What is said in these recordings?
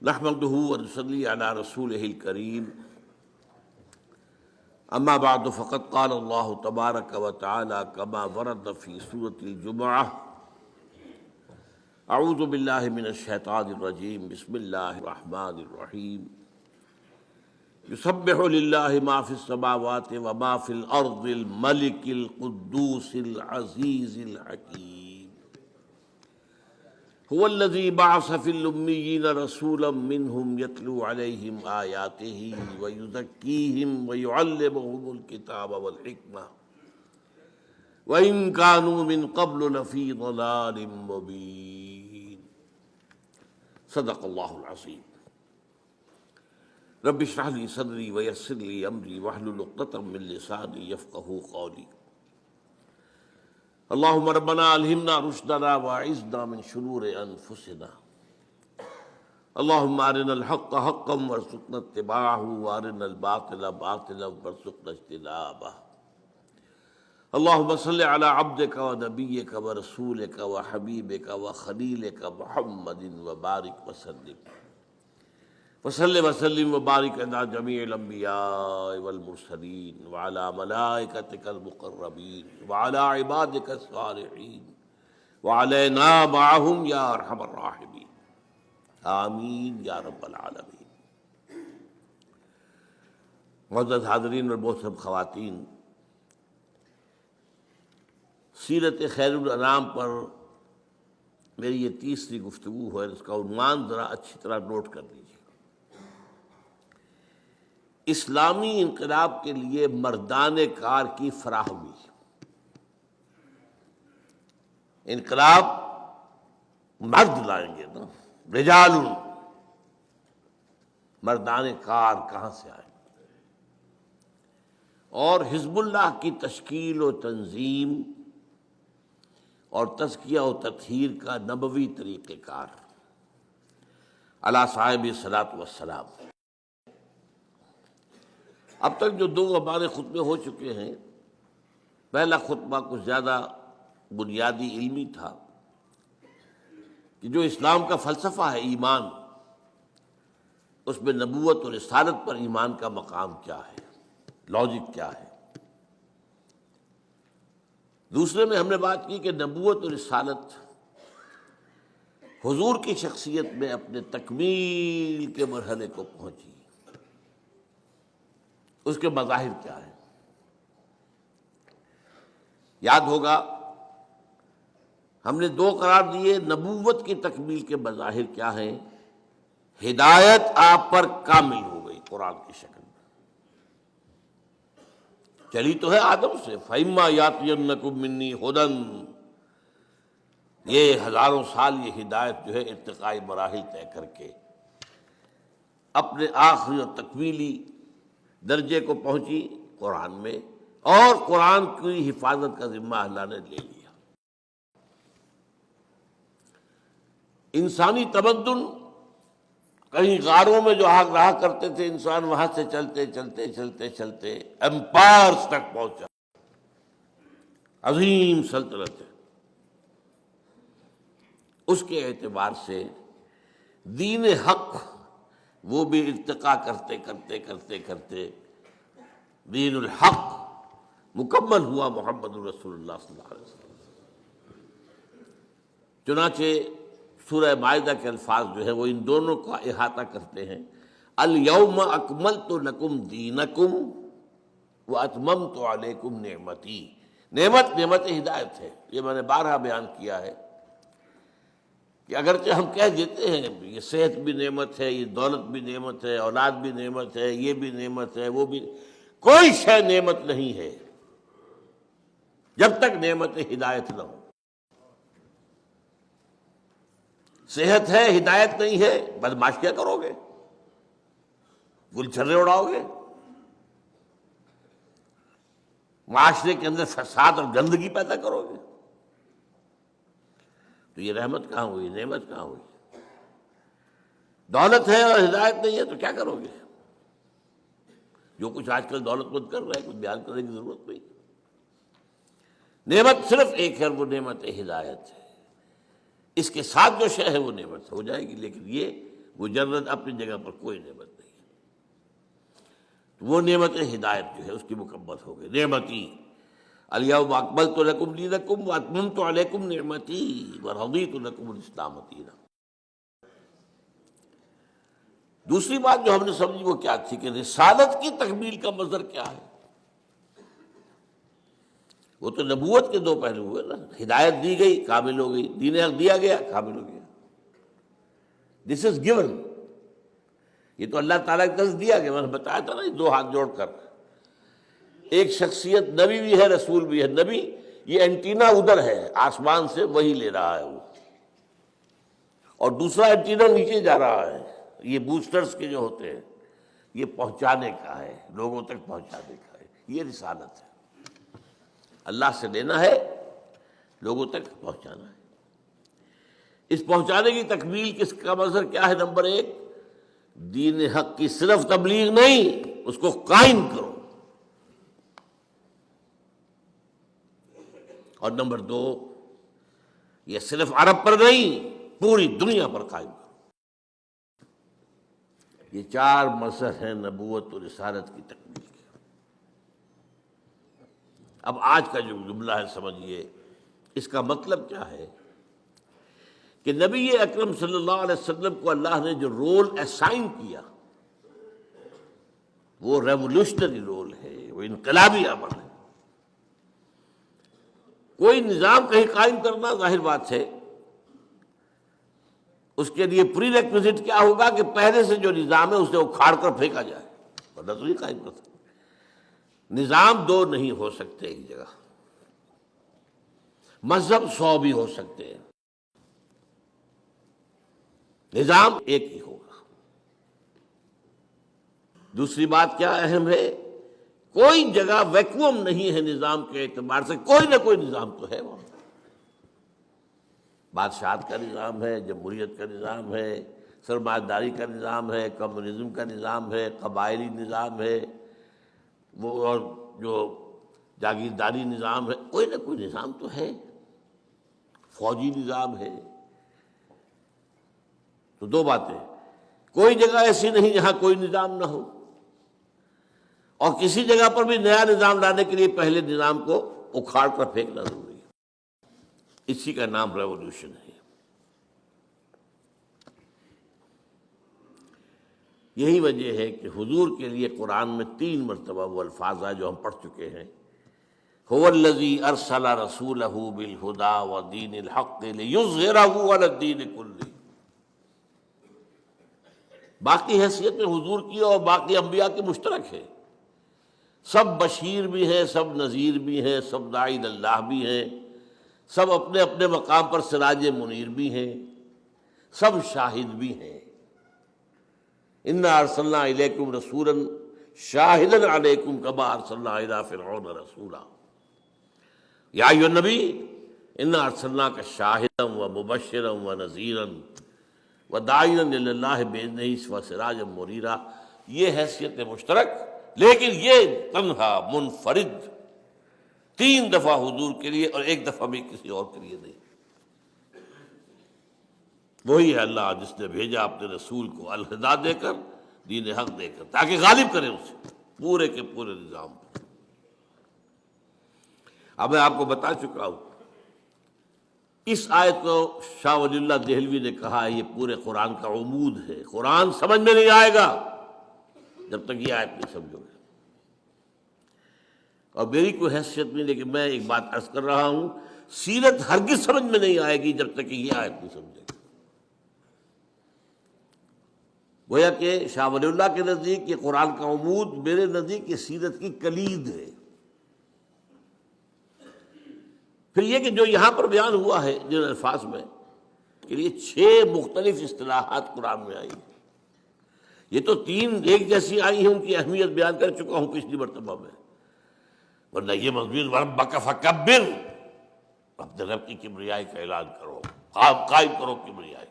نحمده ونصلي على رسوله الكريم اما بعد فقد قال الله تبارك وتعالى كما ورد في سورة الجمعة اعوذ بالله من الشيطان الرجيم بسم الله الرحمن الرحيم يسبح لله ما في السماوات وما في الارض الملك القدوس العزيز الحكيم هو الذي بعث في الأميين رسولا منهم يتلو عليهم آياته ويزكيهم ويعلمهم الكتاب والحكمة وإن كانوا من قبل لفي ضلال مبين صدق الله العظيم رب اشرح لي صدري ويسر لي أمري واحلل عقدة من لساني يفقهوا قولي اللهم ربنا الہمنا رشدنا واعذنا من شرور انفسنا اللهم ارنا الحق حقا وارزقنا اتباعه وارنا الباطل باطلا وارزقنا اجتنابه اللهم صل على عبدك ونبيك ورسولك وحبيبك وخليلك محمد وبارك وسلم وسلم وبارك على جميع الانبیاء والمرسلین وعلى ملائکتک المقربین وعلى عبادک الصالحین وعلینا معهم یا ارحم الراحمین آمین یا رب العالمین۔ معزز حاضرین اور محترم خواتین، سیرت خیر الانام پر میری یہ تیسری گفتگو ہے، اس کا عنوان ذرا اچھی طرح نوٹ کر لیجیے۔ اسلامی انقلاب کے لیے مردان کار کی فراہمی۔ انقلاب مرد لائیں گے نا، رجال، مردان کار کہاں سے آئے؟ اور حزب اللہ کی تشکیل و تنظیم اور تزکیہ و تطہیر کا نبوی طریقہ کار علی صاحب الصلاۃ والسلام۔ اب تک جو دو ہمارے خطبے ہو چکے ہیں، پہلا خطبہ کچھ زیادہ بنیادی علمی تھا کہ جو اسلام کا فلسفہ ہے ایمان، اس میں نبوت اور رسالت پر ایمان کا مقام کیا ہے، لاجک کیا ہے۔ دوسرے میں ہم نے بات کی کہ نبوت اور رسالت حضور کی شخصیت میں اپنے تکمیل کے مرحلے کو پہنچی، اس کے مظاہر کیا ہیں۔ یاد ہوگا ہم نے دو قرار دیے، نبوت کی تکمیل کے مظاہر کیا ہیں؟ ہدایت آپ پر کامل ہو گئی قرآن کی شکل میں، چلی تو ہے آدم سے، فَإِمَّا يَأْتِيَنَّكُم مِّنِّي هُدًى، یہ ہزاروں سال یہ ہدایت جو ہے ارتقائی مراحل طے کر کے اپنے آخری اور تکمیلی درجے کو پہنچی قرآن میں، اور قرآن کی حفاظت کا ذمہ اللہ نے لے لیا۔ انسانی تمدن کہیں غاروں میں جو آگ رہا کرتے تھے انسان، وہاں سے چلتے چلتے چلتے چلتے ایمپائرز تک پہنچا، عظیم سلطنت ہے۔ اس کے اعتبار سے دین حق وہ بھی ارتقا کرتے کرتے کرتے کرتے دین الحق مکمل ہوا محمد رسول اللہ صلی اللہ علیہ وسلم۔ چنانچہ سورہ مائدہ کے الفاظ جو ہے وہ ان دونوں کا احاطہ کرتے ہیں، الیوم اکملت لکم دینکم واتممت علیکم نعمتی۔ نعمت ہدایت ہے، یہ میں نے بارہا بیان کیا ہے کہ اگرچہ ہم کہہ دیتے ہیں یہ صحت بھی نعمت ہے، یہ دولت بھی نعمت ہے، اولاد بھی نعمت ہے، یہ بھی نعمت ہے، وہ بھی، کوئی شے نعمت نہیں ہے جب تک نعمت ہدایت نہ ہو۔ صحت ہے، ہدایت نہیں ہے، بدماش کیا کرو گے؟ گل چھرے اڑاؤ گے؟ معاشرے کے اندر فساد اور گندگی پیدا کرو گے؟ تو یہ رحمت کہاں ہوئی، نعمت کہاں ہوئی؟ دولت ہے اور ہدایت نہیں ہے تو کیا کرو گے؟ جو کچھ آج کل دولت مند کر رہے ہیں، کچھ بیان کرنے کی ضرورت نہیں۔ نعمت صرف ایک ہے، وہ نعمت ہدایت ہے، اس کے ساتھ جو شے ہے وہ نعمت ہو جائے گی، لیکن یہ مجرد اپنی جگہ پر کوئی نعمت نہیں ہے۔ وہ نعمت ہدایت جو ہے اس کی مکمل ہو گئی۔ نعمتی الیوم اکملت لکم دینکم واتممت علیکم نعمتی ورضیت لکم الاسلام دینا۔ دوسری بات جو ہم نے سمجھی وہ کیا تھی کہ رسالت کی تکمیل کا مصدر کیا ہے؟ وہ تو نبوت کے دو پہلو ہوئے نا، ہدایت دی گئی کامل ہو گئی، دین حق دیا گیا کامل ہو گیا۔ دس از گیون، یہ تو اللہ تعالیٰ کی طرف سے دیا گیا۔ میں نے بتایا تھا نا، یہ دو ہاتھ جوڑ کر ایک شخصیت نبی بھی ہے رسول بھی ہے۔ نبی یہ اینٹینا ادھر ہے آسمان سے، وہی لے رہا ہے وہ، اور دوسرا اینٹینا نیچے جا رہا ہے، یہ بوسٹرز کے جو ہوتے ہیں، یہ پہنچانے کا ہے، لوگوں تک پہنچانے کا ہے۔ یہ رسالت ہے، اللہ سے لینا ہے، لوگوں تک پہنچانا ہے۔ اس پہنچانے کی تکمیل کس کا مظہر کیا ہے؟ نمبر ایک، دین حق کی صرف تبلیغ نہیں، اس کو قائم کرو، اور نمبر دو، یہ صرف عرب پر نہیں پوری دنیا پر قائم کرو۔ یہ چار مظہر ہیں نبوت و رسالت کی تکمیل کے۔ اب آج کا جو جملہ ہے سمجھیے، اس کا مطلب کیا ہے کہ نبی اکرم صلی اللہ علیہ وسلم کو اللہ نے جو رول اسائن کیا وہ ریولوشنری رول ہے، وہ انقلابی عمل ہے۔ کوئی نظام کہیں قائم کرنا ظاہر بات ہے، اس کے لیے پری ریکویزٹ کیا ہوگا کہ پہلے سے جو نظام ہے اسے اکھاڑ کر پھینکا جائے، ورنہ تو نہیں قائم کر سکتے۔ نظام دو نہیں ہو سکتے ایک جگہ، مذہب 100 بھی ہو سکتے ہیں، نظام ایک ہی ہوگا۔ دوسری بات کیا اہم ہے، کوئی جگہ ویکیوم نہیں ہے نظام کے اعتبار سے، کوئی نہ کوئی نظام تو ہے وہاں۔ بادشاہت کا نظام ہے، جمہوریت کا نظام ہے، سرمایہ داری کا نظام ہے، کمیونزم کا نظام ہے، قبائلی نظام ہے، وہ اور جو جاگیرداری نظام ہے، کوئی نہ کوئی نظام تو ہے، فوجی نظام ہے۔ تو دو باتیں، کوئی جگہ ایسی نہیں جہاں کوئی نظام نہ ہو، اور کسی جگہ پر بھی نیا نظام لانے کے لیے پہلے نظام کو اکھاڑ کر پھینکنا ضروری ہے۔ اسی کا نام ریولوشن ہے۔ یہی وجہ ہے کہ حضور کے لیے قرآن میں 3 مرتبہ وہ الفاظ آئے جو ہم پڑھ چکے ہیں، هو الذی ارسل رسولہ بالہدی ودین الحق لیظہرہ علی الدین کلہ۔ باقی حیثیت میں حضور کی اور باقی انبیاء کی مشترک ہے، سب بشیر بھی ہیں، سب نذیر بھی ہیں، سب داعی اللہ بھی ہیں، سب اپنے اپنے مقام پر سراج منیر بھی ہیں، سب شاہد بھی ہیں۔ انا ارسلنا الیکم رسولا شاہدا علیکم کما ارسلنا الی فرعون رسولا یا ایھا النبی انا ارسلناک شاہدا ومبشرا ونذیرا وداعیا الی اللہ باذنہ وسراجا منیرا۔ یہ حیثیت مشترک، لیکن یہ تنہا منفرد 3 دفعہ حضور کے لیے اور 1 دفعہ بھی کسی اور کے لیے نہیں۔ وہی ہے اللہ جس نے بھیجا اپنے رسول کو الہدا دے کر، دین حق دے کر، تاکہ غالب کرے اسے پورے کے پورے نظام پر۔ اب میں آپ کو بتا چکا ہوں، اس آیت کو شاہ ولی اللہ دہلوی نے کہا ہے یہ پورے قرآن کا عمود ہے۔ قرآن سمجھ میں نہیں آئے گا جب تک یہ آیت نہیں سمجھو گے، اور میری کوئی حیثیت نہیں، لیکن میں ایک بات عرض کر رہا ہوں، سیرت ہرگز سمجھ میں نہیں آئے گی جب تک کہ یہ آیت نہیں سمجھے گی۔ گویا کہ شاہ ولی اللہ کے نزدیک یہ قرآن کا عمود، میرے نزدیک یہ سیرت کی کلید ہے۔ پھر یہ کہ جو یہاں پر بیان ہوا ہے جن الفاظ میں، کہ یہ 6 مختلف اصطلاحات قرآن میں آئی ہیں، یہ تو 3 ایک جیسی آئی ہیں، ان کی اہمیت بیان کر چکا ہوں پچھلی مرتبہ میں، ورنہ یہ مضمون ربک فکبر، اپنے رب کی کبریائی کا اعلان کرو، قائم کرو کبریائی،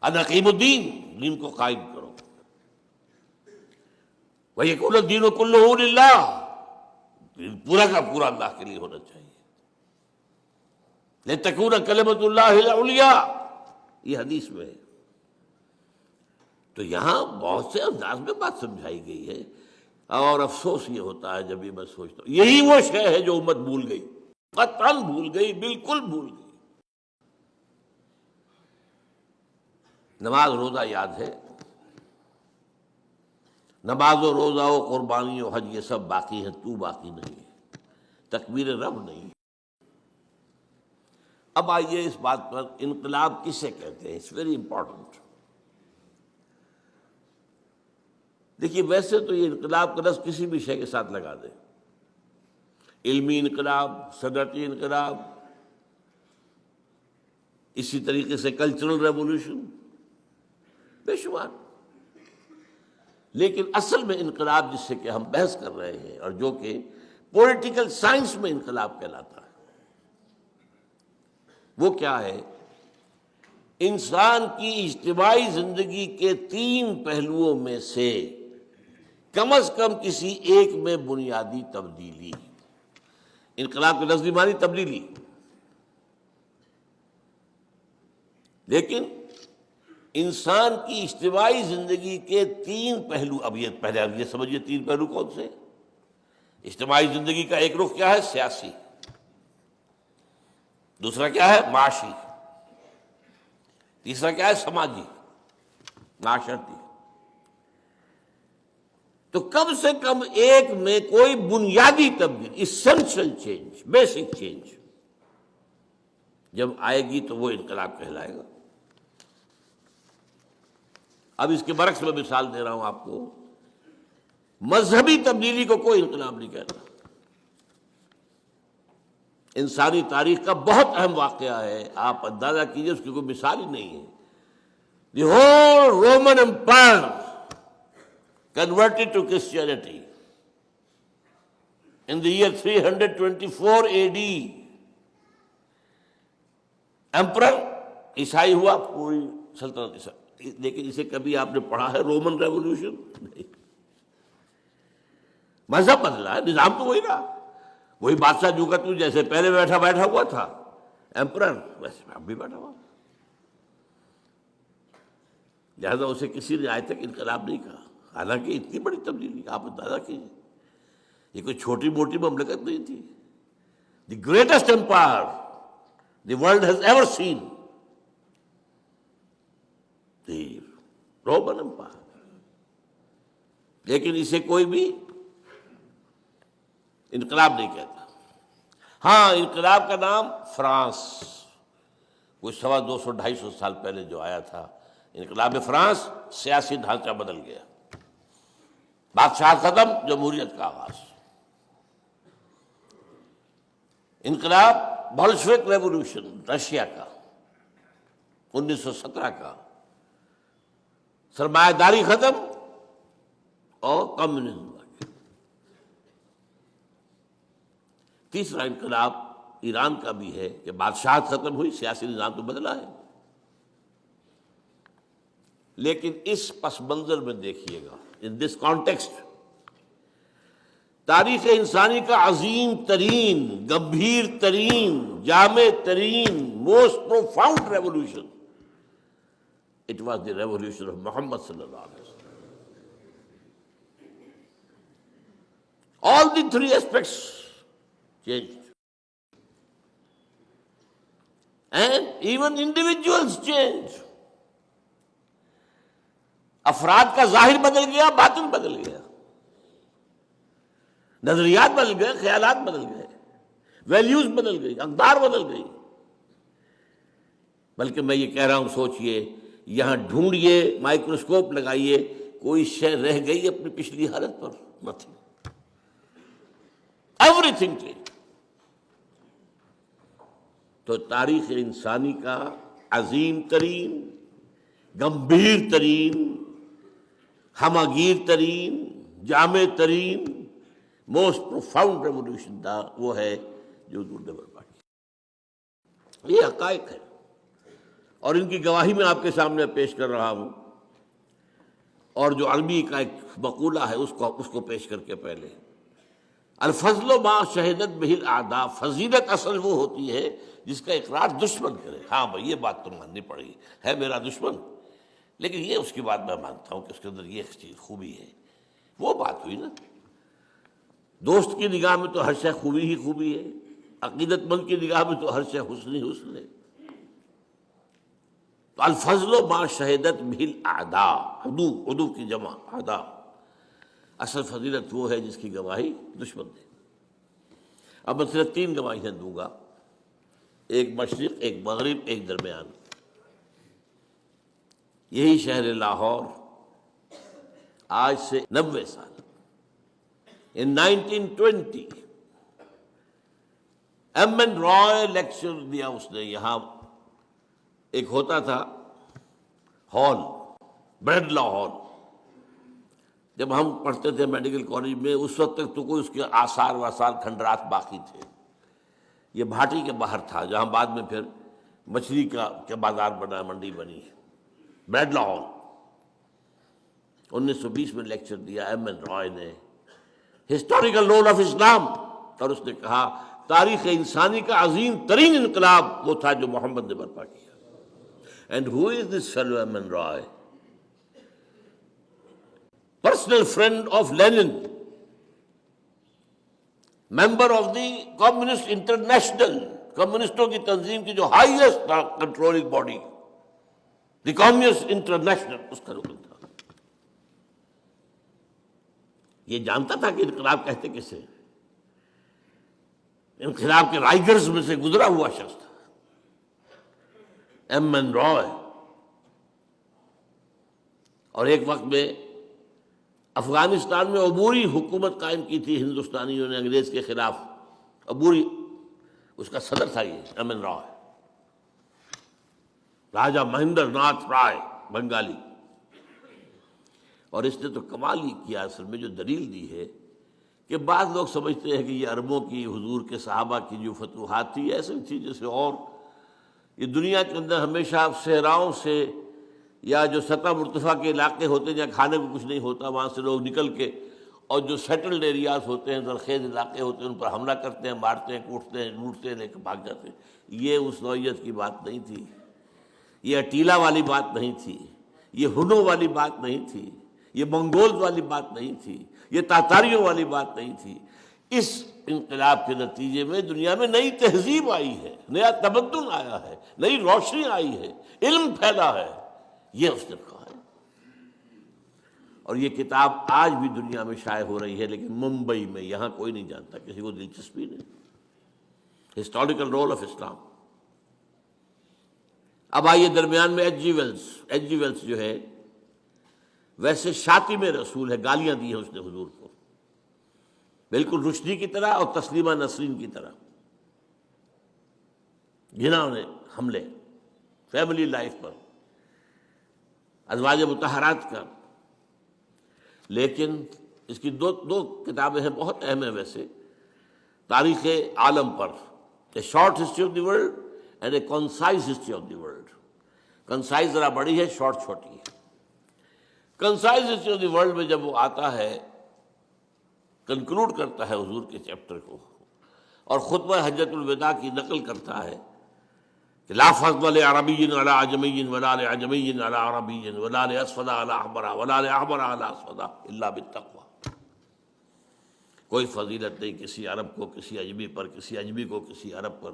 انا اقیم الدین، دین کو قائم کرو، ویکون الدین کلہ للہ، دین پورا کا پورا اللہ کے لیے ہونا چاہیے، لتکون کلمۃ اللہ العلیٰ، یہ حدیث میں ہے۔ تو یہاں بہت سے انداز میں بات سمجھائی گئی ہے، اور افسوس یہ ہوتا ہے جب یہ میں سوچتا ہوں یہی وہ شے ہے جو امت بھول گئی، قطعاً بھول گئی، بالکل بھول گئی۔ نماز روزہ یاد ہے، نماز و روزہ و قربانی و حج یہ سب باقی ہیں، تو باقی نہیں ہے، تکبیر رب نہیں۔ اب آئیے اس بات پر، انقلاب کسے کہتے ہیں؟ It's very important. دیکھیے ویسے تو یہ انقلاب کا لفظ کسی بھی شے کے ساتھ لگا دیں، علمی انقلاب، صنعتی انقلاب، اسی طریقے سے کلچرل ریولوشن، بے شمار، لیکن اصل میں انقلاب جس سے کہ ہم بحث کر رہے ہیں اور جو کہ پولیٹیکل سائنس میں انقلاب کہلاتا ہے، وہ کیا ہے؟ انسان کی اجتماعی زندگی کے 3 پہلوؤں میں سے کم از کم کسی ایک میں بنیادی تبدیلی۔ انقلاب کے لفظی معنی تبدیلی، لیکن انسان کی اجتماعی زندگی کے 3 پہلو، اب یہ پہلے اب یہ سمجھیے 3 پہلو کون سے؟ اجتماعی زندگی کا ایک رخ کیا ہے؟ سیاسی، دوسرا کیا ہے؟ معاشی، تیسرا کیا ہے؟ سماجی، معاشرتی۔ تو کم سے کم ایک میں کوئی بنیادی تبدیلی، اسینشل چینج، بیسک چینج جب آئے گی تو وہ انقلاب کہلائے گا۔ اب اس کے برعکس میں مثال دے رہا ہوں آپ کو، مذہبی تبدیلی کو کوئی انقلاب نہیں کہتا۔ انسانی تاریخ کا بہت اہم واقعہ ہے، آپ اندازہ کیجئے، اس کی کوئی مثال ہی نہیں ہے۔ The whole Roman empire converted to Christianity in the year 324 AD. emperor عیسائی ہوا، پوری سلطنت عیسائی، لیکن اسے کبھی آپ نے پڑھا ہے رومن ریولوشن؟ نہیں۔ مذہب بدلا ہے، نظام تو وہی رہا، وہی بادشاہ جو کا تو جیسے پہلے بیٹھا ہوا تھا ایمپرر، ویسے اب بھی بیٹھا ہوا، لہذا اسے کسی نے آج تک انقلاب نہیں کہا، حالانکہ اتنی بڑی تبدیلی آپ اندازہ کیجیے، یہ کوئی چھوٹی موٹی مملکت نہیں تھی، the greatest empire the world has ever seen, the Roman empire, لیکن اسے کوئی بھی انقلاب نہیں کہتا۔ ہاں، انقلاب کا نام فرانس، کوئی 250-250 سال پہلے جو آیا تھا، انقلاب فرانس، سیاسی ڈھانچہ بدل گیا، بادشاہ ختم، جمہوریت کا آغاز۔ انقلاب بولشوک ریولوشن رشیا کا 1917 کا، سرمایہ داری ختم اور کمیونزم آ گیا۔ تیسرا انقلاب ایران کا بھی ہے کہ بادشاہت ختم ہوئی، سیاسی نظام تو بدلا ہے، لیکن اس پس منظر میں دیکھیے گا، ان دس کانٹیکسٹ، تاریخ انسانی کا عظیم ترین، گمبھیر ترین، جامع ترین، most profound revolution, it was the revolution of Muhammad صلی اللہ علیہ وسلم۔ All the 3 aspects changed, and even individuals changed. افراد کا ظاہر بدل گیا، باطن بدل گیا، نظریات بدل گئے، خیالات بدل گئے، ویلیوز بدل گئی، اقدار بدل گئی۔ بلکہ میں یہ کہہ رہا ہوں، سوچئے، یہاں ڈھونڈیے، مائکروسکوپ لگائیے، کوئی شے رہ گئی اپنی پچھلی حالت پر؟ Nothing, everything change. تو تاریخ انسانی کا عظیم ترین، گمبھیر ترین، ہمہ گیر ترین، جامع ترین، موسٹ پروفاؤنڈ ریولوشن تھا، وہ ہے جو حضور نے برپا کی۔ یہ حقائق ہے، اور ان کی گواہی میں آپ کے سامنے پیش کر رہا ہوں، اور جو عربی کا ایک مقولہ ہے اس کو پیش کر کے پہلے، الفضل ما شہدت بہ الاعداء، فضیلت اصل وہ ہوتی ہے جس کا اقرار دشمن کرے۔ ہاں بھائی، یہ بات تو ماننی پڑے گی، ہے میرا دشمن، لیکن یہ اس کی بات میں مانتا ہوں کہ اس کے اندر یہ چیز خوبی ہے. وہ بات ہوئی نا، دوست کی نگاہ میں تو ہر شے خوبی ہی خوبی ہے، عقیدت مند کی نگاہ میں تو ہر شے حسن ہی حسن ہے. تو الفضل ما شہدت بھی الاعداء، عدو کی جمع اعداء. اصل فضیلت وہ ہے جس کی گواہی دشمن دے. اب میں صرف 3 گواہیاں دوں گا، ایک مشرق، ایک مغرب، ایک درمیان. یہی شہر لاہور آج سے 90 سال ان 1920 ایم این رائے لیکچر دیا اس نے. یہاں ایک ہوتا تھا ہال، بریڈلا ہال. جب ہم پڑھتے تھے میڈیکل کالج میں اس وقت تک تو کوئی اس کے آثار واثار کھنڈرات باقی تھے. یہ بھاٹی کے باہر تھا جہاں بعد میں پھر مچھلی کا بازار بنا، منڈی بنی. بریڈلا ہال 1920 میں لیکچر دیا ایم این رائے نے، ہسٹوریکل رول آف اسلام. اور اس نے کہا تاریخ انسانی کا عظیم ترین انقلاب وہ تھا جو محمد نے برپا کیا. And who is this fellow M N Roy? Personal friend of Lenin, member of the communist international, کمیونسٹوں کی تنظیم کی جو highest controlling body, the communist international, اس کا رکن تھا. یہ جانتا تھا کہ انقلاب کہتے کسے، انقلاب کے رائگرز میں سے گزرا ہوا شخص تھا ایم این رائے. اور ایک وقت میں افغانستان میں عبوری حکومت قائم کی تھی ہندوستانیوں نے انگریز کے خلاف. عبوری، اس کا صدر تھا یہ ایم این رائے، راجا مہندر ناتھ رائے، بنگالی. اور اس نے تو کمال ہی کیا اصل میں، جو دلیل دی ہے کہ بعض لوگ سمجھتے ہیں کہ یہ عربوں کی، حضور کے صحابہ کی جو فتوحات تھی ایسے تھی جیسے اور یہ دنیا کے اندر ہمیشہ صحراؤں سے یا جو سطح مرتفع کے علاقے ہوتے ہیں جہاں کھانے کو کچھ نہیں ہوتا، وہاں سے لوگ نکل کے اور جو سیٹلڈ ایریاز ہوتے ہیں، زرخیز علاقے ہوتے ہیں، ان پر حملہ کرتے ہیں، مارتے ہیں، کوٹتے ہیں، لوٹتے ہیں، لے کے بھاگ جاتے ہیں. یہ اس نوعیت کی بات نہیں تھی، یہ اٹیلا والی بات نہیں تھی، یہ ہنو والی بات نہیں تھی، یہ منگول والی بات نہیں تھی، یہ تاتاریوں والی بات نہیں تھی. اس انقلاب کے نتیجے میں دنیا میں نئی تہذیب آئی ہے، نیا تمدن آیا ہے، نئی روشنی آئی ہے، علم پھیلا ہے. یہ اس نے کہا ہے. اور یہ کتاب آج بھی دنیا میں شائع ہو رہی ہے، لیکن ممبئی میں، یہاں کوئی نہیں جانتا، کسی کو دلچسپی نہیں. Historical role of Islam. اب آئیے درمیان میں H G Wells. H G Wells جو ہے ویسے شاطم رسول ہے، گالیاں دی ہیں اس نے حضور کو، بالکل رشدی کی طرح اور تسلیمہ نسرین کی طرح. جنہوں نے حملے فیملی لائف پر، ازواج مطہرات کا. لیکن اس کی دو کتابیں ہیں بہت اہم ہیں ویسے، تاریخ عالم پر، a short history of the world and a concise history of the world. Concise ذرا بڑی ہے، شارٹ چھوٹی ہے. Concise history of the world میں جب وہ آتا ہے، کنکلوڈ کرتا ہے حضور کے چیپٹر کو اور خطبہ حجۃ الوداع کی نقل کرتا ہے کہ لا فضل لعربی علی عجمی ولا لعجمی علی عربی ولا لاسود علی احمر ولا لاحمر علی اسود الا بالتقوی. کوئی فضیلت نہیں کسی عرب کو کسی اجمی پر، کسی اجمی کو کسی عرب پر،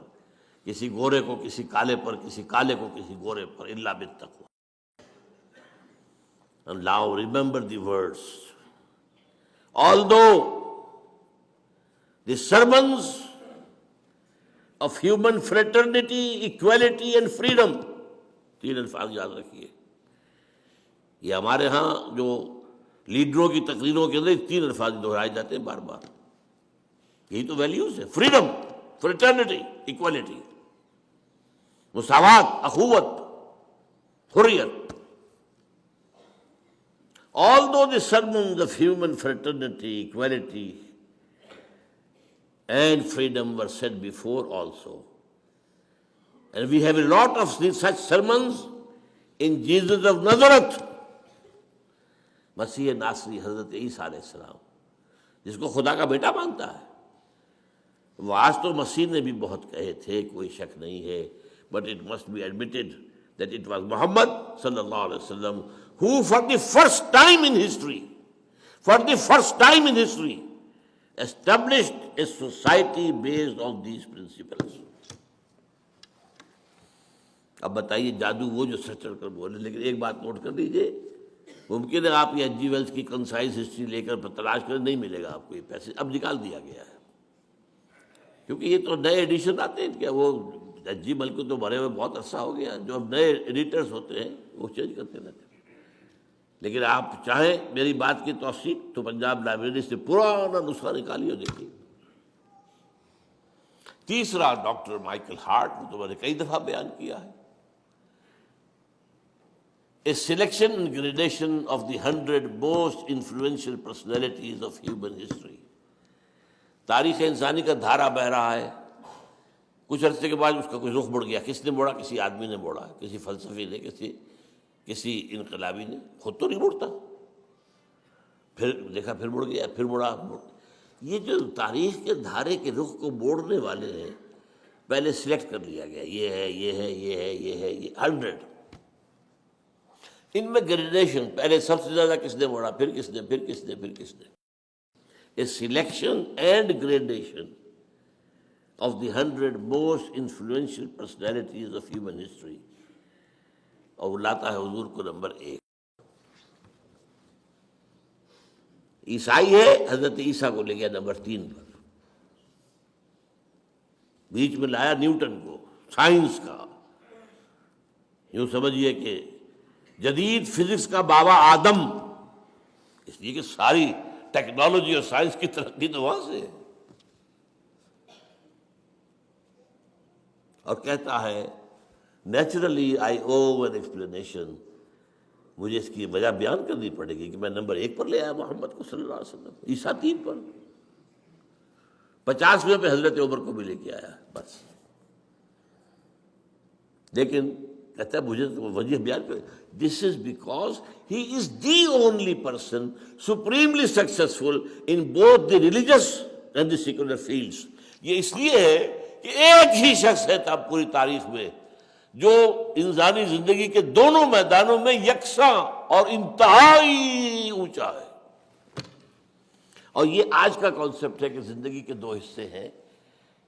کسی گورے کو کسی کالے پر، کسی کالے کو کسی گورے پر، الا بالتقوی. And now remember the words. Although the sermons of human fraternity, equality and freedom، 3 الفاظ یاد رکھیے. یہ ہمارے ہاں جو لیڈروں کی تقریروں کے اندر 3 الفاظ دہرائے جاتے ہیں بار بار. یہی تو ویلیوز ہے، فریڈم، فریٹرنیٹی، ایکوالٹی، مساوات، اخوت، حریت. Although the sermons of human fraternity, equality and freedom were said before also, and we have a lot of such sermons in Jesus of Nazareth، مسیح ناصری حضرت عیسیٰ علیہ السلام، جس کو خدا کا بیٹا مانتا ہے. وہ آج تو مسیح نے بھی بہت کہے تھے، کوئی شک نہیں ہے، but it must be admitted that it was Muhammad sallallahu alaihi wasallam who for the first time in history established a society based on these principles. اب بتائیے جادو وہ جو سچ کر بولے، لیکن ایک بات نوٹ کر لیجیے، ممکن ہے آپ یہ ایچ جی ویلز کی کنسائز ہسٹری لے کر تلاش کریں، نہیں ملے گا آپ کو یہ پیسے، اب نکال دیا گیا ہے، کیونکہ یہ تو نئے ایڈیشن آتے ہیں کیا، وہ ایچ جی ویلز کو تو بھرے ہوئے بہت عرصہ ہو گیا، جو اب نئے ایڈیٹرز ہوتے ہیں وہ چینج کرتے رہتے ہیں۔ لیکن آپ چاہیں میری بات کی توثیق تو پنجاب لائبریری سے پرانا نسخہ نکالیے اور دیکھیے۔ تیسرا ڈاکٹر مائیکل ہارٹ، وہ تو میں نے کئی دفعہ بیان کیا ہے، A selection and gradation of the 100 most influential personalities of human history. تاریخ انسانی کا دھارا بہ رہا ہے، کچھ عرصے کے بعد اس کا کوئی رخ مڑ گیا، کس نے موڑا؟ کسی آدمی نے موڑا، کسی فلسفی نے، کسی انقلابی نے، خود تو نہیں مڑتا، پھر دیکھا پھر مڑ گیا، پھر مڑا۔ یہ جو تاریخ کے دھارے کے رخ کو موڑنے والے ہیں، پہلے سلیکٹ کر لیا گیا، یہ ہے، یہ ہے، یہ ہے، یہ ہے، یہ 100۔ ان میں گریڈیشن، پہلے سب سے زیادہ کس نے موڑا، پھر کس نے، پھر کس نے، پھر کس نے، a selection and gradation of the 100 most influential personalities of human history, اور وہ لاتا ہے حضور کو نمبر 1۔ عیسائی ہے، حضرت عیسیٰ کو لے گیا نمبر 3 پر، بیچ میں لایا نیوٹن کو، سائنس کا، یوں سمجھیے کہ جدید فزکس کا بابا آدم، اس لیے کہ ساری ٹیکنالوجی اور سائنس کی ترقی تو وہاں سے ہے، اور کہتا ہے naturally I O an explanation, مجھے اس کی وجہ بیان کرنی پڑے گی کہ میں نمبر 1 پر لے آیا محمد کو صلی اللہ علیہ وسلم، عیسیٰ 3 پر، 50ویں پہ حضرت عمر کو بھی لے کے آیا بس۔ لیکن کہتا ہے مجھے تو وجہ بیان کر، this is because he is the only person supremely successful in both the religious and the secular fields. یہ اس لیے ہے کہ ایک ہی شخص ہے تب پوری تاریخ میں جو انسانی زندگی کے دونوں میدانوں میں یکساں اور انتہائی اونچا ہے۔ اور یہ آج کا کانسیپٹ ہے کہ زندگی کے 2 حصے ہیں،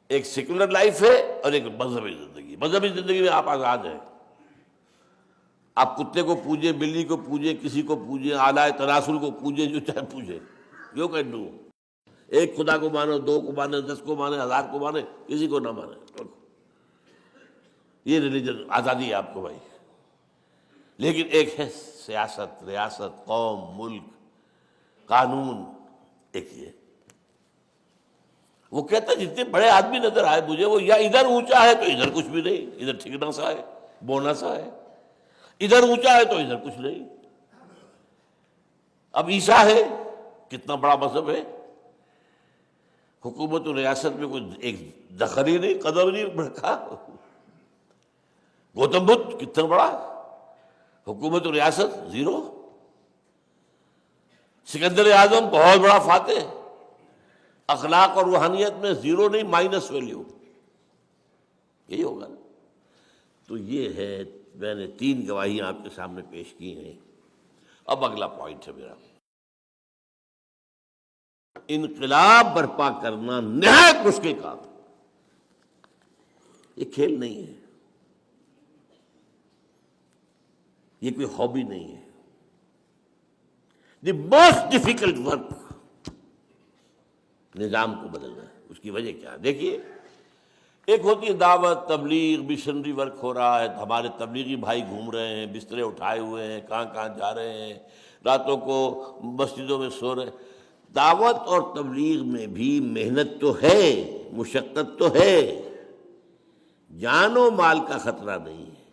ایک سیکولر لائف ہے اور ایک مذہبی زندگی۔ مذہبی زندگی میں آپ آزاد ہیں، آپ کتے کو پوجیں، بلی کو پوجیں، کسی کو پوجیں، اعلیٰ تناسل کو پوجیں، جو چاہے پوجیں، یو کین ڈو۔ ایک خدا کو مانو، 2 کو مانے، 10 کو مانے، 1000 کو مانے، کسی کو نہ مانے، یہ ریلیجن آزادی ہے آپ کو بھائی۔ لیکن ایک ہے سیاست، ریاست، قوم، ملک، قانون، ایک یہ۔ وہ کہتا ہے جتنے بڑے آدمی نظر آئے مجھے، وہ یا ادھر اونچا ہے تو ادھر کچھ بھی نہیں، ادھر ٹھکنا سا ہے، بونا سا ہے، ادھر اونچا ہے تو ادھر کچھ نہیں۔ اب عیسیٰ ہے، کتنا بڑا مذہب ہے، حکومت و ریاست میں کوئی ایک دخل ہی نہیں، قدم نہیں رکھا۔ گوتم بدھ کتنا بڑا، حکومت و ریاست 0۔ سکندر اعظم بہت بڑا فاتح، اخلاق اور روحانیت میں 0 نہیں، مائنس ویلیو، یہی ہوگا نا۔ تو یہ ہے، میں نے 3 گواہیاں آپ کے سامنے پیش کی ہیں۔ اب اگلا پوائنٹ ہے میرا، انقلاب برپا کرنا نہایت مشکل کام، یہ کھیل نہیں ہے، یہ کوئی ہابی نہیں ہے۔ دی موسٹ ڈیفیکلٹ ورک نظام کو بدلنا ہے۔ اس کی وجہ کیا ہے؟ دیکھیے، ایک ہوتی ہے دعوت، تبلیغ، مشنری ورک ہو رہا ہے، ہمارے تبلیغی بھائی گھوم رہے ہیں، بسترے اٹھائے ہوئے ہیں، کہاں کہاں جا رہے ہیں، راتوں کو مسجدوں میں سو رہے ہیں۔ دعوت اور تبلیغ میں بھی محنت تو ہے، مشقت تو ہے، جان و مال کا خطرہ نہیں ہے۔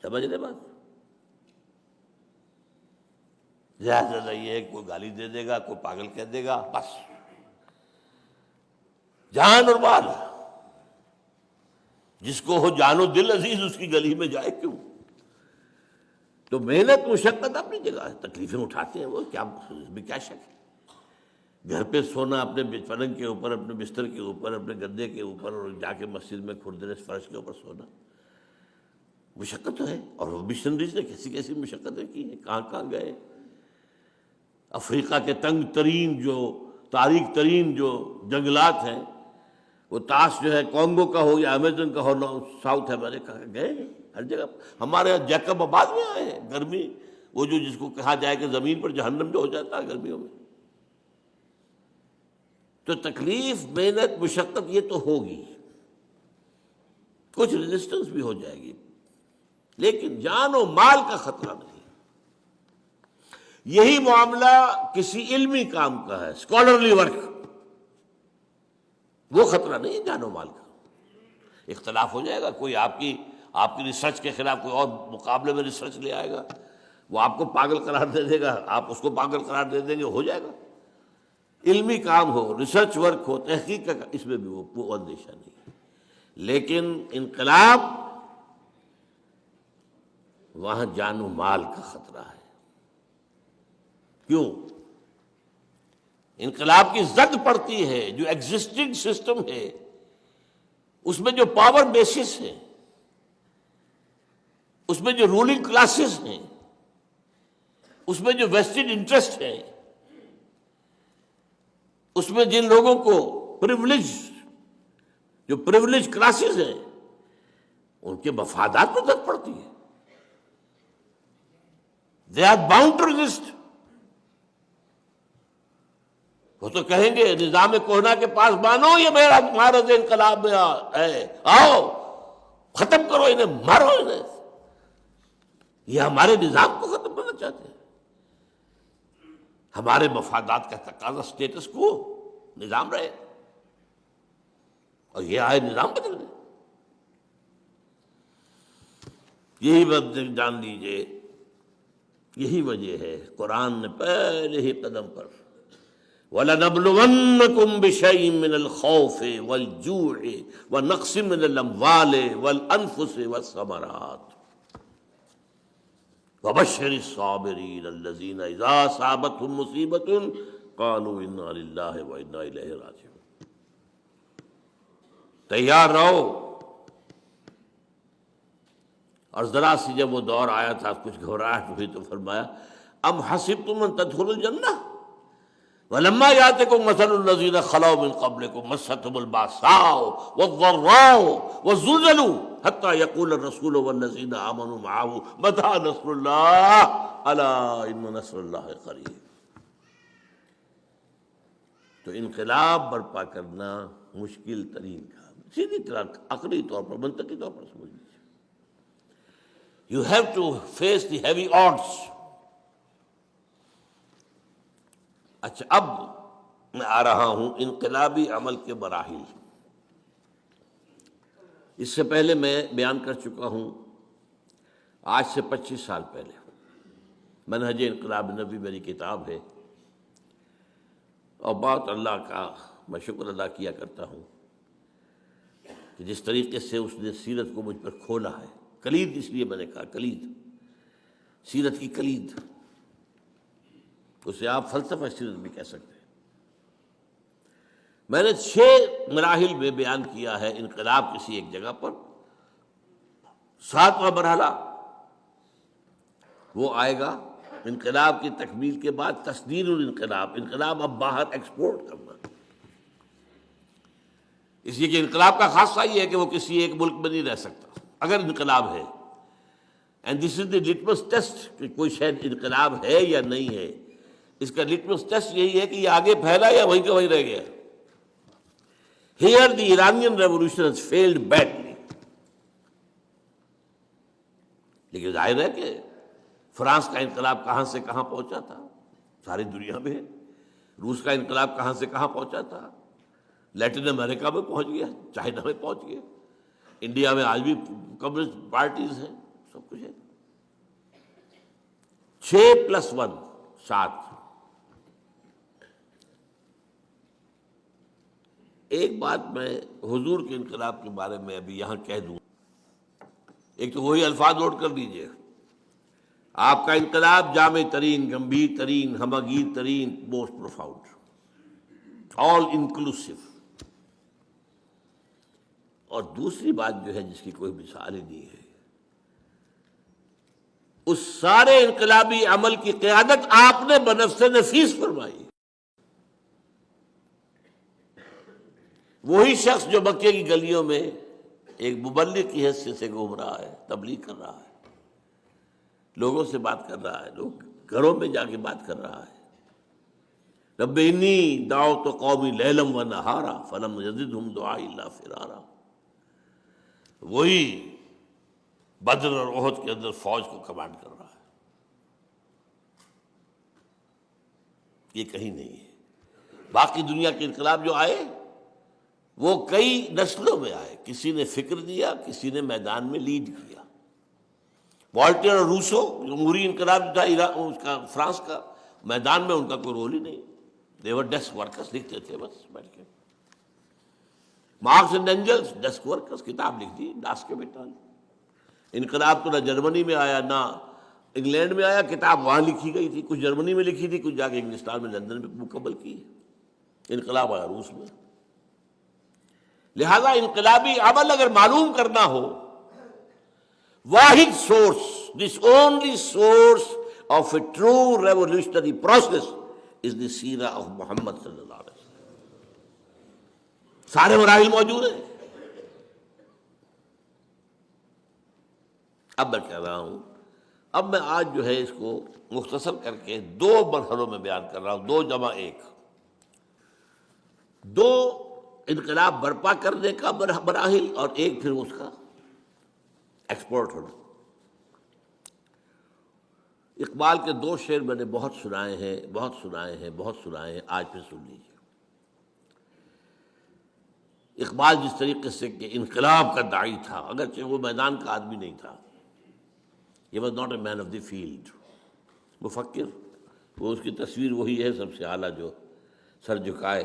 سمجھ رہے بات؟ زیادہ نہیں ہے، کوئی گالی دے دے گا، کوئی پاگل کہہ دے گا، بس جان اور مال، جس کو ہو جان و دل عزیز اس کی گلی میں جائے کیوں؟ تو محنت مشقت اپنی جگہ ہے، تکلیفیں اٹھاتے ہیں وہ، کیا اس میں کیا شک ہے۔ گھر پہ سونا اپنے پلنگ کے اوپر، اپنے بستر کے اوپر، اپنے گدے کے اوپر، اور جا کے مسجد میں کھردرے فرش کے اوپر سونا مشقت تو ہے. اور وہ مشنریز نے کیسی کیسی مشقتیں کی ہیں، کہاں کہاں گئے. افریقہ کے تنگ ترین جو تاریک ترین جو جنگلات ہیں، وہ تاش جو ہے کانگو کا ہو یا امیزن کا ہو، ساؤتھ امریکہ کا، گئے ہیں ہر جگہ. ہمارے یہاں جیکب آباد میں آئے ہیں. گرمی وہ جو جس کو کہا جائے کہ زمین پر جہنم جو ہو جاتا ہے گرمیوں میں. تو تکلیف، محنت، مشقت یہ تو ہوگی، کچھ ریزسٹنس بھی ہو جائے گی، لیکن جان و مال کا خطرہ نہیں. یہی معاملہ کسی علمی کام کا ہے، اسکالرلی ورک، وہ خطرہ نہیں ہے جان و مال کا. اختلاف ہو جائے گا، کوئی آپ کی ریسرچ کے خلاف کوئی اور مقابلے میں ریسرچ لے آئے گا، وہ آپ کو پاگل قرار دے دے گا، آپ اس کو پاگل قرار دے دیں گے، ہو جائے گا. علمی کام ہو، ریسرچ ورک ہو، تحقیق کا، اس میں بھی وہ اندیشہ نہیں ہے. لیکن انقلاب، وہاں جان و مال کا خطرہ ہے. کیوں؟ انقلاب کی زد پڑتی ہے جو ایگزسٹنگ سسٹم ہے، اس میں جو پاور بیسس ہیں، اس میں جو رولنگ کلاسز ہیں، اس میں جو ویسٹڈ انٹرسٹ ہے، اس میں جن لوگوں کو جو پریولیج کلاسز ہیں، ان کے مفادات میں زد پڑتی ہے. They are bound to resist. وہ تو کہیں گے نظام کوہنا کے پاس مانو، یہ میرا معرض انقلاب میں ہے، آؤ ختم کرو انہیں، مارو انہیں. یہ ہمارے نظام کو ختم کرنا چاہتے ہیں. ہمارے مفادات کا تقاضا سٹیٹس کو نظام رہے، اور یہ آئے نظام بدل دے. یہی بات جان لیجیے، یہی وجہ ہے قرآن نے پہلے ہی قدم پر وَلَنَبْلُوَنَّكُمْ بِشَيْءٍ مِّنَ الْخَوْفِ وَالْجُوعِ وَنَقْصٍ مِّنَ الْأَمْوَالِ وَالْأَنفُسِ وَالثَّمَرَاتِ وَبَشِّرِ الصَّابِرِينَ الَّذِينَ إِذَا أَصَابَتْهُم مُّصِيبَةٌ قَالُوا إِنَّا لِلَّهِ وَإِنَّا إِلَيْهِ رَاجِعُونَ. تیار رہو. اور ذرا سی جب وہ دور آیا تھا، کچھ گھبراہٹ ہوئی، تو فرمایا ام حسبتم ان تدخلوا الجنہ ولما یاتکم مثل الذین خلوا من قبلکم مستهم الباساء والضراء وزلزلوا حتى يقول الرسول والذین آمنوا معه متى نصر اللہ الا ان نصر اللہ قریب. تو انقلاب برپا کرنا مشکل ترین کام، سیدھی طرح عقلی طور پر، منطقی طور پر سمجھ لیجیے. You have to face the heavy odds. اچھا، اب میں آ رہا ہوں انقلابی عمل کے مراحل. اس سے پہلے میں بیان کر چکا ہوں، آج سے 25 سال پہلے منہج انقلاب نبی میری کتاب ہے، اور بہت اللہ کا میں شکر ادا کیا کرتا ہوں کہ جس طریقے سے اس نے سیرت کو مجھ پر کھولا ہے. کلید اس لیے میں نے کہا، کلید، سیرت کی کلید، اسے آپ فلسفہ سیرت بھی کہہ سکتے ہیں. میں نے 6 مراحل میں بیان کیا ہے انقلاب کسی ایک جگہ پر. 7واں مرحلہ وہ آئے گا انقلاب کی تکمیل کے بعد، تصدیر الانقلاب، انقلاب اب باہر ایکسپورٹ کرنا. اس لیے کہ انقلاب کا خاصہ یہ ہے کہ وہ کسی ایک ملک میں نہیں رہ سکتا اگر انقلاب ہے. And this is the litmus test کہ کوئی شاید انقلاب ہے یا نہیں ہے. اس کا لٹمس ٹیسٹ یہی ہے کہ یہ آگے پھیلا یا وہیں کا وہیں رہ گیا. Here the Iranian revolution has failed badly. لیکن ظاہر ہے کہ فرانس کا انقلاب کہاں سے کہاں پہنچا تھا، ساری دنیا میں ہے. روس کا انقلاب کہاں سے کہاں پہنچا تھا، لیٹن امریکہ میں پہنچ گیا، چائنا میں پہنچ گیا، انڈیا میں آج بھی کمیونسٹ پارٹیز ہیں، سب کچھ ہے. 6+1 7. ایک بات میں حضور کے انقلاب کے بارے میں ابھی یہاں کہہ دوں. ایک تو وہی الفاظ نوٹ کر لیجئے، آپ کا انقلاب جامع ترین، گمبھیر ترین، ہمگیر ترین، موسٹ پروفاؤنڈ. آل انکلوسو. اور دوسری بات جو ہے جس کی کوئی مثال ہی نہیں ہے، اس سارے انقلابی عمل کی قیادت آپ نے بنفس نفیس فرمائی. وہی شخص جو مکے کی گلیوں میں ایک مبلغ کی حیثیت سے گھوم رہا ہے، تبلیغ کر رہا ہے، لوگوں سے بات کر رہا ہے، لوگ گھروں میں جا کے بات کر رہا ہے. رب انی دعوت قومی لیلا و نہارا فلم یزدہم دعائی الا فرارا. وہی بدر اور احد کے اندر فوج کو کمانڈ کر رہا ہے. یہ کہیں نہیں ہے. باقی دنیا کے انقلاب جو آئے وہ کئی نسلوں میں آئے. کسی نے فکر دیا، کسی نے میدان میں لیڈ کیا. والٹر اور روسو جمہوری انقلاب جو تھا اس کا فرانس کا، میدان میں ان کا کوئی رول ہی نہیں. دیور ڈیسک ورکرز، لکھتے تھے بس بیٹھ کے. Marx and Engels desk workers, کتاب لکھ دی ڈاس کے بیٹا. انقلاب تو نہ جرمنی میں آیا نہ انگلینڈ میں آیا، کتاب وہاں لکھی گئی تھی. کچھ جرمنی میں لکھی تھی، کچھ جا کے انگلستان میں لندن میں مکمل کی. انقلاب آیا روس میں. لہذا انقلابی عمل اگر معلوم کرنا ہو، واحد source, this only source of a true revolutionary process is the سیرہ آف محمد صلی اللہ علیہ وسلم. سارے مراحل موجود ہیں. اب میں کہہ رہا ہوں، اب میں آج جو ہے اس کو مختصر کر کے دو مرحلوں میں بیان کر رہا ہوں. 2 جمع 1، 2 انقلاب برپا کرنے کا مراحل اور ایک پھر اس کا ایکسپورٹ ہونا. اقبال کے 2 شعر میں نے بہت سنائے ہیں، آج پھر سن لیجیے. اقبال جس طریقے سے کہ انقلاب کا داعی تھا، اگرچہ وہ میدان کا آدمی نہیں تھا، he was not a man of the field. مفکر، وہ اس کی تصویر وہی ہے سب سے اعلیٰ جو سر جھکائے.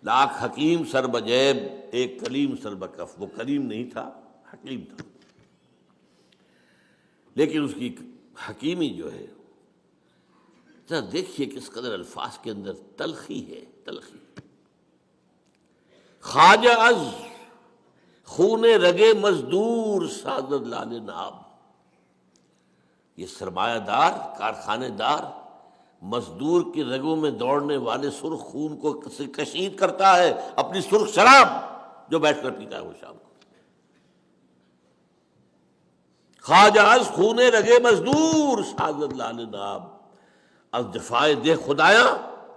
لاکھ حکیم سر بجیب ایک کلیم سر بکف. وہ کلیم نہیں تھا، حکیم تھا. لیکن اس کی حکیمی جو ہے، ذرا دیکھیے کس قدر الفاظ کے اندر تلخی ہے، تلخی. خواجہ از خون رگے مزدور سازد لال ناب. یہ سرمایہ دار، کارخانے دار، مزدور کی رگوں میں دوڑنے والے سرخ خون کو کشید کرتا ہے اپنی سرخ شراب جو بیٹھ کر پیتا ہے وہ شام کو. خواجہ از خون رگے مزدور سازد لال ناب. از جفائے دہ خدایاں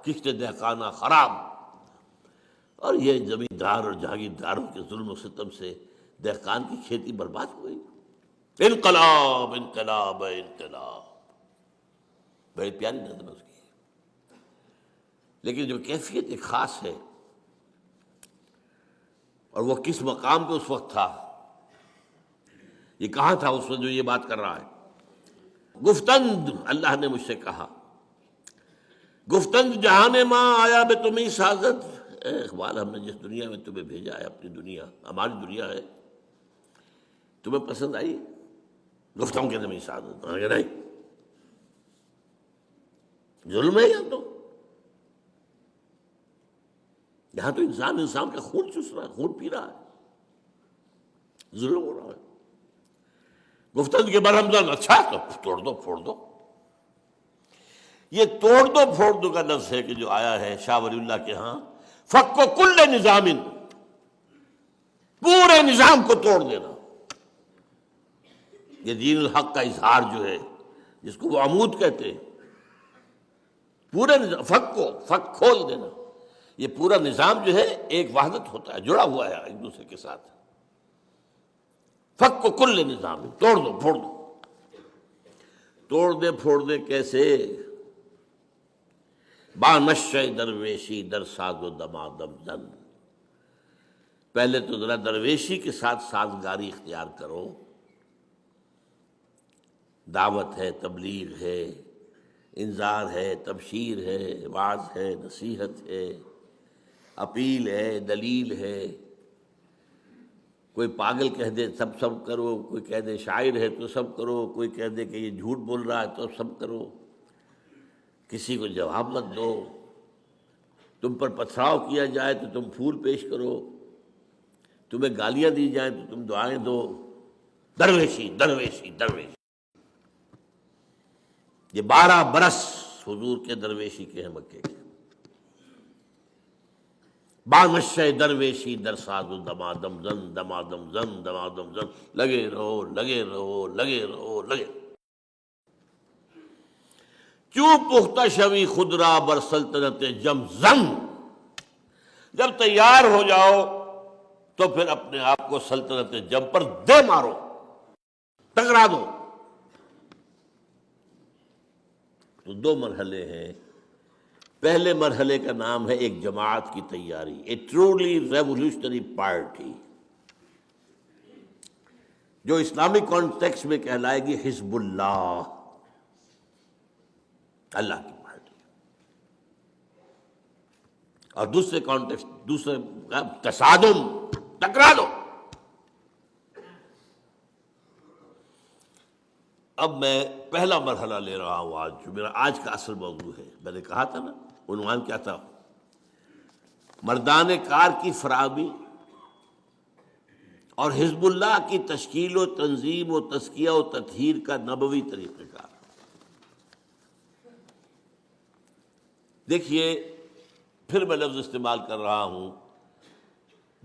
کشت دہقانہ خراب. اور یہ زمیندار اور جاگیرداروں کے ظلم و ستم سے دہقان کی کھیتی برباد ہو گئی. انقلاب انقلاب انقلاب، بڑی پیاری نظم اس کی. لیکن جو کیفیت ایک خاص ہے، اور وہ کس مقام پہ اس وقت تھا، یہ کہاں تھا اس وقت جو یہ بات کر رہا ہے. گفتند اللہ نے مجھ سے کہا، گفتند جہان ماں آیا بے تمہیں سازد. اے اقبال، ہم نے جس دنیا میں تمہیں بھیجا ہے، اپنی دنیا، ہماری دنیا ہے، تمہیں پسند آئی؟ گفتم کے نمی سعادت نہیں، ظلم ہے یہاں تو انسان کا خون چوس رہا ہے، خون پی رہا ہے، ظلم ہو رہا ہے. گفتن کے برہم زن، اچھا تو توڑ دو پھوڑ دو. یہ توڑ دو پھوڑ دو کا لفظ ہے کہ جو آیا ہے شاہ ولی اللہ کے ہاں، فک و کل نظام، پورے نظام کو توڑ دینا. یہ دین الحق کا اظہار جو ہے، جس کو وہ عمود کہتے ہیں، پورے نظام، فک کھول دینا. یہ پورا نظام جو ہے ایک وحدت ہوتا ہے، جڑا ہوا ہے ایک دوسرے کے ساتھ. فک و کل نظام، توڑ دو پھوڑ دو. توڑ دے پھوڑ دے کیسے؟ با نشہ درویشی در ساز و دمادم زن. پہلے تو ذرا درویشی کے ساتھ سازگاری اختیار کرو. دعوت ہے، تبلیغ ہے، انذار ہے، تبشیر ہے، وعظ ہے، نصیحت ہے، اپیل ہے، دلیل ہے. کوئی پاگل کہہ دے سب کرو، کوئی کہہ دے شاعر ہے تو سب کرو، کوئی کہہ دے کہ یہ جھوٹ بول رہا ہے تو سب کرو، کسی کو جواب مت دو. تم پر پتھراؤ کیا جائے تو تم پھول پیش کرو، تمہیں گالیاں دی جائیں تو تم دعائیں دو. درویشی درویشی درویشی. یہ 12 برس حضور کے درویشی کے ہیں مکے کے. بانشہ درویشی در ساز و دمادم زن دمادم زن دمادم زن. لگے رہو لگے رہو لگے رہو لگے. چوں پختہ شوی خود را بر سلطنت جم زن. جب تیار ہو جاؤ تو پھر اپنے آپ کو سلطنت جم پر دے مارو، ٹکرا دو. تو 2 مرحلے ہیں. پہلے مرحلے کا نام ہے ایک جماعت کی تیاری، اے ٹرولی ریولیوشنری پارٹی، جو اسلامک کانٹیکسٹ میں کہلائے گی حزب اللہ، اللہ کی پارٹی. اور دوسرے کانٹیکسٹ، دوسرے تصادم، ٹکرا دو. اب میں پہلا مرحلہ لے رہا ہوں آج، جو میرا آج کا اصل موضوع ہے. میں نے کہا تھا نا، عنوان کیا تھا؟ مردان کار کی فراہمی اور حزب اللہ کی تشکیل و تنظیم و تزکیہ و تطہیر کا نبوی طریقہ کار. دیکھیے، پھر میں لفظ استعمال کر رہا ہوں،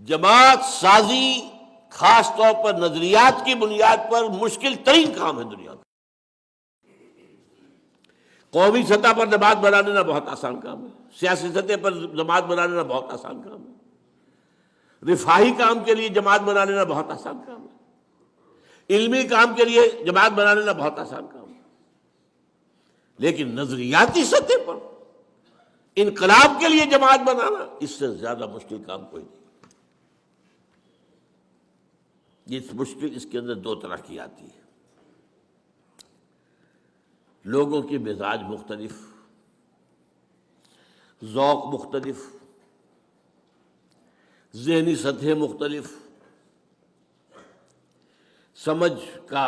جماعت سازی خاص طور پر نظریات کی بنیاد پر مشکل ترین کام ہے دنیا کا. قومی سطح پر جماعت بنا لینا بہت آسان کام ہے، سیاسی سطح پر جماعت بنا لینا بہت آسان کام ہے، رفاہی کام کے لیے جماعت بنا لینا بہت آسان کام ہے، علمی کام کے لیے جماعت بنا لینا بہت آسان کام ہے. لیکن نظریاتی سطح پر انقلاب کے لیے جماعت بنانا، اس سے زیادہ مشکل کام کوئی نہیں. یہ مشکل اس کے اندر 2 طرح کی آتی ہے. لوگوں کی مزاج مختلف، ذوق مختلف، ذہنی سطح مختلف، سمجھ کا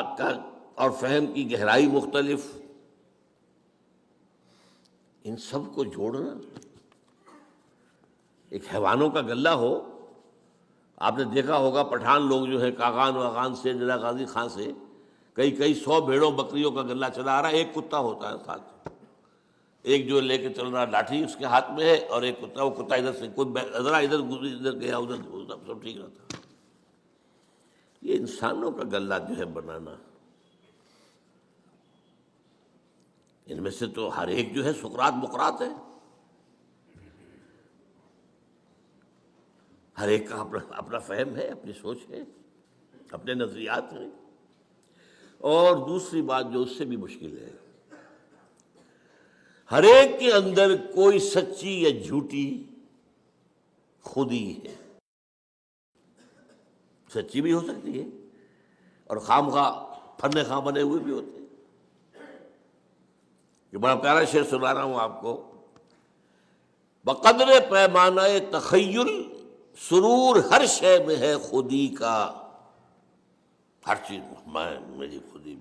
اور فہم کی گہرائی مختلف. ان سب کو جوڑنا، ایک حیوانوں کا غلہ ہو. آپ نے دیکھا ہوگا پٹھان لوگ جو ہے کاغان واغان سے، جلا غازی خان سے کئی 100 بھیڑوں بکریوں کا غلہ چلا آ رہا ہے. ایک کتا ہوتا ہے ساتھ، ایک جو لے کے چل رہا لاٹھی اس کے ہاتھ میں ہے، اور ایک کتا، وہ کتا ادھر سے کوئی ذرا ادھر گیا ادھر، سب ٹھیک رہتا. یہ انسانوں کا غلہ جو ہے بنانا، ان میں سے تو ہر ایک جو ہے سقراط مقراط ہے. ہر ایک کا اپنا فہم ہے، اپنی سوچ ہے، اپنے نظریات ہیں. اور دوسری بات جو اس سے بھی مشکل ہے، ہر ایک کے اندر کوئی سچی یا جھوٹی خودی ہے. سچی بھی ہو سکتی ہے اور خامخواہ پھرنے خواہ بنے ہوئے بھی ہوتے ہیں. یہ بڑا پیارا شعر سنا رہا ہوں آپ کو. بقدر پیمانہ تخیل سرور ہر شے میں ہے خودی کا. ہر چیز میں، میری خودی،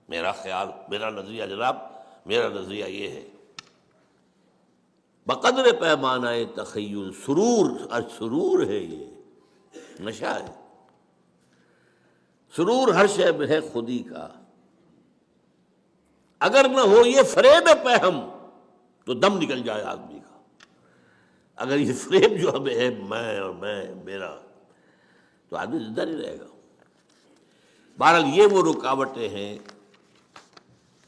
میرا خیال، میرا نظریہ. جناب میرا نظریہ یہ ہے، بقدر پیمانہ تخیل سرور، سرور ہے، یہ نشہ ہے. سرور ہر شے میں ہے خودی کا. اگر نہ ہو یہ فریب پہم تو دم نکل جائے آدمی کا. اگر یہ فریب جو ہمیں ہے، میں اور میں میرا، تو آدمی زندہ نہیں رہے گا. بہرحال یہ وہ رکاوٹیں ہیں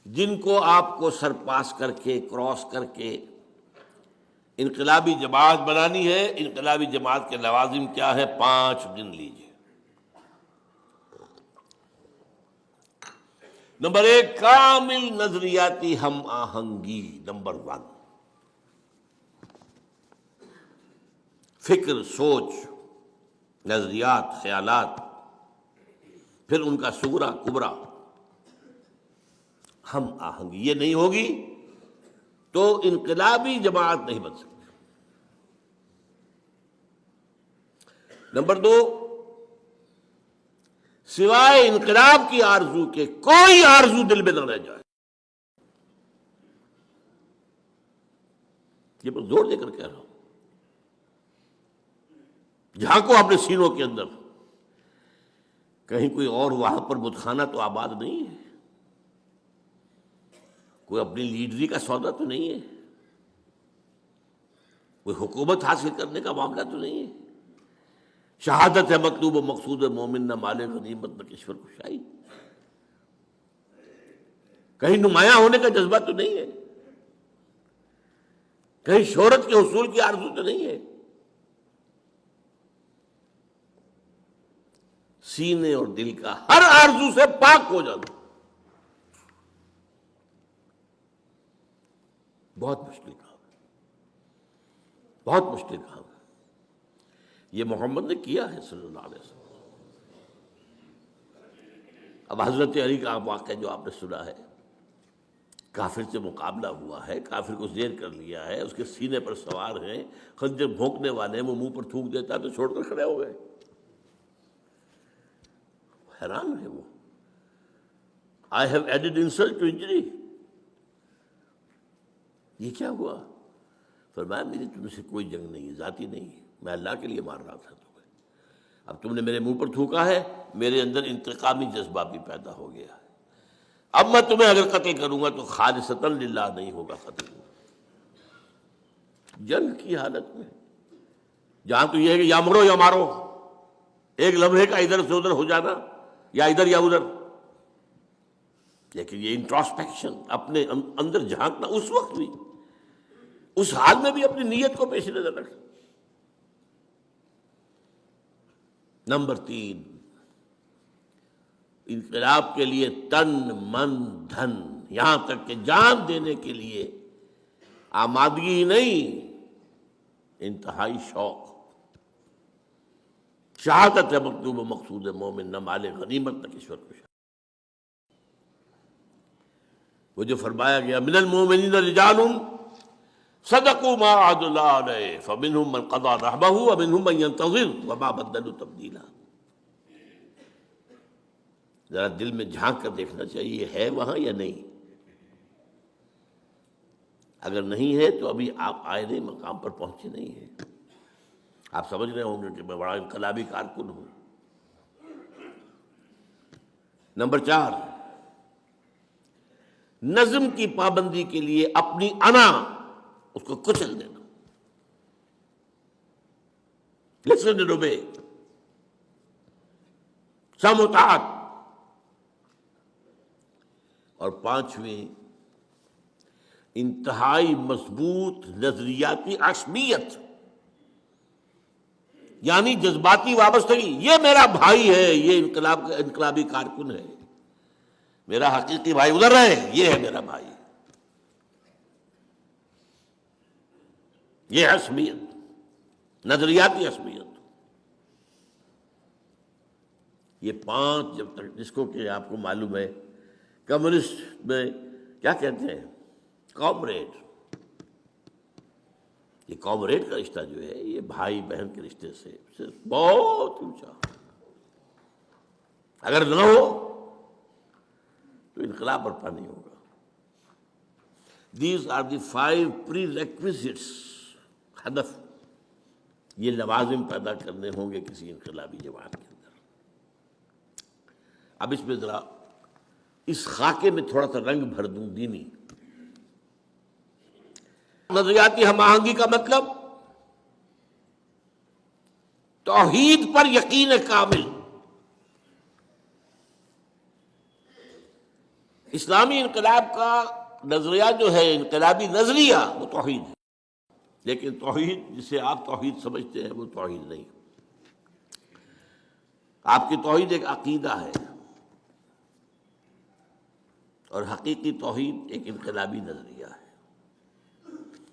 جن کو آپ کو سرپاس کر کے، کراس کر کے انقلابی جماعت بنانی ہے. انقلابی جماعت کے لوازم کیا ہے؟ 5 دن لیجیے. نمبر 1، کامل نظریاتی ہم آہنگی. نمبر 1، فکر، سوچ، نظریات، خیالات، پھر ان کا صغرا کبرا، ہم آہنگی. یہ نہیں ہوگی تو انقلابی جماعت نہیں بن سکتی. نمبر 2، سوائے انقلاب کی آرزو کے کوئی آرزو دل میں نہ رہ جائے. یہ میں زور دے کر کہہ رہا ہوں. جھانکو اپنے سینوں کے اندر، کہیں کوئی اور وہاں پر بتخانہ تو آباد نہیں ہے، کوئی اپنی لیڈری کا سودا تو نہیں ہے، کوئی حکومت حاصل کرنے کا معاملہ تو نہیں ہے. شہادت ہے مطلوب و مقصود مومن، نہ مال غنیمت نہ کشور کشائی. کہیں نمایاں ہونے کا جذبہ تو نہیں ہے، کہیں شہرت کے حصول کی آرزو تو نہیں ہے. سینے اور دل کا ہر آرزو سے پاک ہو جانا بہت مشکل کام ہے، بہت مشکل کام ہے. یہ محمد نے کیا ہے صلی اللہ علیہ وسلم. اب حضرت علی کا واقعہ جو آپ نے سنا ہے، کافر سے مقابلہ ہوا ہے، کافر کو زیر کر لیا ہے، اس کے سینے پر سوار ہیں، خنجر بھونکنے والے ہیں، وہ منہ پر تھوک دیتا ہے تو چھوڑ کر کھڑے ہو گئے. حیران ہے وہ. I have added insult to injury. یہ کیا ہوا؟ فرمایا میری تم سے کوئی جنگ نہیں ہے، ذاتی نہیں ہے، میں اللہ کے لیے مار رہا تھا تمہیں. اب تم نے میرے منہ پر تھوکا ہے، میرے اندر انتقامی جذبہ بھی پیدا ہو گیا ہے. اب میں تمہیں اگر قتل کروں گا تو خالصتاً للہ نہیں ہوگا قتل. جنگ کی حالت میں جہاں تو یہ ہے کہ یا مرو یا مارو، ایک لمحے کا ادھر سے ادھر ہو جانا، یا ادھر یا ادھر. لیکن یہ انٹراسپیکشن، اپنے اندر جھانکنا، اس وقت بھی، اس حال میں بھی اپنی نیت کو پیش نظر رکھنا. نمبر 3، انقلاب کے لیے تن من دھن، یہاں تک کہ جان دینے کے لیے آمادگی ہی نہیں، انتہائی شوق. شہادت ہے مطلوب و مقصود مومن، نہ مال غنیمت نہ کشور کشائی. وہ جو فرمایا گیا من المؤمنین رجال صدقوا ما عهد الله علیہ فمنهم من قضى نحبه ومنهم من ينتظر وما بدلوا تبدیلا. ذرا دل میں جھانک کر دیکھنا چاہیے ہے وہاں یا نہیں. اگر نہیں ہے تو ابھی آپ آئے مقام پر پہنچے نہیں ہیں. آپ سمجھ رہے ہوں گے کہ میں بڑا انقلابی کارکن ہوں. نمبر 4، نظم کی پابندی کے لیے اپنی انا اس کو کچل دینا. لسن اینڈ اوبے، سم و طاعت. اور 5ویں، انتہائی مضبوط نظریاتی عصبیت، یعنی جذباتی وابستگی. یہ میرا بھائی ہے، یہ انقلابی کارکن ہے، میرا حقیقی بھائی ادھر ہے، یہ ہے میرا بھائی. یہ عصبیت، نظریاتی عصبیت. یہ 5 جب تک، جس کو کہ آپ کو معلوم ہے کمیونسٹ میں کیا کہتے ہیں، کامریڈ. یہ کامریڈ کا رشتہ جو ہے یہ بھائی بہن کے رشتے سے بہت اونچا. اگر نہ ہو تو انقلاب برپا نہیں ہوگا. These are the 5 prerequisites. ہدف، یہ لوازم پیدا کرنے ہوں گے کسی انقلابی جماعت کے اندر. اب اس میں ذرا اس خاکے میں تھوڑا سا رنگ بھر دوں دینی. نظریاتی ہم آہنگی کا مطلب توحید پر یقین کامل. اسلامی انقلاب کا نظریہ جو ہے، انقلابی نظریہ، وہ توحید ہے. لیکن توحید جسے آپ توحید سمجھتے ہیں وہ توحید نہیں. آپ کی توحید ایک عقیدہ ہے، اور حقیقی توحید ایک انقلابی نظریہ ہے.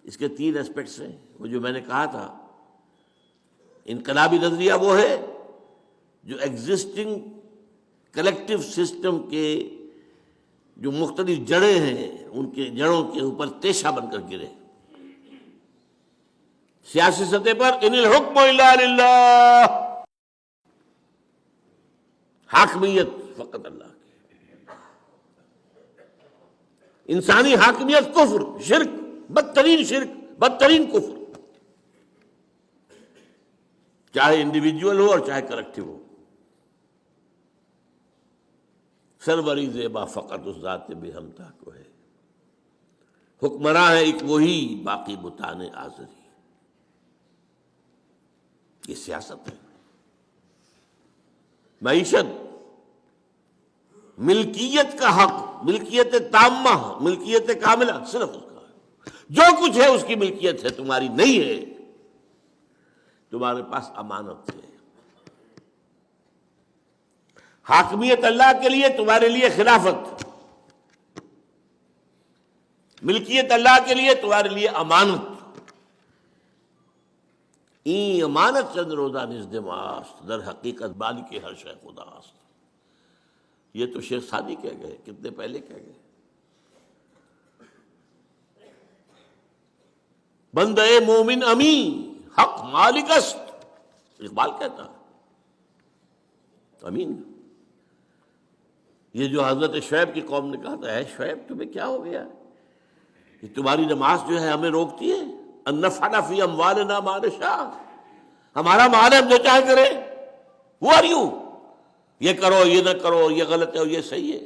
اس کے 3 اسپیکٹس ہیں. وہ جو میں نے کہا تھا، انقلابی نظریہ وہ ہے جو ایگزسٹنگ کلیکٹیو سسٹم کے جو مختلف جڑیں ہیں ان کے جڑوں کے اوپر تیشہ بن کر گرے. سیاسی سطح پر ان الحکم الا للہ، حاکمیت فقط اللہ کی. انسانی حاکمیت کفر، شرک، بدترین شرک، بدترین کفر، چاہے انڈیویجول ہو اور چاہے کلیکٹیو ہو۔ سروری زیبا فقط اس ذات بے ہمتا کو ہے، حکمراں ہے ایک وہی، باقی بتان آزری۔ یہ سیاست ہے۔ معیشت، ملکیت کا حق، ملکیت تامہ، ملکیت کاملہ صرف اس کا ہے۔ جو کچھ ہے اس کی ملکیت ہے، تمہاری نہیں ہے، تمہارے پاس امانت ہے۔ حاکمیت اللہ کے لیے، تمہارے لیے خلافت، ملکیت اللہ کے لیے، تمہارے لیے امانت۔ این امانت چند روزہ نزد ماست، در حقیقت مالک ہر شے خداست۔ یہ تو شیخ سعدی کہہ گئے، کتنے پہلے کہہ گئے۔ بندہ مومن امین، حق مالک است، اقبال کہتا ہے امین۔ یہ جو حضرت شعیب کی قوم نے کہا تھا، اے شعیب تمہیں کیا ہو گیا، کہ تمہاری نماز جو ہے ہمیں روکتی ہے، ان نفعل فی اموالنا ما نشاء، ہمارا مال ہے ہم جو چاہے کریں، ہو آر یو، یہ کرو یہ نہ کرو، یہ غلط ہے اور یہ صحیح ہے۔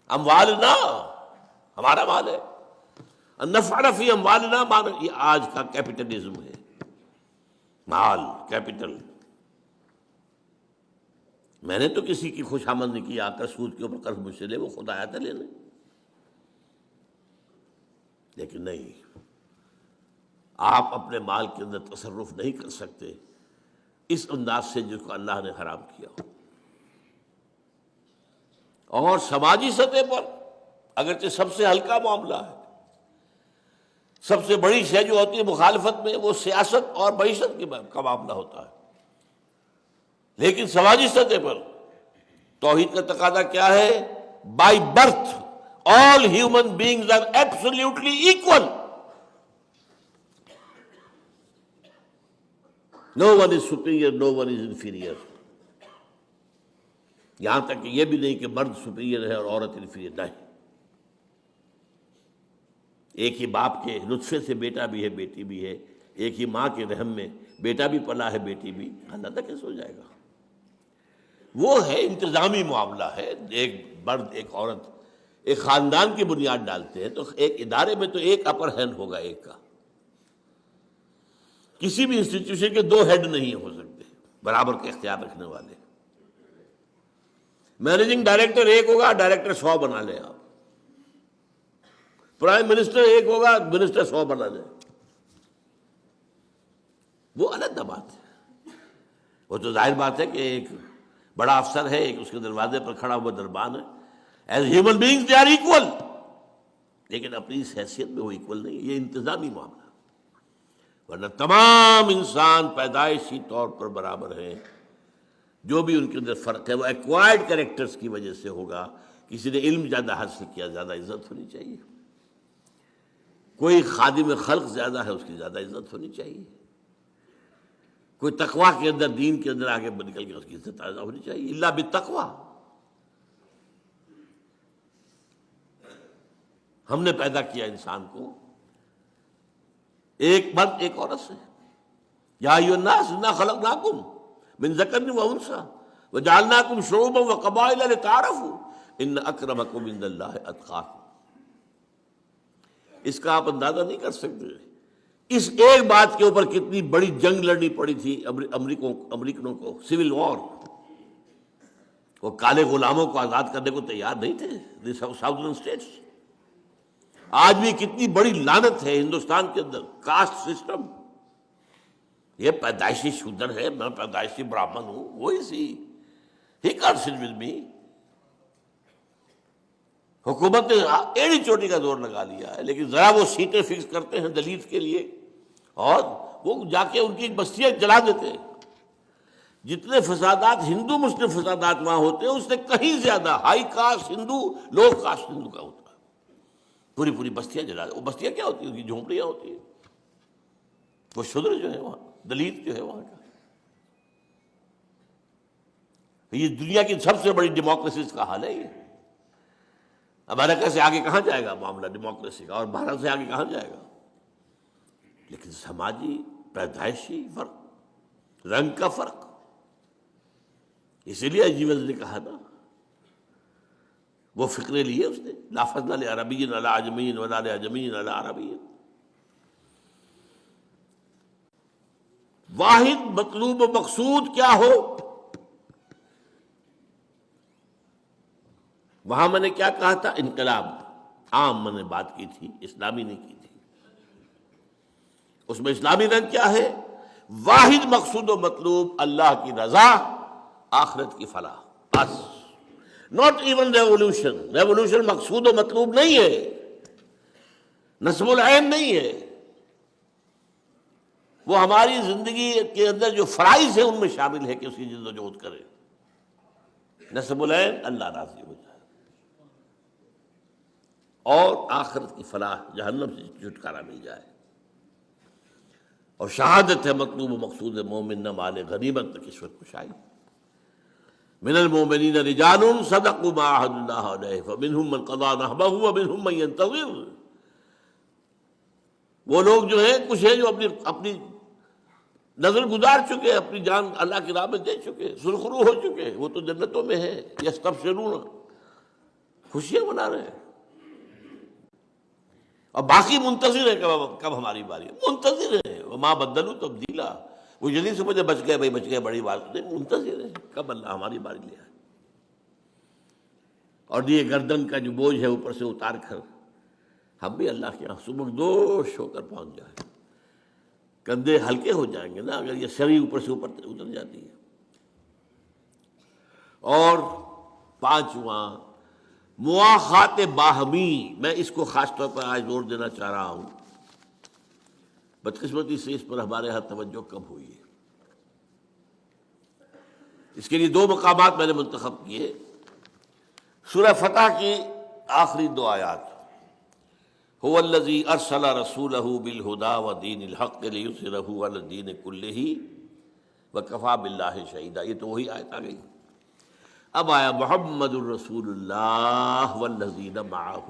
اموالنا ہمارا مال ہے، ان نفعل فی اموالنا ما نشاء، یہ آج کا کیپٹلزم ہے، مال، کیپٹل۔ میں نے تو کسی کی خوش آمد نہیں کی، آ کر سود کے اوپر قرض مجھ سے لے، وہ خود آیا تھا لینے، لیکن نہیں، آپ اپنے مال کے اندر تصرف نہیں کر سکتے اس انداز سے جس کو اللہ نے حرام کیا ہو۔ اور سماجی سطح پر اگرچہ سب سے ہلکا معاملہ ہے، سب سے بڑی شے جو ہوتی ہے مخالفت میں وہ سیاست اور معیشت کا معاملہ ہوتا ہے، لیکن سماجی سطح پر توحید کا تقاضا کیا ہے؟ By birth all human beings are absolutely equal. No one is superior, no one is inferior. یہاں تک کہ یہ بھی نہیں کہ مرد سپیریئر ہے اور عورت انفیریئر، نہیں۔ ایک ہی باپ کے نطفے سے بیٹا بھی ہے، بیٹی بھی ہے، ایک ہی ماں کے رحم میں بیٹا بھی پلا ہے، بیٹی بھی، اللہ کیسے ہو جائے گا؟ وہ ہے انتظامی معاملہ ہے، ایک مرد ایک عورت ایک خاندان کی بنیاد ڈالتے ہیں، تو ایک ادارے میں تو ایک اپر ہینڈ ہوگا، ایک کا۔ کسی بھی انسٹیٹیوشن کے دو ہیڈ نہیں ہو سکتے برابر کے اختیار رکھنے والے۔ مینیجنگ ڈائریکٹر ایک ہوگا، ڈائریکٹر 100 بنا لے آپ۔ پرائم منسٹر ایک ہوگا، منسٹر 100 بنا لے، وہ الگ بات ہے۔ وہ تو ظاہر بات ہے کہ ایک بڑا افسر ہے، ایک اس کے دروازے پر کھڑا ہوا دربان ہے، as human beings they are equal, لیکن اپنی اس حیثیت میں وہ ایکول نہیں ہے۔ یہ انتظامی معاملہ، ورنہ تمام انسان پیدائشی طور پر برابر ہیں۔ جو بھی ان کے اندر فرق ہے وہ ایکوائرڈ کریکٹرز کی وجہ سے ہوگا۔ کسی نے علم زیادہ حاصل کیا، زیادہ عزت ہونی چاہیے۔ کوئی خادم خلق زیادہ ہے، اس کی زیادہ عزت ہونی چاہیے۔ کوئی تقویٰ کے اندر، دین کے اندر آگے نکل کے اس کی عزت زیادہ ہونی چاہیے۔ اللہ بالتقویٰ۔ ہم نے پیدا کیا انسان کو ایک مرد ایک عورت سے، یا ایھا الناس انا خلقناکم من ذکر و انثی وجعلناکم شعوبا وقبائل لتعارفوا ان اکرمکم عند اللہ اتقاکم۔ اس کا آپ اندازہ نہیں کر سکتے اس ایک بات کے اوپر کتنی بڑی جنگ لڑنی پڑی تھی امریکنوں کو، سول وار۔ وہ کالے غلاموں کو آزاد کرنے کو تیار نہیں تھے، ساؤدرن اسٹیٹس۔ آج بھی کتنی بڑی لعنت ہے ہندوستان کے اندر، کاسٹ سسٹم۔ یہ پیدائشی شودر ہے، میں پیدائشی براہمن ہوں، وہی سی he can't sit with me. حکومت نے ایڑی چوٹی کا زور لگا لیا ہے، لیکن ذرا وہ سیٹیں فکس کرتے ہیں دلت کے لیے اور وہ جا کے ان کی بستیاں جلا دیتے ہیں۔ جتنے فسادات ہندو مسلم فسادات وہاں ہوتے ہیں، اس سے کہیں زیادہ ہائی کاسٹ ہندو، لو کاسٹ ہندو کا ہوتا ہے۔ پوری پوری بستیاں جلا دیں۔ وہ بستیاں کیا ہوتی ہیں؟ ان کی جھونپڑیاں ہوتی ہیں۔ وہ شودر جو ہے وہاں، دلت جو ہے وہاں کا، یہ دنیا کی سب سے بڑی ڈیموکریسیز کا حال ہے۔ یہ امریکہ سے آگے کہاں جائے گا معاملہ ڈیموکریسی کا، اور بھارت سے آگے کہاں جائے گا؟ لیکن سماجی پیدائشی فرق، رنگ کا فرق، اسی لیے عجیب نے کہا نا، وہ فکرے لیے اس نے، لا فضل لعربی علی عجمی ولا لعجمی علی عربی. واحد مطلوب و مقصود کیا ہو. وہاں میں نے کیا کہا تھا؟ انقلاب عام میں نے بات کی تھی، اسلامی نہیں کی تھی. اس میں اسلامی رنگ کیا ہے؟ واحد مقصود و مطلوب اللہ کی رضا، آخرت کی فلاح، بس. Not even revolution. ریولوشن مقصود و مطلوب نہیں ہے، نصب العین نہیں ہے. وہ ہماری زندگی کے اندر جو فرائض ہیں ان میں شامل ہے کہ اس کی جد و جہد کرے. نصب العین اللہ راضی ہو جائے اور آخرت کی فلاح، جہنم سے چھٹکارا مل جائے. اور شہادت ہے مطلوب و مقصود مومن نہ مال غنیمت نہ کسوت کشائی. من المؤمنین رجال صدقوا ما عاهدوا الله علیہ فمنهم من قضى نحبه ومنهم من ينتظر. وہ لوگ جو ہیں کچھ ہیں جو اپنی نظر گزار چکے، اپنی جان اللہ کی راہ میں دے چکے، سرخرو ہو چکے، وہ تو جنتوں میں ہیں. یستبشرون، خوشیاں منا رہے ہیں. اور باقی منتظر ہے کب ہماری باری. منتظر ہے، وما بدلوا تبدیلا. وہ جلدی سے مجھے بچ گئے بڑی بات نہیں. منتظر ہے کب اللہ ہماری باری لے آئے. اور یہ گردن کا جو بوجھ ہے اوپر سے اتار کر ہم بھی اللہ کے یہاں سبکدوش ہو کر پہنچ جائیں. کندھے ہلکے ہو جائیں گے نا اگر یہ سری اوپر سے اوپر اتر جاتی ہے. اور پانچواں مواخات باہمی. میں اس کو خاص طور پر آج زور دینا چاہ رہا ہوں. بدقسمتی سے اس پر ہمارے یہاں توجہ کم ہوئی ہے. اس کے لیے دو مقامات میں نے منتخب کیے. سورہ فتح کی آخری دو آیات، هو الذی ارسل رسولہ بالہدی ودین الحق لیظہرہ علی الدین کلہ وکفی باللہ شہیدا. یہ تو وہی آیت آ گئی. اب آیا محمد الرسول اللہ والذین معہ.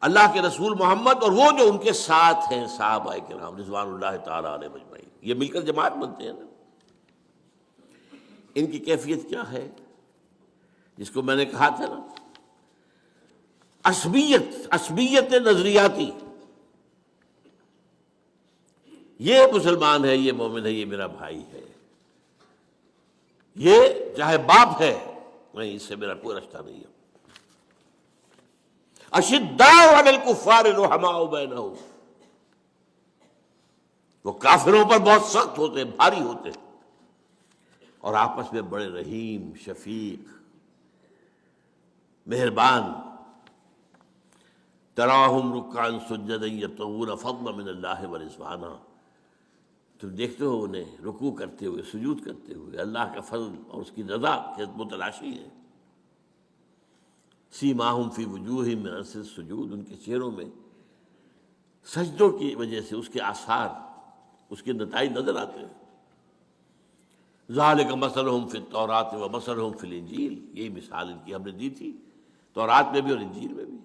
اللہ کے رسول محمد اور وہ جو ان کے ساتھ ہیں صحابہ کرام رضوان اللہ تعالی علیہ مجمعین. یہ مل کر جماعت بنتے ہیں نا. ان کی کیفیت کیا ہے جس کو میں نے کہا تھا نا، عصبیت نظریاتی. یہ مسلمان ہے، یہ مومن ہے، یہ میرا بھائی ہے، یہ چاہے باپ ہے، نہیں اس سے میرا کوئی رشتہ نہیں ہے. اشداء علی الکفار رحماء بینہم. وہ کافروں پر بہت سخت ہوتے ہیں، بھاری ہوتے ہیں، اور آپس میں بڑے رحیم، شفیق، مہربان. تراہم رکعا سجدا یبتغون فضلا من اللہ ورضوانا. تم دیکھتے ہو انہیں رکوع کرتے ہوئے، سجود کرتے ہوئے، اللہ کا فضل اور اس کی رضا کے متلاشی ہے. سیماہم فی وجوہہم من اثر السجود. ان کے چہروں میں سجدوں کی وجہ سے اس کے آثار، اس کے نتائج نظر آتے ہیں. ذالک مثلہم فی التوراۃ ومثلہم فی الانجیل. یہی مثال ان کی ہم نے دی تھی تورات میں بھی اور انجیل میں بھی.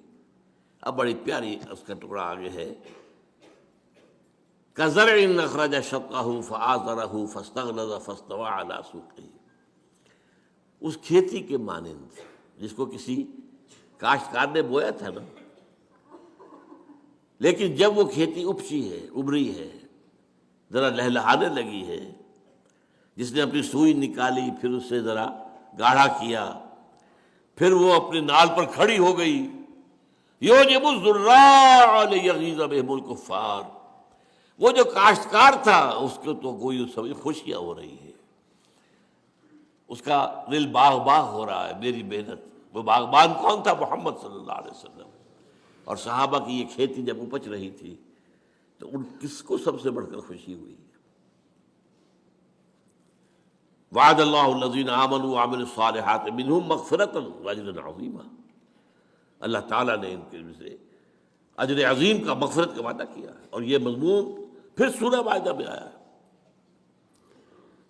اب بڑی پیاری اس کا ٹکڑا آگے ہے. کزرع اخرج شطأہ فآزرہ فاستغلظ فاستوى علی سوقہ. اس کھیتی کے مانند جس کو کسی کاشتکار نے بویا تھا نا، لیکن جب وہ کھیتی اپچی ہے، ابری ہے، ذرا لہلہانے لگی ہے، جس نے اپنی سوئی نکالی، پھر اس سے ذرا گاڑھا کیا، پھر وہ اپنی نال پر کھڑی ہو گئی. یعجب الزراع لیغیظ بہم الکفار. وہ جو کاشتکار تھا اس کو تو کوئی سمجھ خوشیاں ہو رہی ہے، اس کا دل باغ باغ ہو رہا ہے میری محنت. وہ باغبان کون تھا؟ محمد صلی اللہ علیہ وسلم. اور صحابہ کی یہ کھیتی جب اپج رہی تھی تو ان کس کو سب سے بڑھ کر خوشی ہوئی؟ وعد اللہ الذین آمنوا وعملوا الصالحات منہم مغفرۃ واجرا عظیما. اللہ تعالیٰ نے ان کے سے اجر عظیم کا، مغفرت کا وعدہ کیا ہے. اور یہ مضمون پھر سورہ مائدہ میں آیا ہے.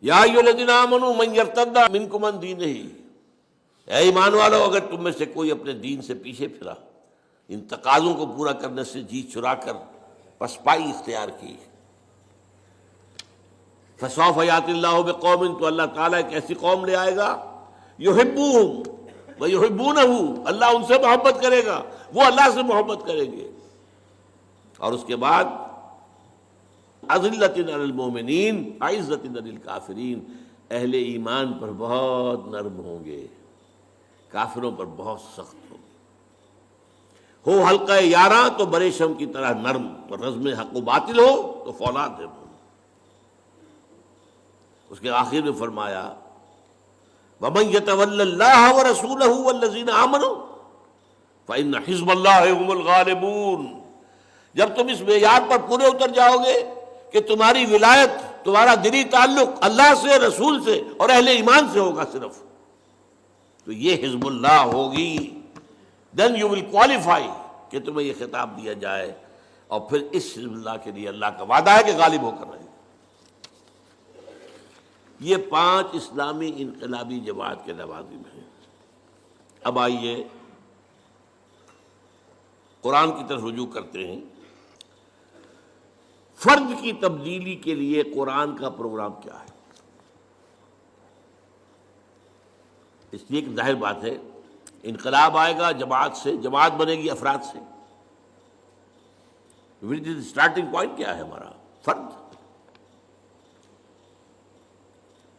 یا ایھا الذین آمنوا من یرتد منکم عن دینہ. اے ایمان والو، اگر تم میں سے کوئی اپنے دین سے پیچھے پھرا، ان تقاضوں کو پورا کرنے سے جی چرا کر پسپائی اختیار کی۔ فسوف یأتی اللہ بقوم، تو اللہ تعالیٰ ایک ایسی قوم لے آئے گا، یحبوہم ویحبونہ، اللہ ان سے محبت کرے گا، وہ اللہ سے محبت کریں گے۔ اور اس کے بعد اذلۃ علی المؤمنین اعزۃ علی الکافرین، اہل ایمان پر بہت نرم ہوں گے، کافروں پر بہت سخت ہوں گے۔ ہو حلقہ یاراں تو بریشم کی طرح نرم، اور رزم حق و باطل ہو تو فولاد ہے۔ اس کے آخر میں فرمایا وَمَن يَتَوَلَّ اللَّهَ وَرَسُولَهُ وَالَّذِينَ آمَنُوا فَإِنَّ حِزْبَ اللَّهِ هُمُ الْغَالِبُونَ۔ جب تم اس معیار پر پورے اتر جاؤ گے کہ تمہاری ولایت، تمہارا دلی تعلق اللہ سے، رسول سے اور اہل ایمان سے ہوگا صرف، تو یہ حزب اللہ ہوگی، then you will qualify کہ تمہیں یہ خطاب دیا جائے، اور پھر اس حزب اللہ کے لیے اللہ کا وعدہ ہے کہ غالب ہو کر رہے۔ یہ 5 اسلامی انقلابی جماعت کے لوازم ہیں۔ اب آئیے قرآن کی طرف رجوع کرتے ہیں۔ فرد کی تبدیلی کے لیے قرآن کا پروگرام کیا ہے؟ اس لیے کہ ظاہر بات ہے انقلاب آئے گا جماعت سے، جماعت بنے گی افراد سے۔ اسٹارٹنگ پوائنٹ کیا ہے ہمارا؟ فرد۔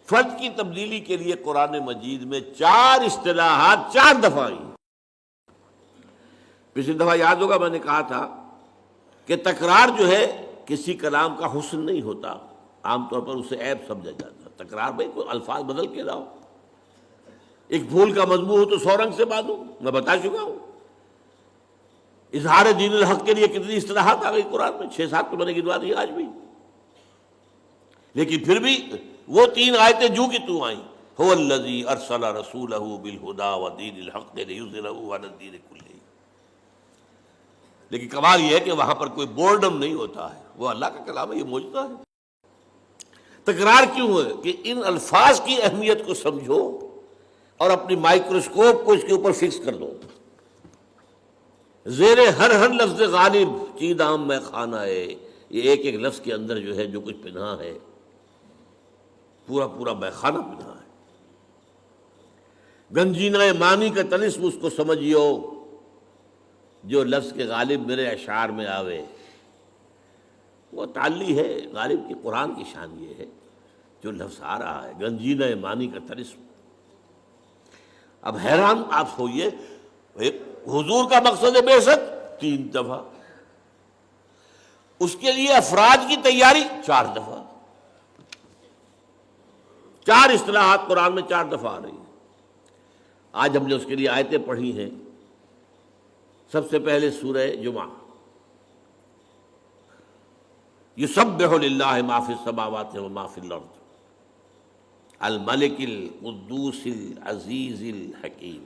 فرد کی تبدیلی کے لیے قرآن مجید میں 4 اصطلاحات 4 دفعہ آئی۔ پچھلی دفعہ یاد ہوگا میں نے کہا تھا کہ تکرار جو ہے کسی کلام کا حسن نہیں ہوتا، عام طور پر اسے عیب سمجھا جاتا۔ تکرار بھائی کوئی الفاظ بدل کے لاؤ، ایک پھول کا مضمون ہو تو 100 رنگ سے باندھو، میں بتا چکا ہوں۔ اظہار دین الحق کے لیے کتنی اصطلاحات آ گئی قرآن میں، 6-7 تو میں نے گنوا دی آج بھی، لیکن پھر بھی وہ 3 آیتیں جو کہ تو آئیں، هو الذی ارسل رسولہ بالہدی ودین الحق لیظہرہ علی الدین کلہ۔ لیکن کمال یہ ہے کہ وہاں پر کوئی بورڈم نہیں ہوتا ہے، وہ اللہ کا کلام ہے، یہ معجزہ ہے۔ تکرار کیوں ہے؟ کہ ان الفاظ کی اہمیت کو سمجھو اور اپنی مائکروسکوپ کو اس کے اوپر فکس کر دو۔ زیر ہر لفظ غالب چیدام میں خانہ ہے، یہ ایک ایک لفظ کے اندر جو ہے جو کچھ پنہا ہے، پورا میں خانہ پنہا ہے۔ گنجینہ معنی کا طلسم اس کو سمجھیو، جو لفظ کے غالب میرے اشعار میں آوے، وہ تعلی ہے غالب کی۔ قرآن کی شان یہ ہے جو لفظ آ رہا ہے، گنجینہ معنی کا طلسم۔ اب حیران آپ ہوئیے، حضور کا مقصد بعثت 3 دفعہ، اس کے لیے افراد کی تیاری 4 دفعہ، 4 اصطلاحات قرآن میں 4 دفعہ آ رہی ہیں۔ آج ہم نے اس کے لیے آیتیں پڑھی ہیں۔ سب سے پہلے سورہ جمعہ، یسبح للہ ما فی السماوات و ما فی الارض الملک القدوس العزیز الحکیم۔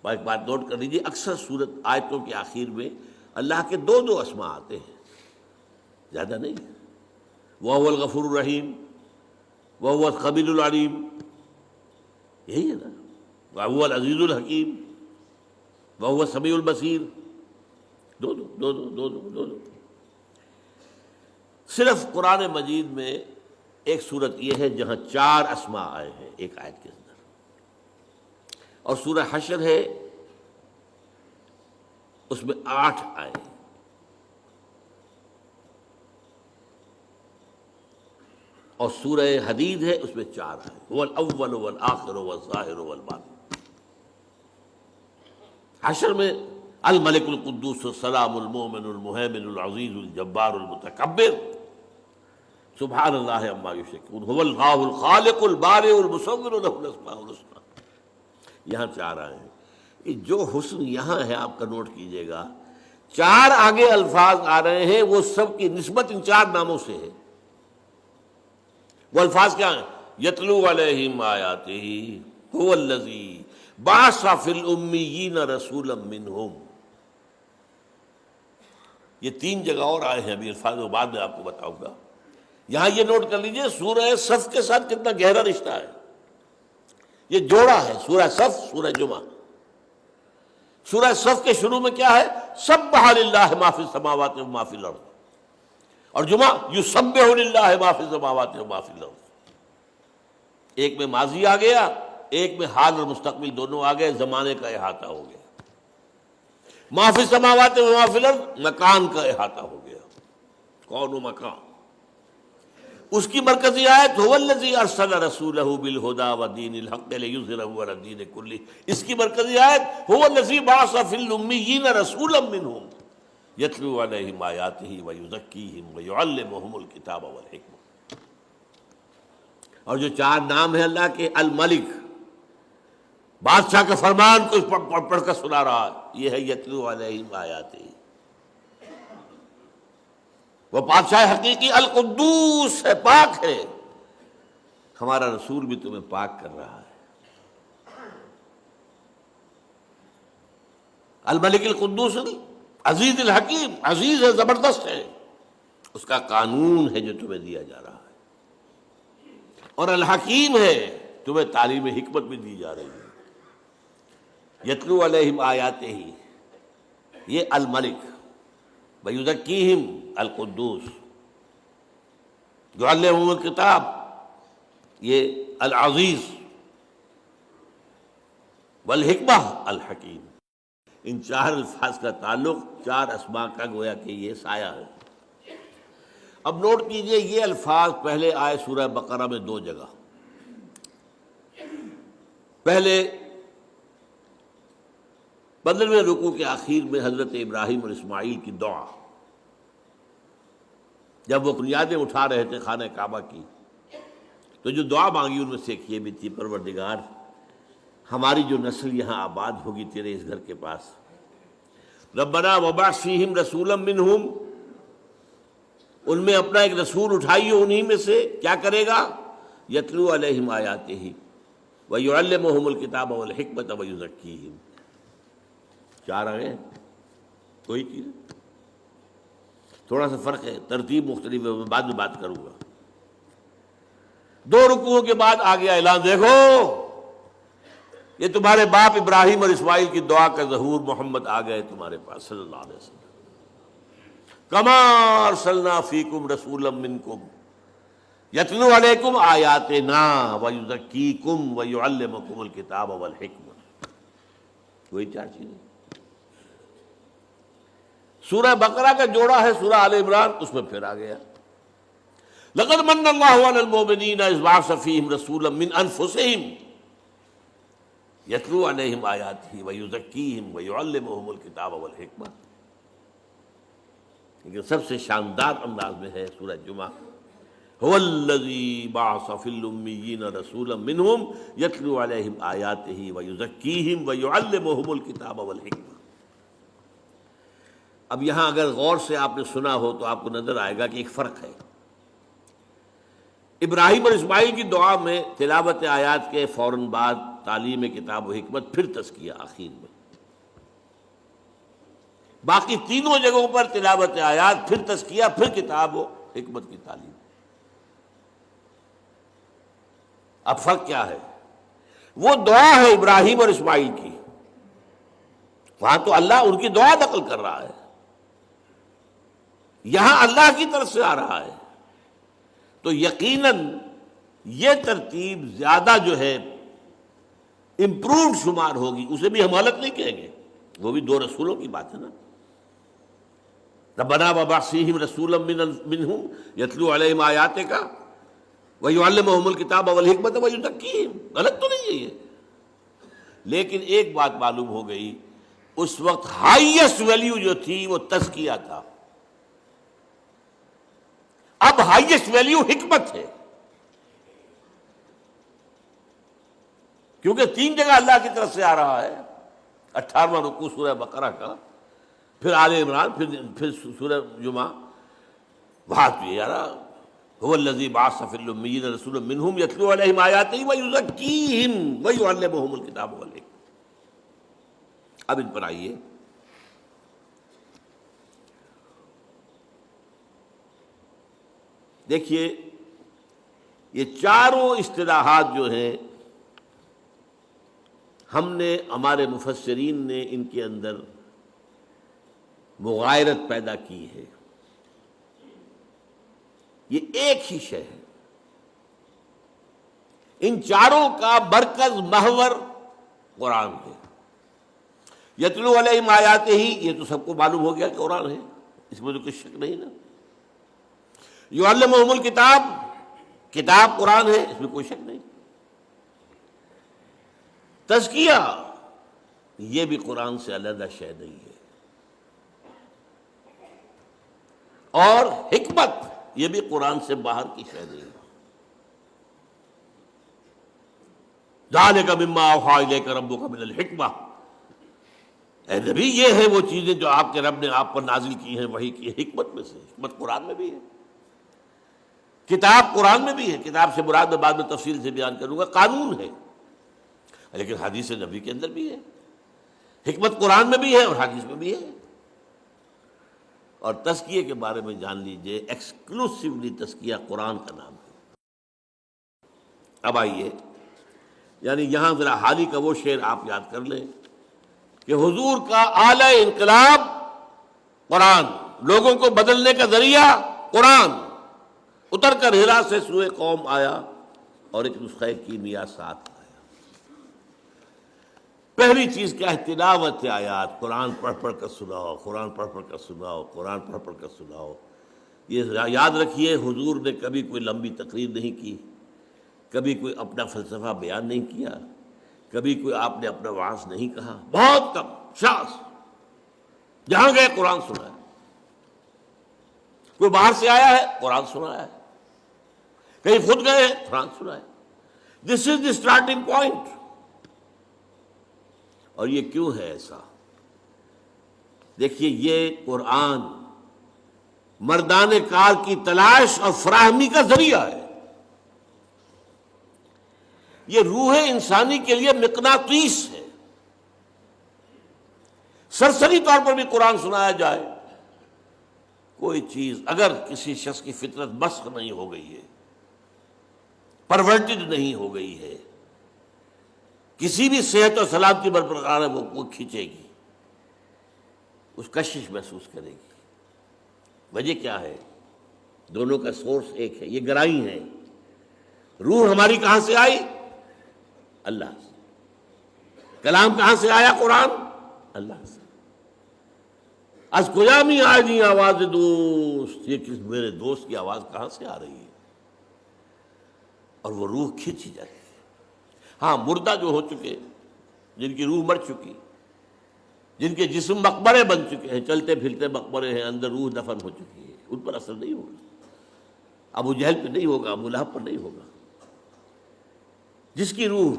ایک بات نوٹ کر لیجیے، اکثر سورت آیتوں کے آخر میں اللہ کے 2 اسماء آتے ہیں، زیادہ نہیں۔ وَهُوَ الغفور الرحیم، وَهُوَ الخبیر العلیم، یہی ہے نا، وَهُوَ العزیز الحکیم، وَهُوَ السمیع البصیر، دو۔ صرف قرآن مجید میں ایک صورت یہ ہے جہاں 4 اسماء آئے ہیں ایک آیت کے اندر، اور سورہ حشر ہے اس میں 8 آئے ہیں۔ اور سورہ حدید ہے اس میں 4 آئے، هو الاول والآخر والظاہر والباطن۔ حشر میں الملک القدوس السلام المؤمن المہیمن العزیز الجبار المتکبر سبحان اللہ عما یشرکون، هو اللہ الخالق البارئ المصور له الاسماء الحسنى۔ یہاں 4 آئے ہیں۔ یہ جو حسن یہاں ہے آپ کا نوٹ کیجئے گا، 4 آگے الفاظ آ رہے ہیں، وہ سب کی نسبت ان 4 ناموں سے ہے۔ وہ الفاظ کیا ہیں؟ یتلو علیہم آیاتہ، هو الذی بعث فی الامیین رسولا منہم۔ یہ 3 جگہ اور آئے ہیں، ابھی الفاظ وہ بعد میں آپ کو بتاؤں گا۔ یہاں یہ نوٹ کر لیجئے سورہ صف کے ساتھ کتنا گہرا رشتہ ہے، یہ جوڑا ہے سورہ صف سورہ جمعہ۔ سورہ صف کے شروع میں کیا ہے؟ سبح للہ ما فی السماوات و ما فی الارض، اور جمعہ یسبح للہ ما فی السماوات و ما فی الارض۔ ایک میں ماضی آ گیا، ایک میں حال اور مستقبل دونوں آ گئے، زمانے کا احاطہ ہو گیا۔ ما فی السماوات و ما فی الارض، مکان کا احاطہ ہو گیا، کون و مکان۔ اس کی مرکزی آیت هو الذی ارسل رسولہ بالہدی ودین الحق لیظہرہ علی الدین کلہ، اس کی مرکزی آیت هو الذی بعث فی الامیین رسولا منہم یتلو علیہم آیاتہ ویزکیہم ویعلمہم الکتاب والحکمہ۔ اور جو چار نام ہیں اللہ کے، الملک، بادشاہ کا فرمان کو پڑھ کر سنا رہا، یہ ہے یتلو علیہم آیاتہ۔ وہ بادشاہ حقیقی القدوس ہے، پاک ہے، ہمارا رسول بھی تمہیں پاک کر رہا ہے۔ الملک القدوس عزیز الحکیم، عزیز ہے، زبردست ہے، اس کا قانون ہے جو تمہیں دیا جا رہا ہے، اور الحکیم ہے، تمہیں تعلیم حکمت بھی دی جا رہی ہے۔ یتلو علیہم آیاتہ، یہ الملک، ویزکیہم القدوس، یعلمہم الکتاب، یہ العزیز، والحکمہ الحکیم۔ ان چار الفاظ کا تعلق چار اسماء کا گویا کہ یہ سایہ ہے۔ اب نوٹ کیجئے، یہ الفاظ پہلے آئے سورہ بقرہ میں دو جگہ۔ پہلے 15ویں رکوع کے آخر میں حضرت ابراہیم اور اسماعیل کی دعا، جب وہ بنیادیں اٹھا رہے تھے خانہ کعبہ کی، تو جو دعا مانگی ان میں سے ایک یہ بھی تھی، پروردگار ہماری جو نسل یہاں آباد ہوگی تیرے اس گھر کے پاس، ربنا وبعث فیہم رسولا منہم، ان میں اپنا ایک رسول اٹھائیے انہی میں سے، کیا کرے گا؟ یتلو علیہم آیاتہ ویعلمہم الکتاب والحکمۃ ویزکیہم۔ چار آئے، کوئی چیز، تھوڑا سا فرق ہے، ترتیب مختلف ہے، میں بعد میں بات کروں گا۔ دو رکوعوں کے بعد آ گیا اعلان، دیکھو یہ تمہارے باپ ابراہیم اور اسماعیل کی دعا کا ظہور، محمد آ گئے تمہارے پاس صلی اللہ علیہ وسلم۔ کما ارسلنا فیکم رسولا منکم یتلو علیکم آیاتنا ویزکیکم ویعلمکم الکتاب والحکمہ۔ وہی چار چیزیں۔ سورہ بقرہ کا جوڑا ہے سورہ آل عمران، اس میں پھر آ گیا لقد من اللہ علی المؤمنین اذ بعث فیہم رسولا من انفسہم یتلو علیہم آیاتہ ویزکیہم ویعلمہم الکتاب والحکمہ۔ لیکن سب سے شاندار انداز میں ہے سورہ جمعہ، هو الذی بعث فی الامیین رسولا منہم یتلو علیہم آیاتہ ویزکیہم ویعلمہم الکتاب والحکمہ۔ اب یہاں اگر غور سے آپ نے سنا ہو تو آپ کو نظر آئے گا کہ ایک فرق ہے۔ ابراہیم اور اسماعیل کی دعا میں تلاوت آیات کے فوراً بعد تعلیم کتاب و حکمت، پھر تزکیہ آخر میں۔ باقی تینوں جگہوں پر تلاوت آیات، پھر تزکیہ، پھر کتاب و حکمت کی تعلیم۔ اب فرق کیا ہے؟ وہ دعا ہے ابراہیم اور اسماعیل کی، وہاں تو اللہ ان کی دعا نقل کر رہا ہے، یہاں اللہ کی طرف سے آ رہا ہے، تو یقیناً یہ ترتیب زیادہ جو ہے امپرووڈ شمار ہوگی، اسے بھی ہم غلط نہیں کہیں گے، وہ بھی دو رسولوں کی بات ہے نا۔ ربنا وبعث فیہم رسولا منہم یتلو علیہم آیاتک ویعلمہم الکتاب والحکمۃ ویزکیہم، غلط تو نہیں ہے یہ۔ لیکن ایک بات معلوم ہو گئی، اس وقت ہائیسٹ ویلیو جو تھی وہ تزکیہ تھا، اب ہائیسٹ ویلیو حکمت ہے، کیونکہ تین جگہ اللہ کی طرف سے آ رہا ہے۔ 18واں رکوع سورہ بقرہ کا، پھر آل عمران، پھر سورہ جمعہ، وہاں تو یہ آ رہا هو الذی بعث فی الامیین رسولا منہم یتلو علیہم آیاتہ ویزکیہم ویعلمہم الکتاب والحکمہ۔ اب ان پر آئیے، دیکھیے یہ چاروں اصطلاحات جو ہیں ہم نے، ہمارے مفسرین نے ان کے اندر مغایرت پیدا کی ہے. یہ ایک ہی شے ہے، ان چاروں کا مرکز محور قرآن ہے. یتلو علیہم آیاتہ، یہ تو سب کو معلوم ہو گیا کہ قرآن ہے، اس میں تو کچھ شک نہیں نا. یعلمہم الکتاب، کتاب قرآن ہے، اس میں کوئی شک نہیں. تزکیہ، یہ بھی قرآن سے علیحدہ شے نہیں ہے. اور حکمت، یہ بھی قرآن سے باہر کی شے نہیں ہے. ذالک مما اوحی الیک ربک من الحکمہ، اے نبی یہ ہے وہ چیزیں جو آپ کے رب نے آپ پر نازل کی ہیں وحی کی حکمت میں سے. حکمت قرآن میں بھی ہے، کتاب قرآن میں بھی ہے. کتاب سے مراد میں بعد میں تفصیل سے بیان کروں گا، قانون ہے، لیکن حدیث نبی کے اندر بھی ہے. حکمت قرآن میں بھی ہے اور حدیث میں بھی ہے. اور تزکیے کے بارے میں جان لیجئے، ایکسکلوسیولی تزکیہ قرآن کا نام ہے. اب آئیے، یعنی یہاں ذرا حالی کا وہ شعر آپ یاد کر لیں کہ حضور کا اعلی انقلاب قرآن، لوگوں کو بدلنے کا ذریعہ قرآن، اتر کر ہرا سے سوئے قوم آیا اور ایک نسخہ کیمیا ساتھ آیا. پہلی چیز کیا ہے؟ تلاوت آیات. قرآن پڑھ پڑھ کر سناؤ، قرآن پڑھ پڑھ کر سناؤ، قرآن پڑھ پڑھ کر سناؤ. یہ یاد رکھیے، حضور نے کبھی کوئی لمبی تقریر نہیں کی، کبھی کوئی اپنا فلسفہ بیان نہیں کیا، کبھی کوئی آپ نے اپنا وعظ نہیں کہا. بہت کم شاذ، جہاں گئے قرآن سنایا. کوئی باہر سے آیا ہے قرآن سنایا ہے، کہیں خود گئے ہیں قرآن سنایا. دس از دی اسٹارٹنگ پوائنٹ. اور یہ کیوں ہے ایسا؟ دیکھیے، یہ قرآن مردان کار کی تلاش اور فراہمی کا ذریعہ ہے. یہ روح انسانی کے لیے مقناطیس ہے. سرسری طور پر بھی قرآن سنایا جائے، کوئی چیز اگر کسی شخص کی فطرت مسخ نہیں ہو گئی ہے، پرورٹڈ نہیں ہو گئی ہے، کسی بھی صحت اور سلامتی برقرار ہے، وہ کھینچے گی، اس کشش محسوس کرے گی. وجہ کیا ہے؟ دونوں کا سورس ایک ہے، یہ گرائی ہے. روح ہماری کہاں سے آئی؟ اللہ سے. کلام کہاں سے آیا؟ قرآن اللہ سے. از کجا می آئی آواز دوست، یہ کس میرے دوست کی آواز کہاں سے آ رہی ہے؟ اور وہ روح کھینچی جاتی ہے. ہاں، مردہ جو ہو چکے، جن کی روح مر چکی، جن کے جسم مقبرے بن چکے ہیں، چلتے پھرتے مقبرے ہیں، اندر روح دفن ہو چکی ہے، ان پر اثر نہیں ہوگا. ابو جہل پہ نہیں ہوگا، ابو لہب پر نہیں ہوگا. جس کی روح،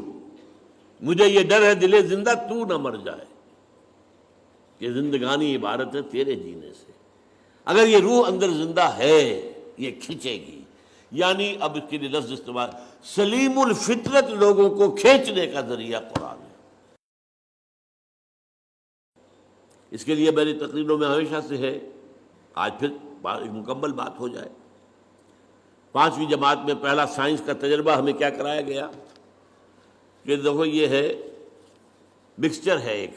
مجھے یہ ڈر ہے دل زندہ تو نہ مر جائے، کہ زندگانی عبارت ہے تیرے جینے سے. اگر یہ روح اندر زندہ ہے، یہ کھینچے گی. یعنی اب اس کے لیے لفظ استعمال، سلیم الفطرت لوگوں کو کھینچنے کا ذریعہ قرآن ہے. اس کے لیے میری تقریروں میں ہمیشہ سے ہے، آج پھر ایک مکمل بات ہو جائے. 5ویں جماعت میں پہلا سائنس کا تجربہ ہمیں کیا کرایا گیا کہ دیکھو یہ ہے مکسچر ہے ایک،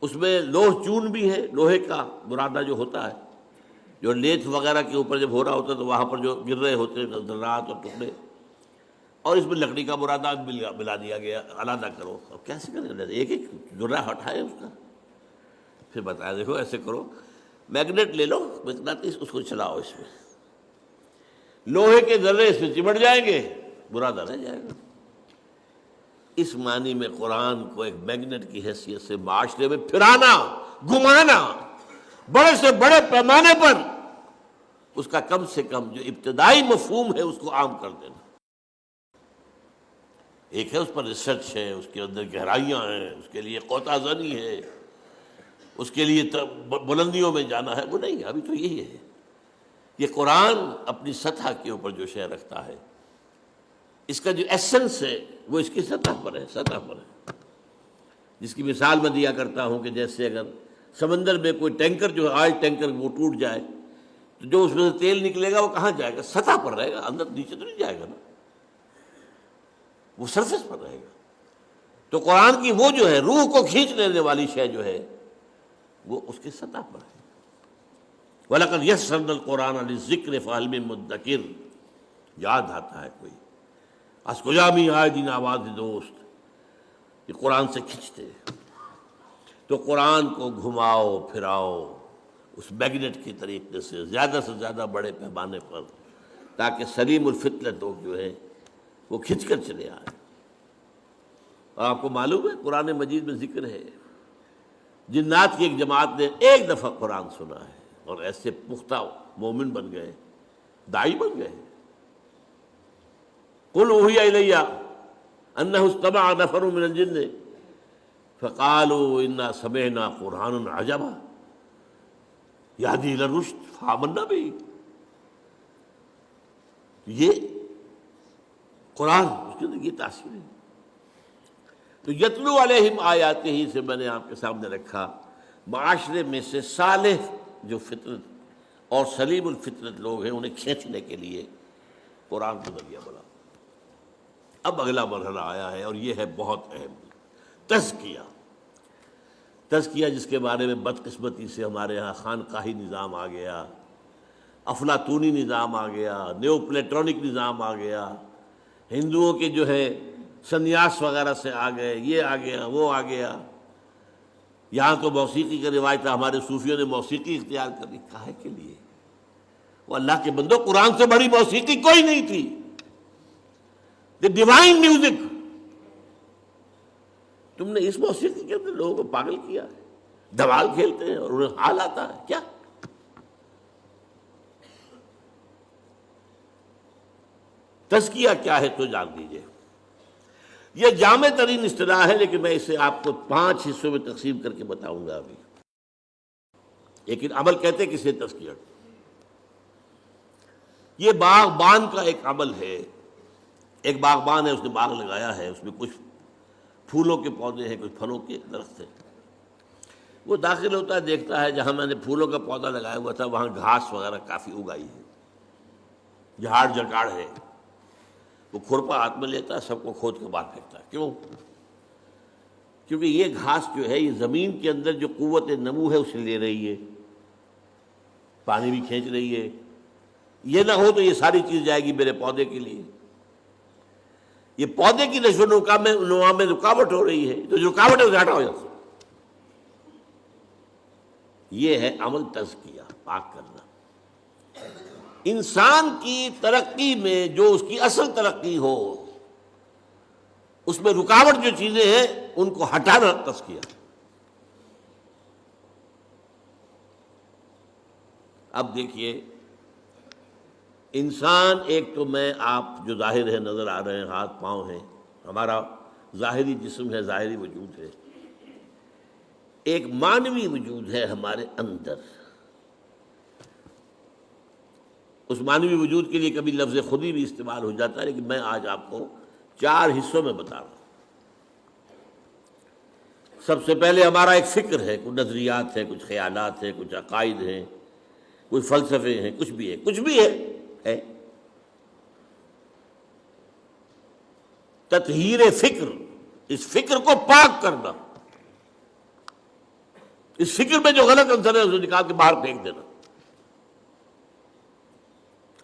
اس میں لوہ چون بھی ہے، لوہے کا برادہ جو ہوتا ہے، جو لیتھ وغیرہ کے اوپر جب ہو رہا ہوتا ہے تو وہاں پر جو گر رہے ہوتے ہیں ذرات اور ٹکڑے، اور اس میں لکڑی کا برادہ ملا دیا گیا. علیحدہ کرو. اب کیسے کریں؟ ایک ایک ذرہ ہٹائے اس کا، پھر بتایا دیکھو ایسے کرو، میگنیٹ لے لو، مقناطیس، اس کو چلاؤ، اس میں لوہے کے ذرے اس میں چمٹ جائیں گے، برادہ رہ جائے گا. اس معنی میں قرآن کو ایک میگنیٹ کی حیثیت سے معاشرے میں پھرانا، گھمانا، بڑے سے بڑے پیمانے پر اس کا کم سے کم جو ابتدائی مفہوم ہے اس کو عام کر دینا. ایک ہے اس پر ریسرچ ہے، اس کے اندر گہرائیاں ہیں، اس کے لیے قوطہ زنی ہے، اس کے لیے بلندیوں میں جانا ہے. وہ نہیں، ابھی تو یہی ہے. یہ قرآن اپنی سطح کے اوپر جو شے رکھتا ہے، اس کا جو ایسنس ہے وہ اس کی سطح پر ہے، سطح پر ہے. جس کی مثال میں دیا کرتا ہوں کہ جیسے اگر سمندر میں کوئی ٹینکر جو ہے، آئل ٹینکر، وہ ٹوٹ جائے تو جو اس میں سے تیل نکلے گا وہ کہاں جائے گا؟ سطح پر رہے گا، اندر نیچے تو نہیں جائے گا نا، وہ سرفیس پر رہے گا. تو قرآن کی وہ جو ہے روح کو کھینچ لینے والی شے جو ہے وہ اس کی سطح پر ہے۔ وَلَقَدْ يَسَّرْنَا الْقُرْآنَ لِلذِّكْرِ فَهَلْ مِن مُدَّكِرٍ، یاد آتا ہے کوئی از کجا می آئے دین آواز دوست، یہ قرآن سے کھنچتے تو قرآن کو گھماؤ پھراؤ اس میگنیٹ کے طریقے سے زیادہ بڑے پیمانے پر، تاکہ سلیم الفطرت لوگ جو ہے وہ کھنچ کر چلے آئے۔ اور آپ کو معلوم ہے قرآن مجید میں ذکر ہے جنات کی ایک جماعت نے ایک دفعہ قرآن سنا ہے اور ایسے پختہ مومن بن گئے، داعی بن گئے۔ قل اوحی الی انہ استمع نفر من الجن فقالوا انا سمعنا قرآنا عجبا یہدی الی الرشد فآمنا بہ۔ یہ قرآن اس کے اندر یہ تاثیر ہے۔ تو یتلو علیہم آیاتہ ہی سے میں نے آپ کے سامنے رکھا، معاشرے میں سے صالح جو فطرت اور سلیم الفطرت لوگ ہیں انہیں کھینچنے کے لیے قرآن کو ذریعہ بنا۔ اب اگلا مرحلہ آیا ہے اور یہ ہے بہت اہم، تزکیہ۔ تزکیہ جس کے بارے میں بدقسمتی سے ہمارے ہاں خانقاہی نظام آ گیا، افلاطونی نظام آ گیا، نیو پلیٹونک نظام آ گیا، ہندوؤں کے جو ہے سنیاس وغیرہ سے آ گئے، یہ آ گیا وہ آ گیا، یہاں تو موسیقی کا روایت ہے، ہمارے صوفیوں نے موسیقی اختیار کر لی۔ کاہے کے لیے؟ وہ اللہ کے بندو، قرآن سے بڑی موسیقی کوئی نہیں تھی، دی ڈیوائن میوزک۔ تم نے اس موسیقی کے اندر لوگوں کو پاگل کیا ہے، دھمال کھیلتے ہیں اور انہیں حال آتا ہے کیا؟ تزکیہ کیا ہے تو جان دیجیے۔ یہ جامع ترین اصطلاح ہے، لیکن میں اسے آپ کو 5 حصوں میں تقسیم کر کے بتاؤں گا ابھی۔ لیکن عمل کہتے کسے تزکیہ؟ یہ باغبان کا ایک عمل ہے۔ ایک باغبان ہے، اس نے باغ لگایا ہے، اس میں کچھ پھولوں کے پودے ہیں، کچھ پھلوں کے درخت ہیں۔ وہ داخل ہوتا ہے، دیکھتا ہے جہاں میں نے پھولوں کا پودا لگایا ہوا تھا وہاں گھاس وغیرہ کافی اگائی ہے، جھاڑ جکاڑ ہے۔ وہ کھرپا ہاتھ میں لیتا ہے، سب کو کھود کے باہر پھینکتا ہے۔ کیوں؟ کیونکہ یہ گھاس جو ہے یہ زمین کے اندر جو قوت نمو ہے اسے لے رہی ہے، پانی بھی کھینچ رہی ہے۔ یہ نہ ہو تو یہ ساری چیز جائے گی میرے پودے کے لیے، یہ پودے کی نشو و نما میں رکاوٹ ہو رہی ہے، تو جو رکاوٹ ہے اسے ہٹاؤ یہاں سے۔ یہ ہے عمل تزکیہ، پاک کرنا۔ انسان کی ترقی میں جو اس کی اصل ترقی ہو اس میں رکاوٹ جو چیزیں ہیں ان کو ہٹانا تزکیہ۔ اب دیکھیے انسان، ایک تو میں آپ جو ظاہر ہے نظر آ رہے ہیں، ہاتھ پاؤں ہیں، ہمارا ظاہری جسم ہے، ظاہری وجود ہے۔ ایک معنوی وجود ہے ہمارے اندر۔ اس معنوی وجود کے لیے کبھی لفظ خودی بھی استعمال ہو جاتا ہے، لیکن میں آج آپ کو 4 حصوں میں بتا رہا ہوں۔ سب سے پہلے ہمارا ایک فکر ہے، کچھ نظریات ہیں، کچھ خیالات ہیں، کچھ عقائد ہیں، کچھ فلسفے ہیں، کچھ بھی ہے۔ تطہیر فکر، اس فکر کو پاک کرنا، اس فکر میں جو غلط عنصر ہے اسے نکال کے باہر پھینک دینا۔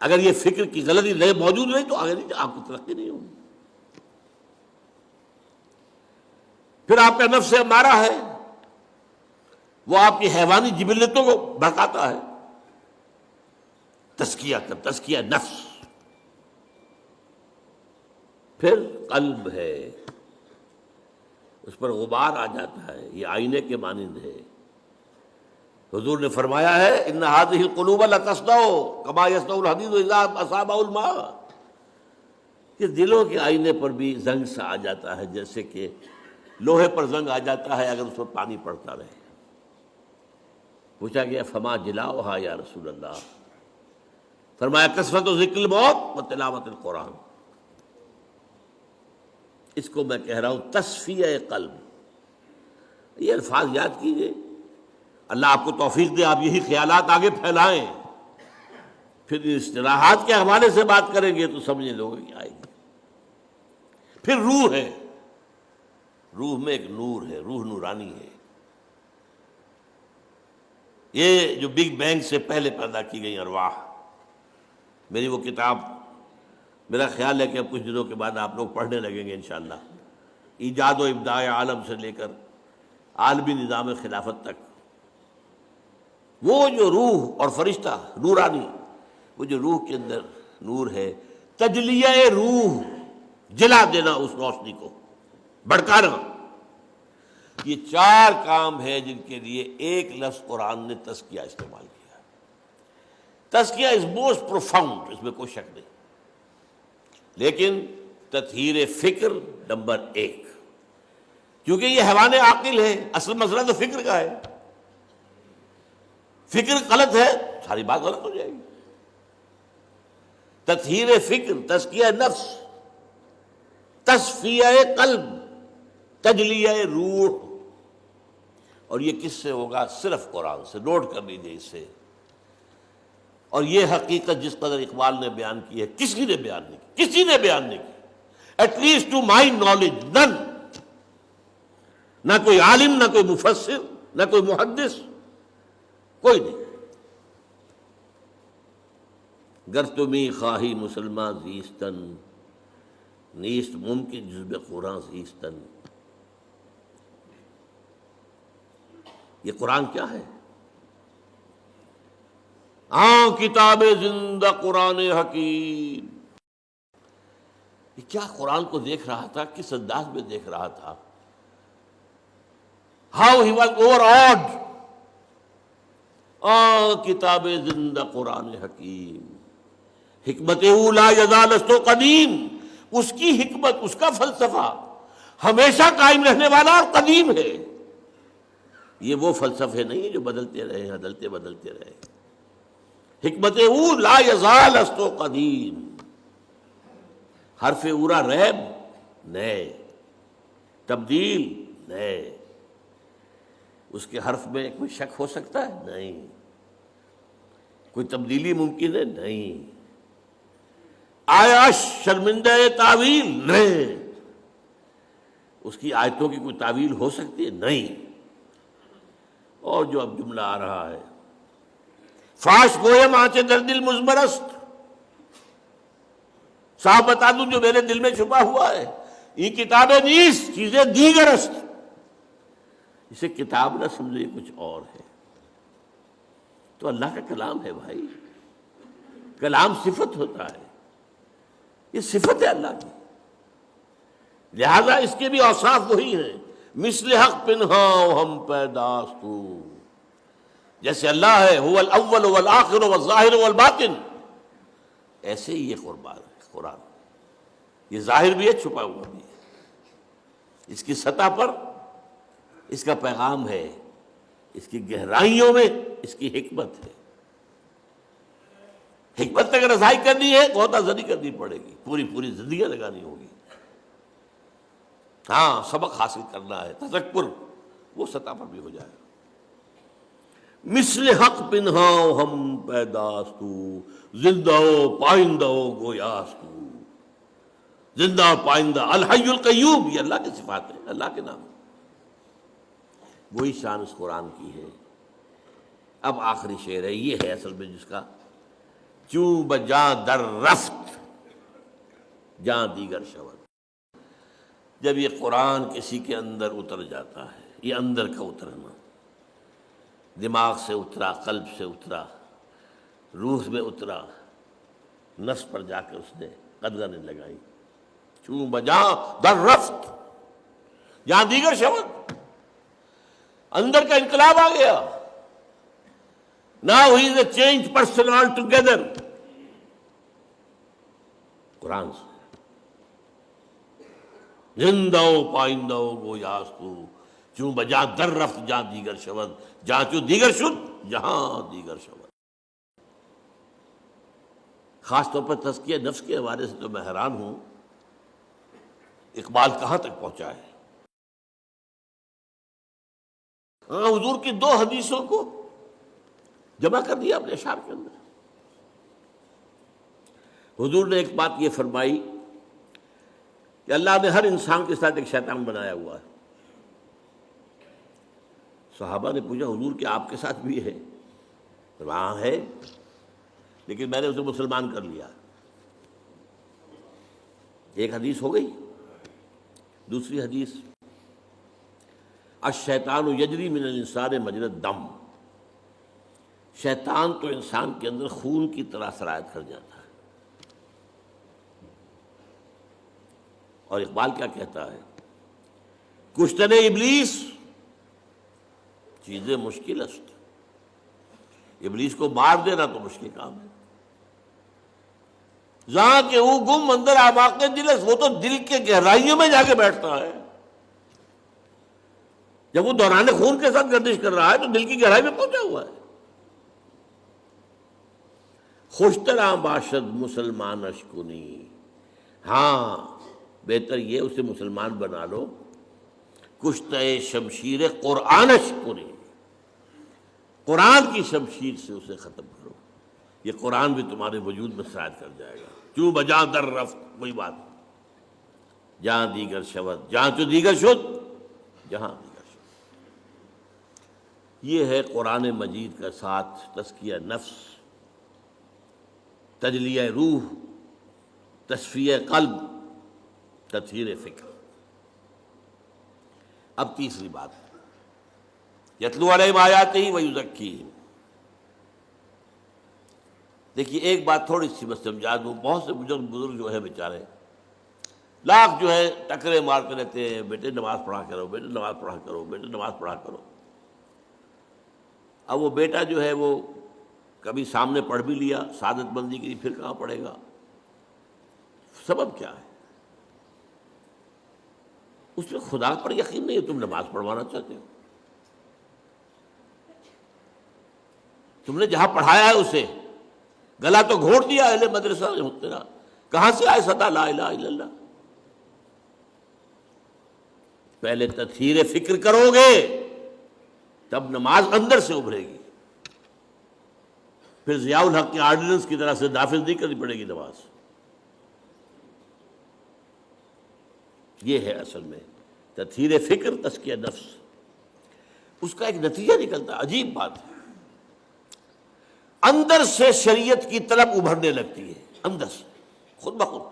اگر یہ فکر کی غلطی موجود نہیں تو آگے نہیں، آپ کی ترقی نہیں ہوگی۔ پھر آپ کا نفس امارہ ہے، وہ آپ کی حیوانی جبلتوں کو بھڑکاتا ہے۔ تزکیہ نفس۔ پھر قلب ہے، اس پر غبار آ جاتا ہے، یہ آئینے کے مانند ہے۔ حضور نے فرمایا ہے ان هذه القلوب لتصدع كما يصدع الحديد اذا اصابه الماء، کہ دلوں کے آئینے پر بھی زنگ سا آ جاتا ہے، جیسے کہ لوہے پر زنگ آ جاتا ہے اگر اس پر پانی پڑتا رہے۔ پوچھا گیا فما جلاؤها یا رسول اللہ؟ فرمایا کثرت ذکر الموت و تلاوت القرآن۔ اس کو میں کہہ رہا ہوں تصفیہ قلب۔ یہ الفاظ یاد کیجئے، اللہ آپ کو توفیق دے آپ یہی خیالات آگے پھیلائیں، پھر اصطلاحات کے حوالے سے بات کریں گے تو سمجھنے لوگوں کی آئے گی۔ پھر روح ہے، روح میں ایک نور ہے، روح نورانی ہے۔ یہ جو بگ بینگ سے پہلے پیدا کی گئی ارواح، میری وہ کتاب میرا خیال ہے کہ اب کچھ دنوں کے بعد آپ لوگ پڑھنے لگیں گے انشاءاللہ، ایجاد و ابداع عالم سے لے کر عالمی نظام خلافت تک، وہ جو روح اور فرشتہ نورانی، وہ جو روح کے اندر نور ہے، تجلیہ روح، جلا دینا اس روشنی کو، بھڑکانا، یہ چار کام ہے جن کے لیے ایک لفظ قرآن نے تزکیہ استعمال کیا۔ تزکیہ از موسٹ پروفاؤنڈ، اس میں کوئی شک نہیں، لیکن تطہیر فکر نمبر ایک، کیونکہ یہ حیوان عاقل ہے، اصل مسئلہ تو فکر کا ہے، فکر غلط ہے ساری بات غلط ہو جائے گی۔ تطہیر فکر، تزکیہ نفس، تصفیہ قلب، تجلیہ روح، اور یہ کس سے ہوگا؟ صرف قرآن سے۔ نوٹ کر لیجیے اس سے۔ اور یہ حقیقت جس قدر اقبال نے بیان کی ہے، کسی نے بیان نہیں کی، کسی نے بیان نہیں کی، at least to my knowledge none, نہ کوئی عالم، نہ کوئی مفسر، نہ کوئی محدث، کوئی نہیں۔ گر تمی خواہی مسلمان زیستن، نیست ممکن جزب قرآن زیستن۔ یہ قرآن کیا ہے؟ کتاب زندہ قرآن حکیم۔ یہ کیا قرآن کو دیکھ رہا تھا، کس انداز میں دیکھ رہا تھا؟ How he was over odd. کتاب زندہ قرآن حکیم، حکمت لا یزال است قدیم، اس کی حکمت، اس کا فلسفہ ہمیشہ قائم رہنے والا اور قدیم ہے۔ یہ وہ فلسفے نہیں جو بدلتے رہے، بدلتے بدلتے رہے۔ حکمت لا یزال است قدیم، حرف اورا ریب نئے، تبدیل نئے، اس کے حرف میں کوئی شک ہو سکتا ہے؟ نہیں۔ کوئی تبدیلی ممکن ہے؟ نہیں۔ آیا شرمندہ تعویل؟ نہیں۔ اس کی آیتوں کی کوئی تعویل ہو سکتی ہے؟ نہیں۔ اور جو اب جملہ آ رہا ہے، فاش گویم آنچے در دل مزمرست، صاحب بتا دوں جو میرے دل میں چھپا ہوا ہے، یہ کتابیں نیست چیزیں دیگر است۔ اسے کتاب نہ سمجھے، کچھ اور ہے۔ تو اللہ کا کلام ہے بھائی، کلام صفت ہوتا ہے، یہ صفت ہے اللہ کی، لہذا اس کے بھی اوصاف وہی ہیں۔ مثل حق پنہاں ہم پیداستو، جیسے اللہ ہے هو الاول والآخر والظاہر والباطن، ایسے ہی یہ قرآن، یہ ظاہر بھی ہے، چھپا ہوا بھی ہے۔ اس کی سطح پر اس کا پیغام ہے، اس کی گہرائیوں میں اس کی حکمت ہے۔ حکمت تک رسائی کرنی ہے، غوطہ زنی کرنی پڑے گی، پوری زندگیاں لگانی ہوگی۔ ہاں، سبق حاصل کرنا ہے، تذکر وہ سطح پر بھی ہو جائے گا۔ مثل حق پنہاں ہم پیداستو، زندہ و پائندہ و گویاستو، زندہ و پائندہ، الحی القیوم، یہ اللہ کی صفات ہے، اللہ کے نام، وہی شان اس قرآن کی ہے۔ اب آخری شعر ہے، یہ ہے اصل میں جس کا چوں بجاں در رفت جاں دیگر شود۔ جب یہ قرآن کسی کے اندر اتر جاتا ہے، یہ اندر کا اترنا، دماغ سے اترا، قلب سے اترا، روح میں اترا، نفس پر جا کر اس نے قدغنیں لگائی، چوں بجاں در رفت جہاں دیگر شود، اندر کا انقلاب آ گیا۔ Now he is a changed person altogether۔ قرآن سے زندہ و پائندہ و گویاستو، چوں بجاں در رفت جہاں دیگر شود، جہاں چوں دیگر شد جہاں دیگر شود۔ خاص طور پر تزکیہ نفس کے حوالے سے تو میں حیران ہوں، اقبال کہاں تک پہنچا ہے۔ حضور کی 2 حدیثوں کو جمع کر دیا اپنے اشعار کے اندر۔ حضور نے ایک بات یہ فرمائی کہ اللہ نے ہر انسان کے ساتھ ایک شیطان بنایا ہوا ہے، صحابہ نے پوچھا حضور کہ آپ کے ساتھ بھی ہے؟ وہاں ہے، لیکن میں نے اسے مسلمان کر لیا۔ ایک حدیث ہو گئی۔ دوسری حدیث، الشیطان یجری من الانسان مجری الدم، شیطان تو انسان کے اندر خون کی طرح سرایت کر جاتا ہے۔ اور اقبال کیا کہتا ہے؟ کشتن ابلیس چیزیں مشکل است، ابلیس کو مار دینا تو مشکل کام ہے۔ جہاں کہ وہ گم اندر اعماق دل ہے، وہ تو دل کے گہرائیوں میں جا کے بیٹھتا ہے۔ جب وہ دوران خون کے ساتھ گردش کر رہا ہے تو دل کی گہرائی میں پہنچا ہوا ہے۔ خوشترا باشد مسلمان اشکنی، ہاں بہتر یہ اسے مسلمان بنا لو، کشتہ شمشیر قرآن اشکنی، قرآن کی شمشیر سے اسے ختم کرو، یہ قرآن بھی تمہارے وجود میں سرایت کر جائے گا۔ کیوں بجا در رفت، وہی بات، جہاں دیگر شود، جہاں تو دیگر شد، جہاں دیگر شد۔ یہ ہے قرآن مجید کا ساتھ تزکیہ نفس، تجلیہ روح، تصفیہ قلب، تطہیر فکر۔ اب تیسری بات، یتلو علیہم آیاتہ ویزکیہم۔ دیکھیے ایک بات تھوڑی سی بس سمجھا دوں، بہت سے بزرگ جو ہے بیچارے لاکھ جو ہے ٹکرے مارتے رہتے ہیں، بیٹے نماز پڑھا کرو، بیٹے نماز پڑھا کرو، بیٹے نماز پڑھا کرو۔ اب وہ بیٹا جو ہے وہ کبھی سامنے پڑھ بھی لیا سعادت بندی کے لیے، پھر کہاں پڑھے گا؟ سبب کیا ہے؟ اس میں خدا پر یقین نہیں ہے، تم نماز پڑھوانا چاہتے ہو۔ تم نے جہاں پڑھایا ہے اسے گلا تو گھونٹ دیا اہل مدرسہ نے تیرا، کہاں سے آئے صدا لا الہ الا اللہ؟ پہلے تطہیر فکر کرو گے تب نماز اندر سے ابھرے گی، پھر ضیاء الحق کے آرڈیننس کی طرح سے نافذ نہیں کرنی پڑے گی نماز۔ یہ ہے اصل میں تطہیر فکر، تزکیہ نفس۔ اس کا ایک نتیجہ نکلتا ہے، عجیب بات ہے، اندر سے شریعت کی طلب ابھرنے لگتی ہے، اندر سے خود بخود۔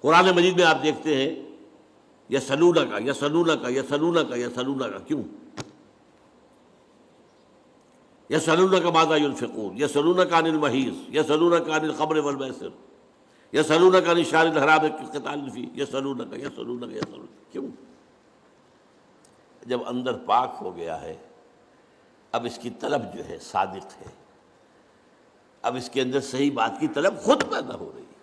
قرآن مجید میں آپ دیکھتے ہیں یسألونک یسألونک یسألونک یسألونک، کیوں؟ یسألونک ماذا ينفقون، یسألونک عن المحیض، یسألونک عن الخمر والمیسر، یسألونک عن الشہر الحرام قتال فیہ، یسألونک یسألونک یسألونک، کیوں؟ جب اندر پاک ہو گیا ہے، اب اس کی طلب جو ہے صادق ہے، اب اس کے اندر صحیح بات کی طلب خود پیدا ہو رہی ہے۔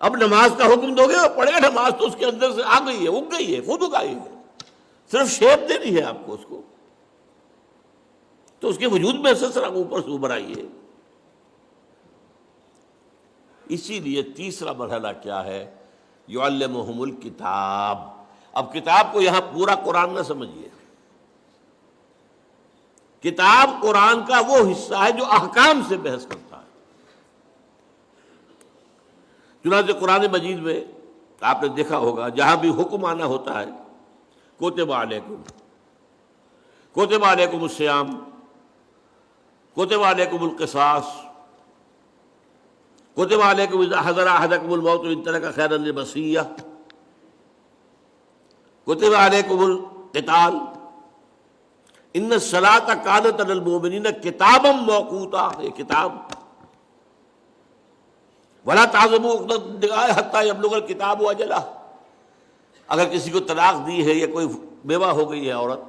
اب نماز کا حکم دو گے وہ پڑھے گا، نماز تو اس کے اندر سے آ گئی ہے، اگ گئی ہے، خود اگائی ہے، صرف شیپ دینی ہے آپ کو اس کو، تو اس کے وجود میں سے سر اوپر سے ابھر آئی ہے۔ اسی لیے تیسرا مرحلہ کیا ہے؟ یعلمہم الکتاب۔ اب کتاب کو یہاں پورا قرآن نہ سمجھیے، کتاب قرآن کا وہ حصہ ہے جو احکام سے بحث کرتا ہے۔ چنانچہ قرآن مجید میں آپ نے دیکھا ہوگا جہاں بھی حکم آنا ہوتا ہے، کتب علیکم، کتب علیکم الصیام، کتب علیکم القصاص، کتب علیکم اذا حضر احدکم الموت ان ترک خیرا الوصیہ، کتب علیکم القتال، ان الصلاۃ کانت علی المؤمنین کتابا موقوتا، یہ کتاب، ولا تعزموا عقدۃ النکاح حتی یبلغ الکتاب اجلہ۔ اگر کسی کو طلاق دی ہے یا کوئی بیوہ ہو گئی ہے عورت،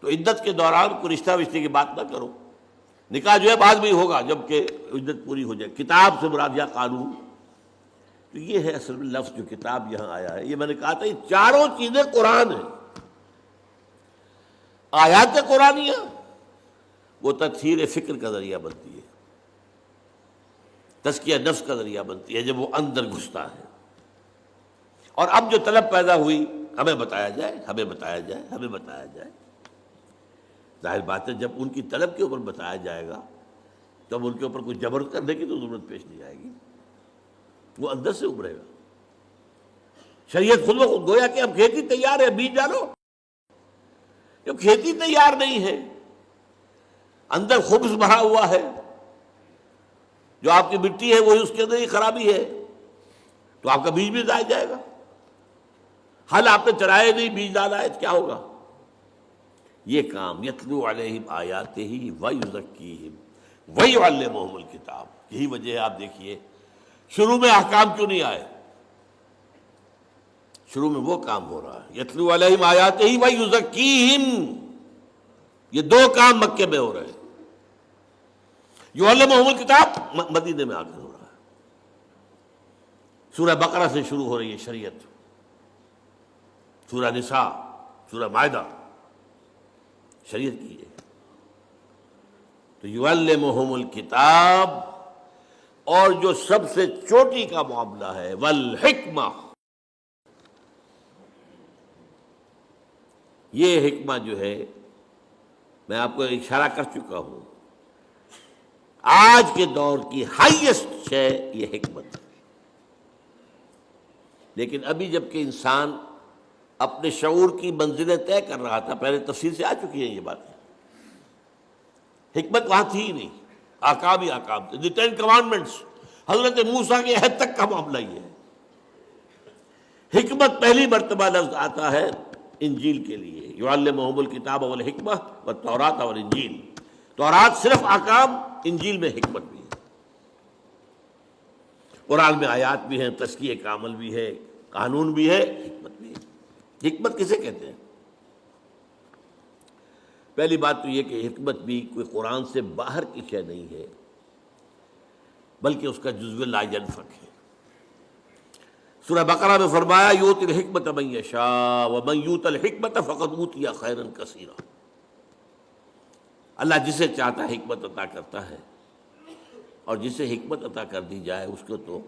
تو عدت کے دوران کوئی رشتہ وشتے کی بات نہ کرو، نکاح جو ہے بعد میں ہی ہوگا جب کہ عدت پوری ہو جائے۔ کتاب سے مراد یا قانون، تو یہ ہے اصل میں لفظ جو کتاب یہاں آیا ہے۔ یہ میں نے کہا تھا یہ چاروں چیزیں قرآن ہیں، آیات قرآنیہ وہ تطہیر فکر کا ذریعہ بنتی ہے، تزکیہ نفس کا ذریعہ بنتی ہے جب وہ اندر گھستا ہے۔ اور اب جو طلب پیدا ہوئی، ہمیں بتایا جائے، ہمیں بتایا جائے، ہمیں بتایا جائے، ظاہر بات ہے جب ان کی طلب کے اوپر بتایا جائے گا تب ان کے اوپر کوئی جبر کرنے کی تو ضرورت پیش نہیں آئے گی، وہ اندر سے ابھرے گا۔ شریعت خود بخود گویا کہ اب کھیتی تیار ہے، بیج ڈالو، جب کھیتی تیار نہیں ہے، اندر خبث بھرا ہوا ہے، جو آپ کی مٹی ہے وہی اس کے اندر ہی خرابی ہے، تو آپ کا بیج بھی ضائع جائے گا۔ حل آپ نے چرائے نہیں، بیج ڈالا ہے، کیا ہوگا؟ یہ کام یتلو علیہم آیاتہ ویزکیہم ویعلمہم الکتاب، یہی وجہ ہے آپ دیکھیے شروع میں احکام کیوں نہیں آئے؟ شروع میں وہ کام ہو رہا ہے، یتلو علیہم آیاتہ ویزکیہم، یہ دو کام مکے میں ہو رہے ہیں۔ یعلمہم الکتاب مدینے میں آ کر ہو رہا ہے۔ سورہ بقرہ سے شروع ہو رہی ہے شریعت، سورہ نساء، سورہ مائدہ، شریعت کی ہے۔ تو یعلمہم الکتاب، اور جو سب سے چوٹی کا معاملہ ہے والحکمہ، یہ حکمہ جو ہے میں آپ کو اشارہ کر چکا ہوں، آج کے دور کی ہائیسٹ شے یہ حکمت ہے۔ لیکن ابھی جبکہ انسان اپنے شعور کی منزلیں طے کر رہا تھا، پہلے تفصیل سے آ چکی ہیں یہ باتیں، حکمت وہاں تھی ہی نہیں، آکام ہی آکام تھے، دی 10 کمانڈمنٹس، حضرت موسیٰ کے عہد تک کا معاملہ یہ ہے۔ حکمت پہلی مرتبہ لفظ آتا ہے انجیل کے لیے، یعلمہم الکتاب والحکمہ والتوراۃ والانجیل، تورات صرف آکام، انجیل میں حکمت بھی ہے۔ قرآن میں آیات بھی ہیں، تزکیہ کا عمل بھی ہے، قانون بھی ہے، حکمت بھی ہے۔ حکمت کسے کہتے ہیں؟ پہلی بات تو یہ کہ حکمت بھی کوئی قرآن سے باہر کی شے نہیں ہے، بلکہ اس کا جزو لا ینفک ہے۔ سورہ بقرہ میں فرمایا یؤتی الحکمت من یشاء ومن یؤت الحکمت فقد اوتی خیرا کثیرا، اللہ جسے چاہتا ہے حکمت عطا کرتا ہے، اور جسے حکمت عطا کر دی جائے اس کو تو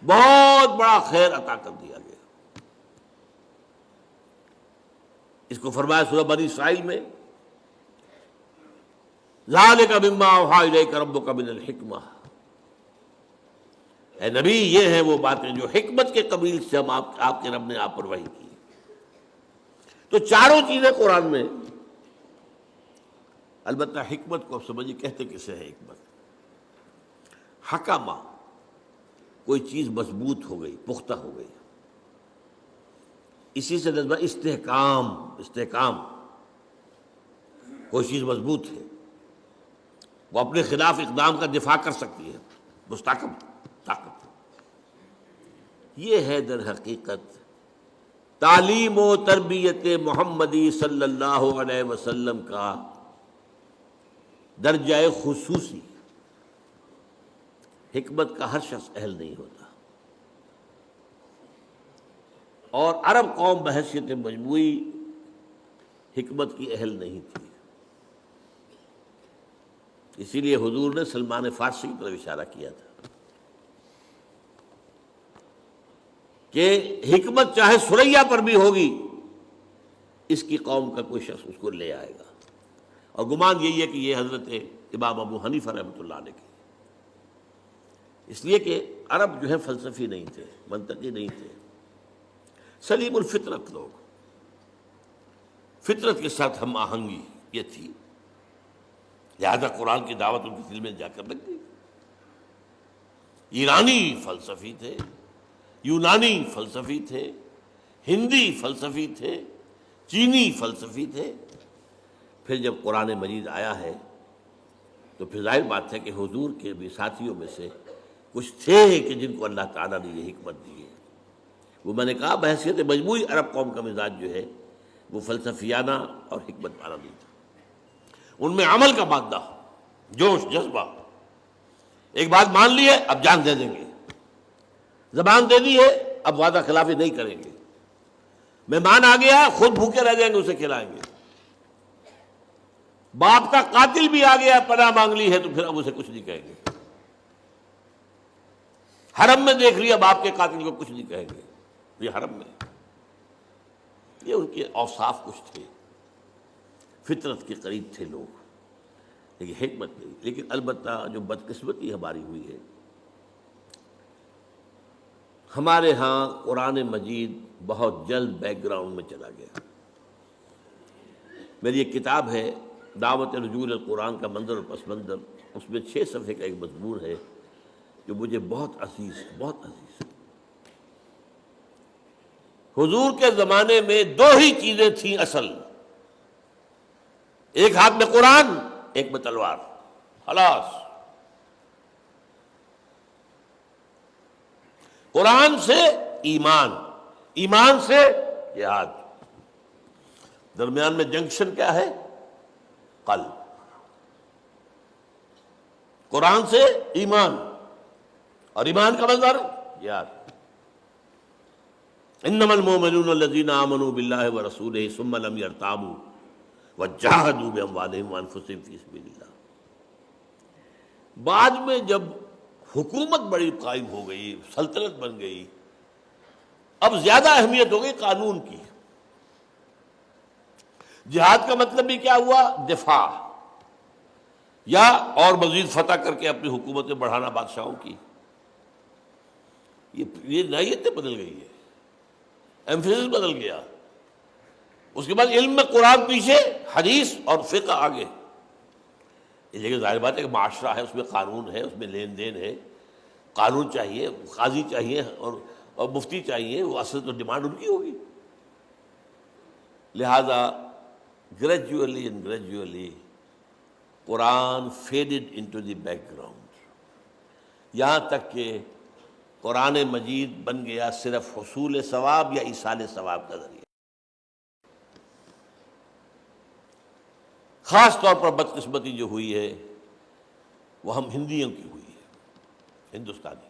بہت بڑا خیر عطا کر دیا گیا۔ اس کو فرمایا سورہ بنی اسرائیل میں ذالک مما اوحی الیک ربک من الحکمہ، اے نبی یہ ہیں وہ باتیں جو حکمت کے قبیل سے ہم آپ کے رب نے آپ پر وحی کی۔ تو چاروں چیزیں قرآن میں، البتہ حکمت کو اب سمجھیے کہتے کسے ہے حکمت؟ حکمہ، کوئی چیز مضبوط ہو گئی، پختہ ہو گئی، اسی سے نسبت استحکام، استحکام، کوئی چیز مضبوط ہے، وہ اپنے خلاف اقدام کا دفاع کر سکتی ہے، مستحکم طاقت۔ یہ ہے در حقیقت تعلیم و تربیت محمدی صلی اللہ علیہ وسلم کا درجہ خصوصی۔ حکمت کا ہر شخص اہل نہیں ہوتا، اور عرب قوم بحیثیت مجموعی حکمت کی اہل نہیں تھی، اسی لیے حضور نے سلمان فارسی کی طرف اشارہ کیا تھا کہ حکمت چاہے سریا پر بھی ہوگی، اس کی قوم کا کوئی شخص اس کو لے آئے گا، اور گمان یہی ہے کہ یہ حضرت امام ابو حنیفہ رحمۃ اللہ علیہ کی، اس لیے کہ عرب جو ہے فلسفی نہیں تھے، منطقی نہیں تھے، سلیم الفطرت لوگ، فطرت کے ساتھ ہم آہنگی یہ تھی، لہذا قرآن کی دعوت ان کے دل میں جا کر لگ گئی۔ ایرانی فلسفی تھے، یونانی فلسفی تھے، ہندی فلسفی تھے، چینی فلسفی تھے، پھر جب قرآن مجید آیا ہے تو پھر ظاہر بات ہے کہ حضور کے بھی ساتھیوں میں سے کچھ تھے کہ جن کو اللہ تعالیٰ نے یہ حکمت دی ہے۔ وہ میں نے کہا بحیثیت مجموعی عرب قوم کا مزاج جو ہے وہ فلسفیانہ اور حکمت والا نہیں تھا، ان میں عمل کا مادہ، جوش، جذبہ، ایک بات مان لی ہے اب جان دے دیں گے، زبان دے دی ہے اب وعدہ خلافی نہیں کریں گے، مہمان آ گیا خود بھوکے رہ جائیں گے اسے کھلائیں گے، باپ کا قاتل بھی آ گیا پناہ مانگ لی ہے تو پھر اب اسے کچھ نہیں کہیں گے، حرم میں دیکھ لیا باپ کے قاتل کو کچھ نہیں کہیں گے، یہ حرم میں، یہ ان کے اوصاف کچھ تھے، فطرت کے قریب تھے لوگ، لیکن حکمت نہیں۔ لیکن البتہ جو بدقسمتی ہماری ہوئی ہے، ہمارے ہاں قرآن مجید بہت جلد بیک گراؤنڈ میں چلا گیا، میری ایک کتاب ہے دعوت رجوع القرآن کا منظر اور پس منظر، اس میں 6 صفحے کا ایک مضمون ہے جو مجھے بہت عزیز ہے، بہت عزیز ہے۔ حضور کے زمانے میں 2 ہی چیزیں تھیں اصل، ایک ہاتھ میں قرآن، ایک میں تلوار، خلاص۔ قرآن سے ایمان، ایمان سے جہاد، درمیان میں جنکشن کیا ہے؟ قلب۔ قرآن سے ایمان اور ایمان کا منظر جہاد۔ انما المؤمنون الذين آمنوا بالله ورسوله ثم لم يرتابوا وجاهدوا باموالهم وانفسهم في سبيل الله۔ بعد میں جب حکومت بڑی قائم ہو گئی، سلطنت بن گئی، اب زیادہ اہمیت ہو گئی قانون کی۔ جہاد کا مطلب بھی کیا ہوا؟ دفاع، یا اور مزید فتح کر کے اپنی حکومتیں بڑھانا بادشاہوں کی۔ یہ نوعیتیں بدل گئی ہے، ایمفیسس بدل گیا۔ اس کے بعد علم میں قرآن پیچھے، حدیث اور فقہ آگے۔ اس لیے ظاہر بات ہے کہ معاشرہ ہے، اس میں قانون ہے، اس میں لین دین ہے، قانون چاہیے، قاضی چاہیے اور مفتی چاہیے، وہ اصل تو ڈیمانڈ ان کی ہوگی۔ لہذا gradually Quran faded into the back ground, یہاں تک کہ قرآن مجید بن گیا صرف حصول ثواب یا ایصال ثواب کا ذریعہ۔ خاص طور پر بدقسمتی جو ہوئی ہے وہ ہم ہندیوں کی ہوئی ہے، ہندوستانی۔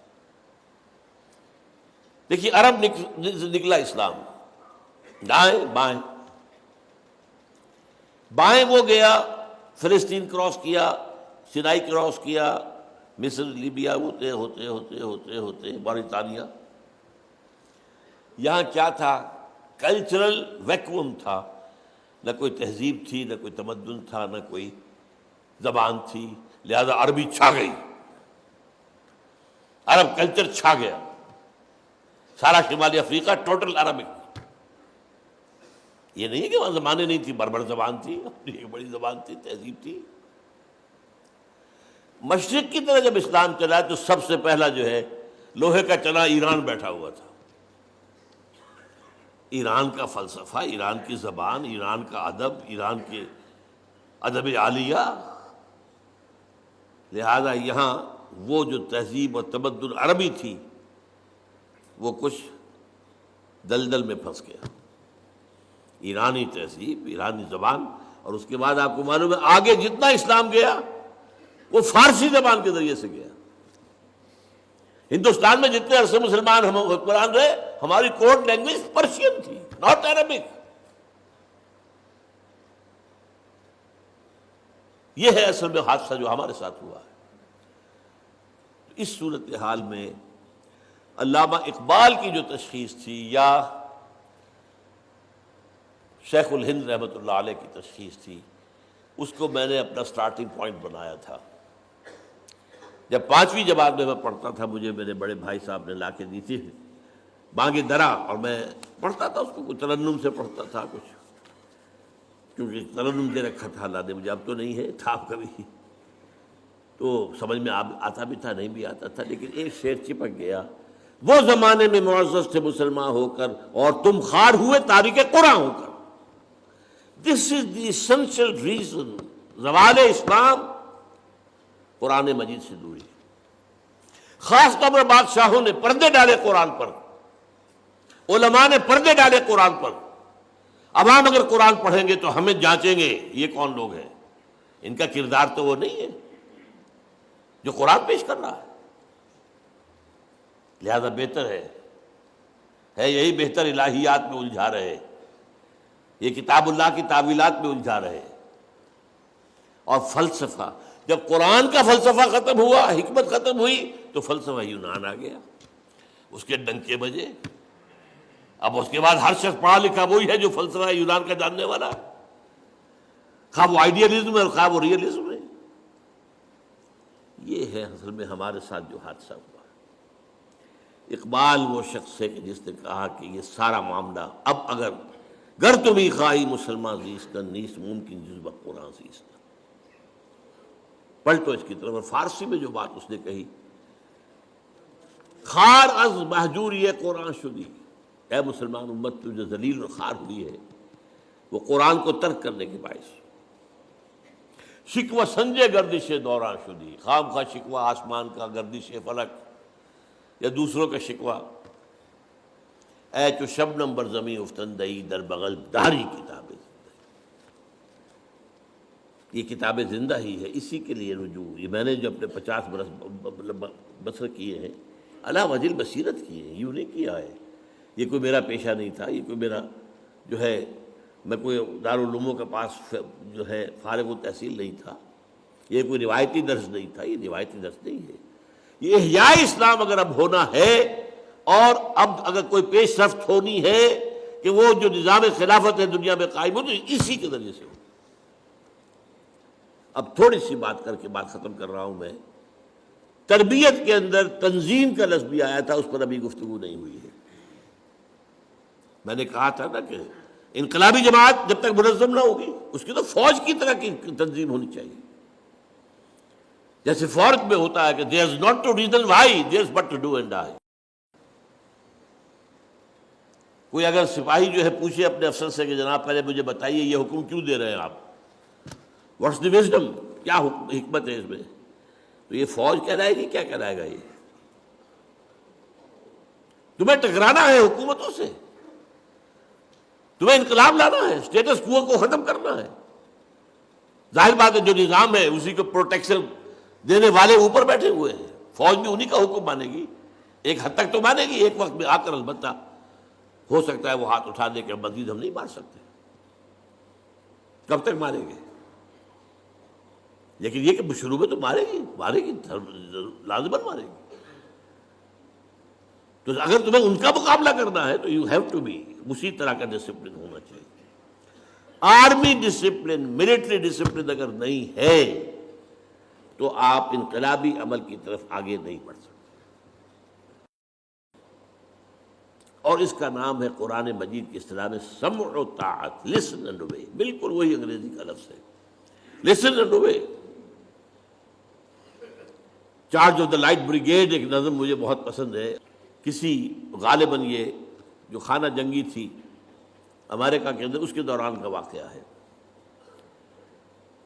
دیکھیے عرب نکلا اسلام، دائیں بائیں، بائیں وہ گیا فلسطین کراس کیا، سینائی کراس کیا، مصر لیبیا ہوتے ہوتے ہوتے ہوتے ہوتے موریطانیہ۔ یہاں کیا تھا؟ کلچرل ویکوم تھا، نہ کوئی تہذیب تھی، نہ کوئی تمدن تھا، نہ کوئی زبان تھی، لہذا عربی چھا گئی، عرب کلچر چھا گیا، سارا شمالی افریقہ ٹوٹل عربک۔ یہ نہیں کہ وہاں زبانیں نہیں تھی، بربر زبان تھی، ایک بڑی زبان تھی، تہذیب تھی۔ مشرق کی طرح جب اسلام چلا تو سب سے پہلا جو ہے لوہے کا چنا ایران بیٹھا ہوا تھا۔ ایران کا فلسفہ، ایران کی زبان، ایران کا ادب، ایران کے ادب عالیہ، لہذا یہاں وہ جو تہذیب اور تمدن عربی تھی وہ کچھ دلدل میں پھنس گیا۔ ایرانی تہذیب، ایرانی زبان، اور اس کے بعد آپ کو معلوم ہے آگے جتنا اسلام گیا وہ فارسی زبان کے ذریعے سے گیا۔ ہندوستان میں جتنے عرصے مسلمان ہم حکمران رہے، ہماری کوڈ لینگویج پرشین تھی، ناٹ عربک۔ یہ ہے اصل میں حادثہ جو ہمارے ساتھ ہوا ہے۔ اس صورتحال میں علامہ اقبال کی جو تشخیص تھی یا شیخ الہند رحمۃ اللہ علیہ کی تشخیص تھی، اس کو میں نے اپنا سٹارٹنگ پوائنٹ بنایا تھا۔ جب 5ویں جماعت میں پڑھتا تھا، مجھے میرے بڑے بھائی صاحب نے لا کے دی تھی بانگ درا، اور میں پڑھتا تھا اس کو، کچھ ترنم سے پڑھتا تھا، کچھ کیونکہ ترنم دے رکھا تھا اللہ نے مجھے، اب تو نہیں ہے، تھا کبھی تو سمجھ میں آتا بھی تھا، نہیں بھی آتا تھا، لیکن ایک شعر چپک گیا، وہ زمانے میں معزز تھے مسلمان ہو کر اور تم خار ہوئے تاریک قرآن ہو کر۔ This is the essential reason زوال اسلام، قرآن مجید سے دوری۔ خاص طور پر بادشاہوں نے پردے ڈالے قرآن پر، علماء نے پردے ڈالے قرآن پر۔ اب ہم اگر قرآن پڑھیں گے تو ہمیں جانچیں گے یہ کون لوگ ہیں، ان کا کردار تو وہ نہیں ہے جو قرآن پیش کر رہا ہے۔ لہذا بہتر ہے یہی بہتر الہیات میں الجھا رہے، یہ کتاب اللہ کی تعویلات میں الجھا رہے۔ اور فلسفہ، جب قرآن کا فلسفہ ختم ہوا، حکمت ختم ہوئی، تو فلسفہ یونان آ گیا، اس کے ڈنکے بجے۔ اب اس کے بعد ہر شخص پڑھا لکھا وہی ہے جو فلسفہ یونان کا جاننے والا ہے، خواہ وہ آئیڈیلزم ہے اور خواہ وہ ریئلزم ہے۔ یہ ہے اصل میں ہمارے ساتھ جو حادثہ ہوا۔ اقبال وہ شخص ہے کہ جس نے کہا کہ یہ سارا معاملہ اب اگر گر تمہیں خواہی مسلمان زیستن نیست ممکن جذبہ قرآن زیستن. پلٹو اس کی طرف. اور فارسی میں جو بات اس نے کہی، خار از محجوری قرآن شدی، اے مسلمان امت تو جو ذلیل اور خار ہوئی ہے وہ قرآن کو ترک کرنے کے باعث. شکوہ سنجے گردش دوران شدی، خام خواہ شکوہ آسمان کا، گردش فلک یا دوسروں کا شکوہ. اے چو شبنم بر زمیں افتندئی در بغل داری کتاب زندہ. یہ کتاب زندہ ہی ہے، اسی کے لیے رجوع. یہ میں نے جو اپنے 50 برس بسر کیے ہیں اللہ وجل بصیرت کیے ہیں، یوں نہیں کیا ہے. یہ کوئی میرا پیشہ نہیں تھا، یہ کوئی میرا جو ہے میں کوئی دارالعلوموں کے پاس جو ہے فارغ التحصیل نہیں تھا، یہ کوئی روایتی درس نہیں تھا. یہ روایتی درس نہیں ہے، یہ احیاء اسلام اگر اب ہونا ہے اور اب اگر کوئی پیش رفت ہونی ہے کہ وہ جو نظام خلافت ہے دنیا میں قائم ہو تو اسی کے ذریعے سے ہو. اب تھوڑی سی بات کر کے بات ختم کر رہا ہوں. میں تربیت کے اندر تنظیم کا لفظ بھی آیا تھا، اس پر ابھی گفتگو نہیں ہوئی ہے. میں نے کہا تھا نا کہ انقلابی جماعت جب تک منظم نہ ہوگی اس کی تو فوج کی طرح کی تنظیم ہونی چاہیے. جیسے فوج میں ہوتا ہے کہ there is not to reason why, there is but to do and die. کوئی اگر سپاہی جو ہے پوچھے اپنے افسر سے کہ جناب پہلے مجھے بتائیے یہ حکم کیوں دے رہے ہیں آپ، واٹس دی وزڈم، کیا حکمت ہے اس میں، تو یہ فوج کہلائے گی، کیا کہلائے گا. یہ تمہیں ٹکرانا ہے حکومتوں سے، تمہیں انقلاب لانا ہے، اسٹیٹس کو ختم کرنا ہے. ظاہر بات ہے جو نظام ہے اسی کو پروٹیکشن دینے والے اوپر بیٹھے ہوئے ہیں. فوج بھی انہی کا حکم مانے گی، ایک حد تک تو مانے گی. ایک وقت میں آ کر البتہ ہو سکتا ہے وہ ہاتھ اٹھا دے کہ مزید ہم نہیں مار سکتے. کب تک ماریں گے؟ لیکن یہ کہ شروع میں تو مارے گی لازماً مارے گی. تو اگر تمہیں ان کا مقابلہ کرنا ہے تو یو ہیو ٹو بی اسی طرح کا ڈسپلن ہونا چاہیے. آرمی ڈسپلن، ملٹری ڈسپلن اگر نہیں ہے تو آپ انقلابی عمل کی طرف آگے نہیں بڑھ سکتے. اور اس کا نام ہے قرآن مجید کی اصطلاح میں سمع و طاعت، لسن اینڈ اوبے. بالکل وہی انگریزی کا لفظ ہے، listen and obey. Charge of the light brigade ایک نظم مجھے بہت پسند ہے. کسی غالباً یہ جو خانہ جنگی تھی امریکہ کے اندر اس کے دوران کا واقعہ ہے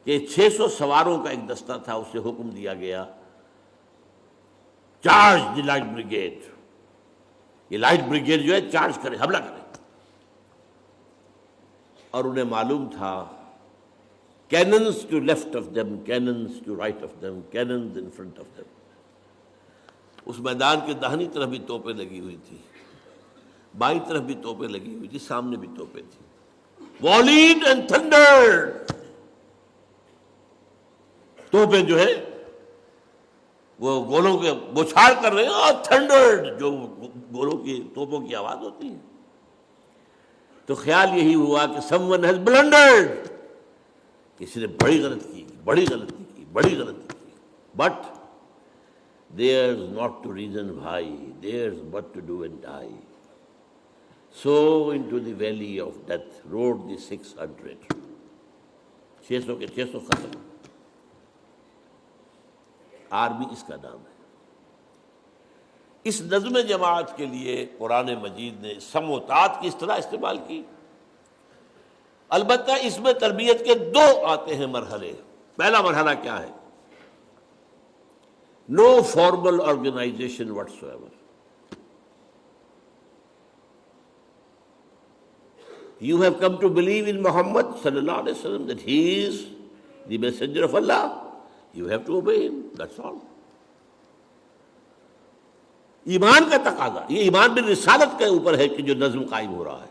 کہ 600 سواروں کا ایک دستہ تھا، اسے حکم دیا گیا چارج دی لائٹ بریگیڈ. یہ لائٹ بریگیڈ جو ہے چارج کرے، حملہ کرے. اور انہیں معلوم تھا cannons to left of them, cannons to right of them, cannons in front of them. اس میدان کے داہنی طرف بھی توپیں لگی ہوئی تھی، بائیں طرف بھی توپیں لگی ہوئی تھی، سامنے بھی توپیں تھی. Volleyed and thundered. توپیں جو ہے وہ گولوں کے بوچھار کر رہے ہیں، اور تھنڈرڈ جو گولوں کی توپوں کی آواز ہوتی ہے. تو خیال یہی ہوا کہ someone has blundered، کسی نے بڑی غلطی کی، بڑی غلطی کی، بڑی غلطی کی. But there's not to reason why, there's but to do and die. So into the valley of death rode the 600. 600 کے 600 ختم. آرمی اس کا نام ہے. اس نظم جماعت کے لیے قرآن مجید نے سمع و طاعت کی اصطلاح استعمال کی. البتہ اس میں تربیت کے 2 آتے ہیں مرحلے. پہلا مرحلہ کیا ہے؟ No formal organization whatsoever. You have come to believe in Muhammad sallallahu alaihi wasallam that he is the messenger of Allah. You have to obey him. That's all. ایمان کا تقاضا، یہ ایمان بالرسالت کے اوپر ہے کہ جو نظم قائم ہو رہا ہے.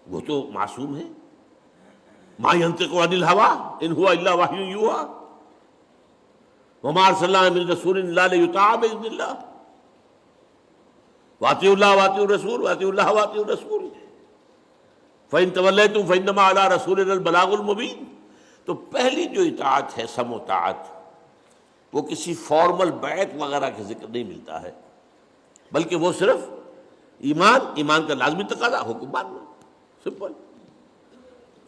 وہ تو معصوم ہے. ما ينطق عن الهوى ان هو الا وحی یوحی وما ارسلنا من رسول الا ليطاع باذن الله واطیعوا الله واطیعوا الرسول واطیعوا الله واطیعوا الرسول فان توليتم فانما على رسولنا البلاغ المبین. تو پہلی جو اطاعت ہے سمع و طاعت، وہ کسی فارمل بیعت وغیرہ کا ذکر نہیں ملتا ہے، بلکہ وہ صرف ایمان کا لازمی تقاضا حکم ماننا، سمپل.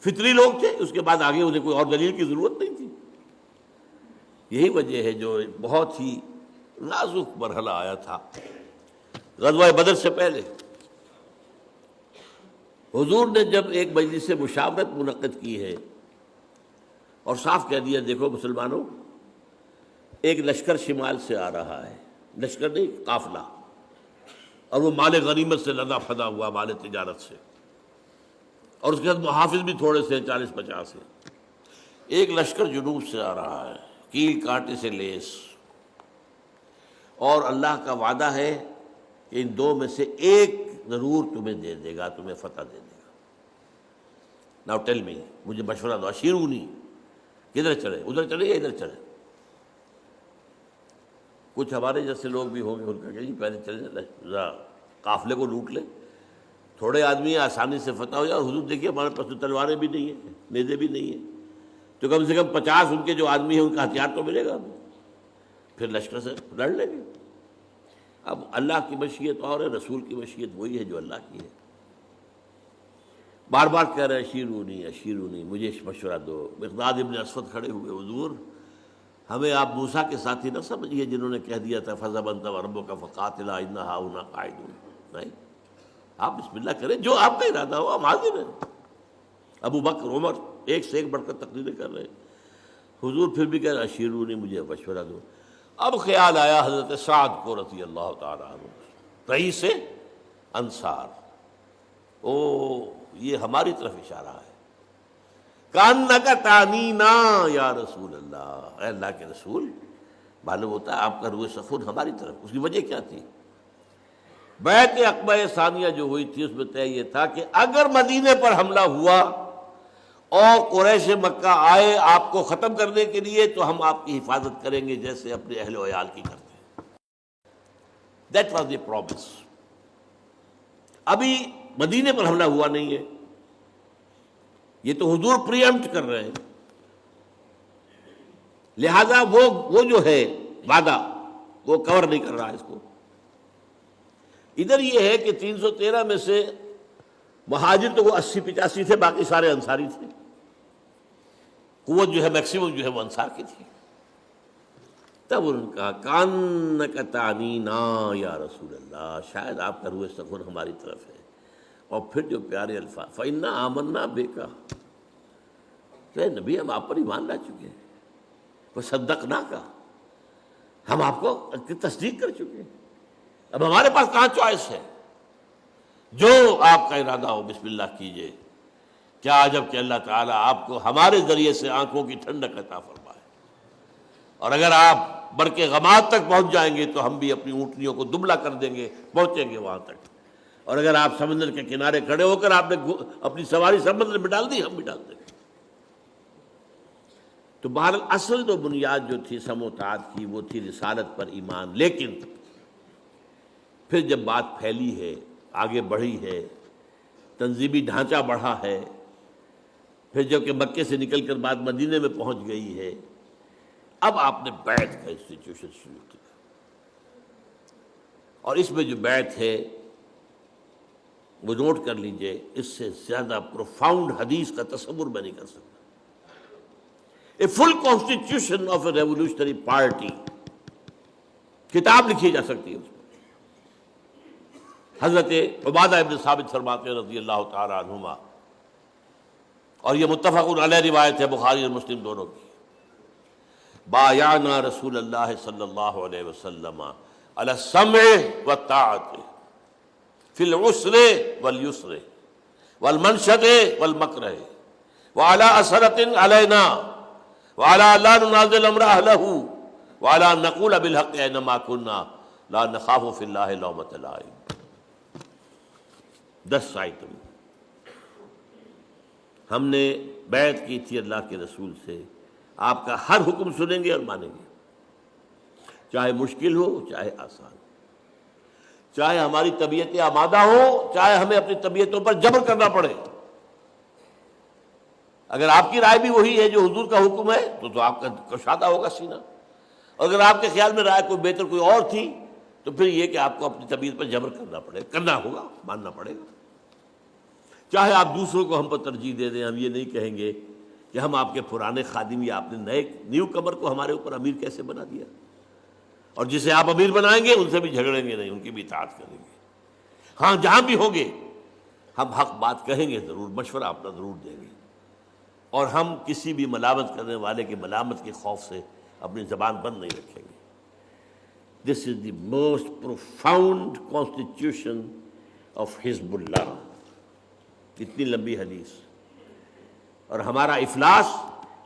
فطری لوگ تھے، اس کے بعد آگے انہیں کوئی اور دلیل کی ضرورت نہیں تھی. یہی وجہ ہے جو بہت ہی نازک مرحلہ آیا تھا غزوہ بدر سے پہلے. حضور نے جب ایک مجلس مشاورت منعقد کی ہے اور صاف کہہ دیا دیکھو مسلمانوں، ایک لشکر شمال سے آ رہا ہے، لشکر نہیں قافلہ، اور وہ مال غنیمت سے لدا فدا ہوا، مال تجارت سے، اور اس کے بعد محافظ بھی تھوڑے سے 40-50 ہیں. ایک لشکر جنوب سے آ رہا ہے، کیل کانٹے سے لیس، اور اللہ کا وعدہ ہے کہ ان دو میں سے ایک ضرور تمہیں دے دے گا، تمہیں فتح دے دے گا. ناؤ ٹیل می، مجھے مشورہ دو، اشیرونی، کدھر چلے؟ ادھر چلے یا ادھر چلے؟ کچھ ہمارے جیسے لوگ بھی ہوں گے، ان کا کہ پہلے چلے قافلے کو لوٹ لے، تھوڑے آدمی آسانی سے فتح ہو جائے. اور حضور دیکھیے ہمارے پاس تو تلواریں بھی نہیں ہیں، نیزے بھی نہیں ہیں، تو کم سے کم 50 ان کے جو آدمی ہیں ان کا ہتھیار تو ملے گا، پھر لشکر سے لڑ لیں گے. اب اللہ کی مشیت اور ہے، رسول کی مشیت وہی ہے جو اللہ کی ہے. بار بار کہہ رہے اشیرونی اشیرونی، مجھے مشورہ دو. مقداد ابن اسود کھڑے ہوئے، حضور ہمیں آپ موسیٰ کے ساتھی نہ سمجھیے جنہوں نے کہہ دیا تھا فَذَهَبْ أَنْتَ وَرَبُّكَ فَقَاتِلَا إِنَّا هَاهُنَا قَاعِدُونَ. نہیں، آپ بسم اللہ کریں، جو آپ کا ارادہ ہو ہم حاضر ہیں. ابو بکر عمر ایک سے ایک بڑھ کر تقریریں کر رہے ہیں. حضور پھر بھی کہہ رہے اشیرونی، مجھے مشورہ دو. اب خیال آیا حضرت سعد کو رضی اللہ تعالیٰ عنہ، رئیس انصار. او یہ ہماری طرف اشارہ ہے. کانک تعنینا یا رسول اللہ، اے اللہ کے رسول، معلوم ہوتا ہے آپ کا روح سخن ہماری طرف. اس کی وجہ کیا تھی؟ بیعت عقبہ ثانیہ جو ہوئی تھی اس میں طے یہ تھا کہ اگر مدینے پر حملہ ہوا اور قریش مکہ آئے آپ کو ختم کرنے کے لیے تو ہم آپ کی حفاظت کریں گے جیسے اپنے اہل و عیال کی کرتے ہیں. That was the promise. ابھی مدینے پر حملہ ہوا نہیں ہے، یہ تو حضور پری ایمپٹ کر رہے ہیں، لہذا وہ جو ہے وعدہ وہ کور نہیں کر رہا اس کو. ادھر یہ ہے کہ 313 میں سے مہاجر تو وہ 80-85 تھے، باقی سارے انصاری تھے. قوت جو ہے میکسیمم جو ہے وہ انصار کی تھی. تب انہوں نے کہا کانک تعنینا یا رسول اللہ، شاید آپ کا روح سخن ہماری طرف ہے. اور پھر جو پیارے الفاظ فَإِنَّا آمَنَّا بِكَ، تو اے نبی ہم آپ پر ایمان لا چکے ہیں، وَصَدَّقْنَاكَ، ہم آپ کو تصدیق کر چکے ہیں. اب ہمارے پاس کہاں چوائس ہے؟ جو آپ کا ارادہ ہو بسم اللہ کیجئے. کیا عجب کہ اللہ تعالیٰ آپ کو ہمارے ذریعے سے آنکھوں کی ٹھنڈک عطا فرمائے. اور اگر آپ برق غماد تک پہنچ جائیں گے تو ہم بھی اپنی اونٹنیوں کو دبلا کر دیں گے، پہنچیں گے وہاں تک. اور اگر آپ سمندر کے کنارے کھڑے ہو کر آپ نے اپنی سواری سمندر میں ڈال دی، ہم بھی ڈال دیں گے. تو بہرحال اصل تو بنیاد جو تھی سم و طاعت کی وہ تھی رسالت پر ایمان. لیکن پھر جب بات پھیلی ہے، آگے بڑھی ہے، تنظیمی ڈھانچہ بڑھا ہے، پھر جب کہ مکے سے نکل کر بعد مدینے میں پہنچ گئی ہے، اب آپ نے بیعت کا انسٹیٹیوشن شروع کیا. اور اس میں جو بیعت ہے وہ نوٹ کر لیجئے، اس سے زیادہ پروفاؤنڈ حدیث کا تصور میں نہیں کر سکتا. A full constitution of a revolutionary party, کتاب لکھی جا سکتی ہے اس میں. حضرت عبادہ ابن ثابت فرماتے ہیں رضی اللہ تعالی عنہما، اور یہ متفق علیہ روایت ہے بخاری اور مسلم دونوں کی، بایعنا رسول اللہ صلی اللہ علیہ وسلم علی السمع والطاعت فی العسر والیسر والمنشط والمکرہ وعلی اثرۃ علینا وعلی لا ننازل امر اہلہ وعلی نقول بالحق اینما کنا لا نخاف فی اللہ لومۃ لائم. 10 آئٹم ہم نے بیعت کی تھی اللہ کے رسول سے. آپ کا ہر حکم سنیں گے اور مانیں گے، چاہے مشکل ہو چاہے آسان، چاہے ہماری طبیعتیں آمادہ ہو چاہے ہمیں اپنی طبیعتوں پر جبر کرنا پڑے. اگر آپ کی رائے بھی وہی ہے جو حضور کا حکم ہے تو آپ کا کشادہ ہوگا سینہ. اور اگر آپ کے خیال میں رائے کوئی بہتر کوئی اور تھی تو پھر یہ کہ آپ کو اپنی طبیعت پر جبر کرنا ہوگا، ماننا پڑے گا۔ چاہے آپ دوسروں کو ہم پر ترجیح دے دیں، ہم یہ نہیں کہیں گے کہ ہم آپ کے پرانے خادم یا آپ نے نیو کمر کو ہمارے اوپر امیر کیسے بنا دیا، اور جسے آپ امیر بنائیں گے ان سے بھی جھگڑیں گے نہیں، ان کی بھی اطاعت کریں گے۔ ہاں جہاں بھی ہوں گے ہم حق بات کہیں گے ضرور، مشورہ اپنا ضرور دیں گے، اور ہم کسی بھی ملامت کرنے والے کی ملامت کے خوف سے اپنی زبان بند نہیں رکھیں گے۔ This is the most profound constitution of Hezbollah. اتنی لمبی حدیث، اور ہمارا افلاس،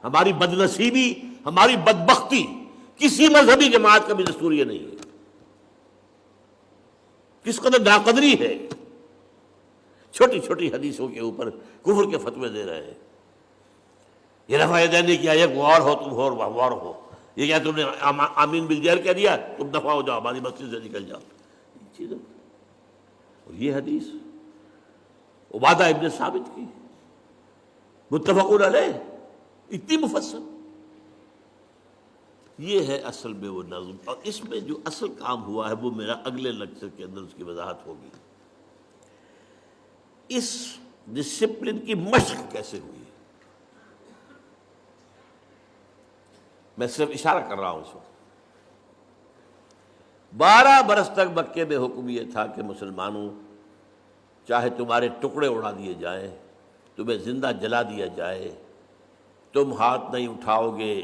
ہماری بد نصیبی، ہماری بدبختی کسی مذہبی جماعت کا بھی دستور یہ نہیں ہے۔ کس قدر ناقدری ہے، چھوٹی چھوٹی حدیثوں کے اوپر کفر کے فتوے دے رہے ہیں۔ یہ رفع یدین نہیں کیا، یہ غور ہو تم ہو اور غور ہو، یہ کیا تم نے آمین بالجہر کہہ دیا، تم دفع ہو جاؤ، ہماری مسجد سے نکل جاؤ، چیزیں۔ اور یہ حدیث عبادہ ابن ثابت کی، متفق علیہ، اتنی مفصل۔ یہ ہے اصل میں وہ نظم، اور اس میں جو اصل کام ہوا ہے وہ میرا اگلے لیکچر کے اندر اس کی وضاحت ہوگی۔ اس ڈسپلن کی مشق کیسے ہوئی، میں صرف اشارہ کر رہا ہوں اس وقت۔ 12 برس تک مکے میں حکم یہ تھا کہ مسلمانوں، چاہے تمہارے ٹکڑے اڑا دیے جائیں، تمہیں زندہ جلا دیا جائے، تم ہاتھ نہیں اٹھاؤ گے،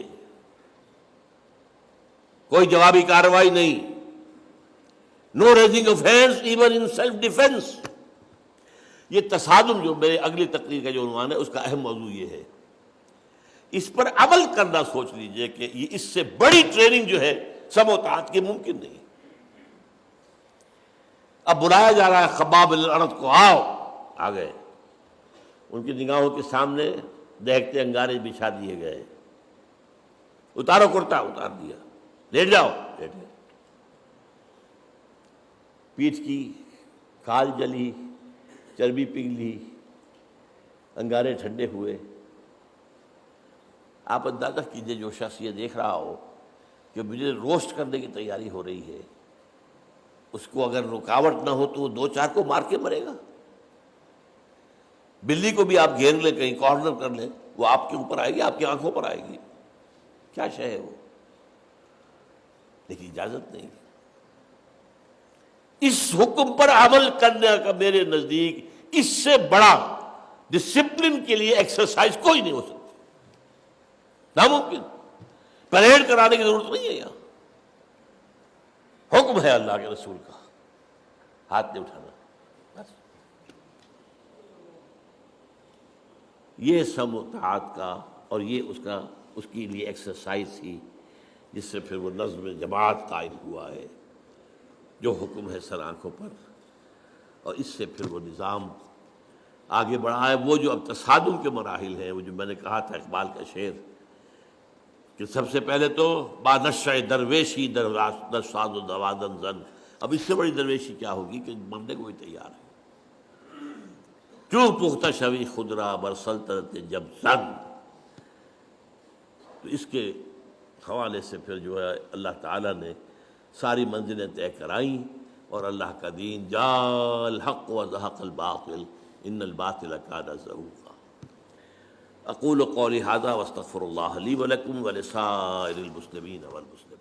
کوئی جوابی کارروائی نہیں، no raising of hands even in self defence. یہ تصادم جو میرے اگلی تقریر کا جو عنوان ہے اس کا اہم موضوع یہ ہے۔ اس پر عمل کرنا سوچ لیجئے کہ یہ اس سے بڑی ٹریننگ جو ہے سم و طاعت کی ممکن نہیں۔ اب بلایا جا رہا ہے خباب بن الارت کو، آؤ، آ گئے، ان کی نگاہوں کے سامنے دہکتے انگارے بچھا دیے گئے، اتارو کرتا، اتار دیا، لیٹ جاؤ، لیٹ گئے، پیٹھ کی کھال جلی، چربی پگھلی، انگارے ٹھنڈے ہوئے۔ آپ اندازہ کیجئے جو شخص یہ دیکھ رہا ہو کہ مجھے روسٹ کرنے کی تیاری ہو رہی ہے، اس کو اگر رکاوٹ نہ ہو تو وہ 2-4 کو مار کے مرے گا۔ بلی کو بھی آپ گھیر لیں، کہیں کارنر کر لیں، وہ آپ کے اوپر آئے گی، آپ کی آنکھوں پر آئے گی، کیا شے ہے وہ، لیکن اجازت نہیں۔ اس حکم پر عمل کرنے کا میرے نزدیک اس سے بڑا ڈسپلن کے لیے ایکسرسائز کوئی نہیں ہو سکتی، ناممکن۔ پریڈ کرانے کی ضرورت نہیں ہے، یہاں حکم ہے اللہ کے رسول کا، ہاتھ نہیں اٹھانا، بس۔ یہ سم و طاعت کا، اور یہ اس کے لیے ایکسرسائز تھی، جس سے پھر وہ نظم جماعت قائم ہوا ہے، جو حکم ہے سر آنکھوں پر، اور اس سے پھر وہ نظام آگے بڑھا ہے۔ وہ جو اب تصادم کے مراحل ہیں، وہ جو میں نے کہا تھا اقبال کا شعر، کہ سب سے پہلے تو با نشہ درویشی در ساز و دوادن زن، اب اس سے بڑی درویشی کیا ہوگی کہ مرنے کو بھی تیار ہے۔ کیوں پختہ شوی خود را بر سلطنت جب زن، تو اس کے حوالے سے پھر جو ہے اللہ تعالیٰ نے ساری منزلیں طے کرائیں، اور اللہ کا دین جاء الحق وزهق الباطل ان الباطل کان زہوقا۔ اقول قولی ھذا واستغفر اللہ لی ولکم ولسائر المسلمین والمسلمات۔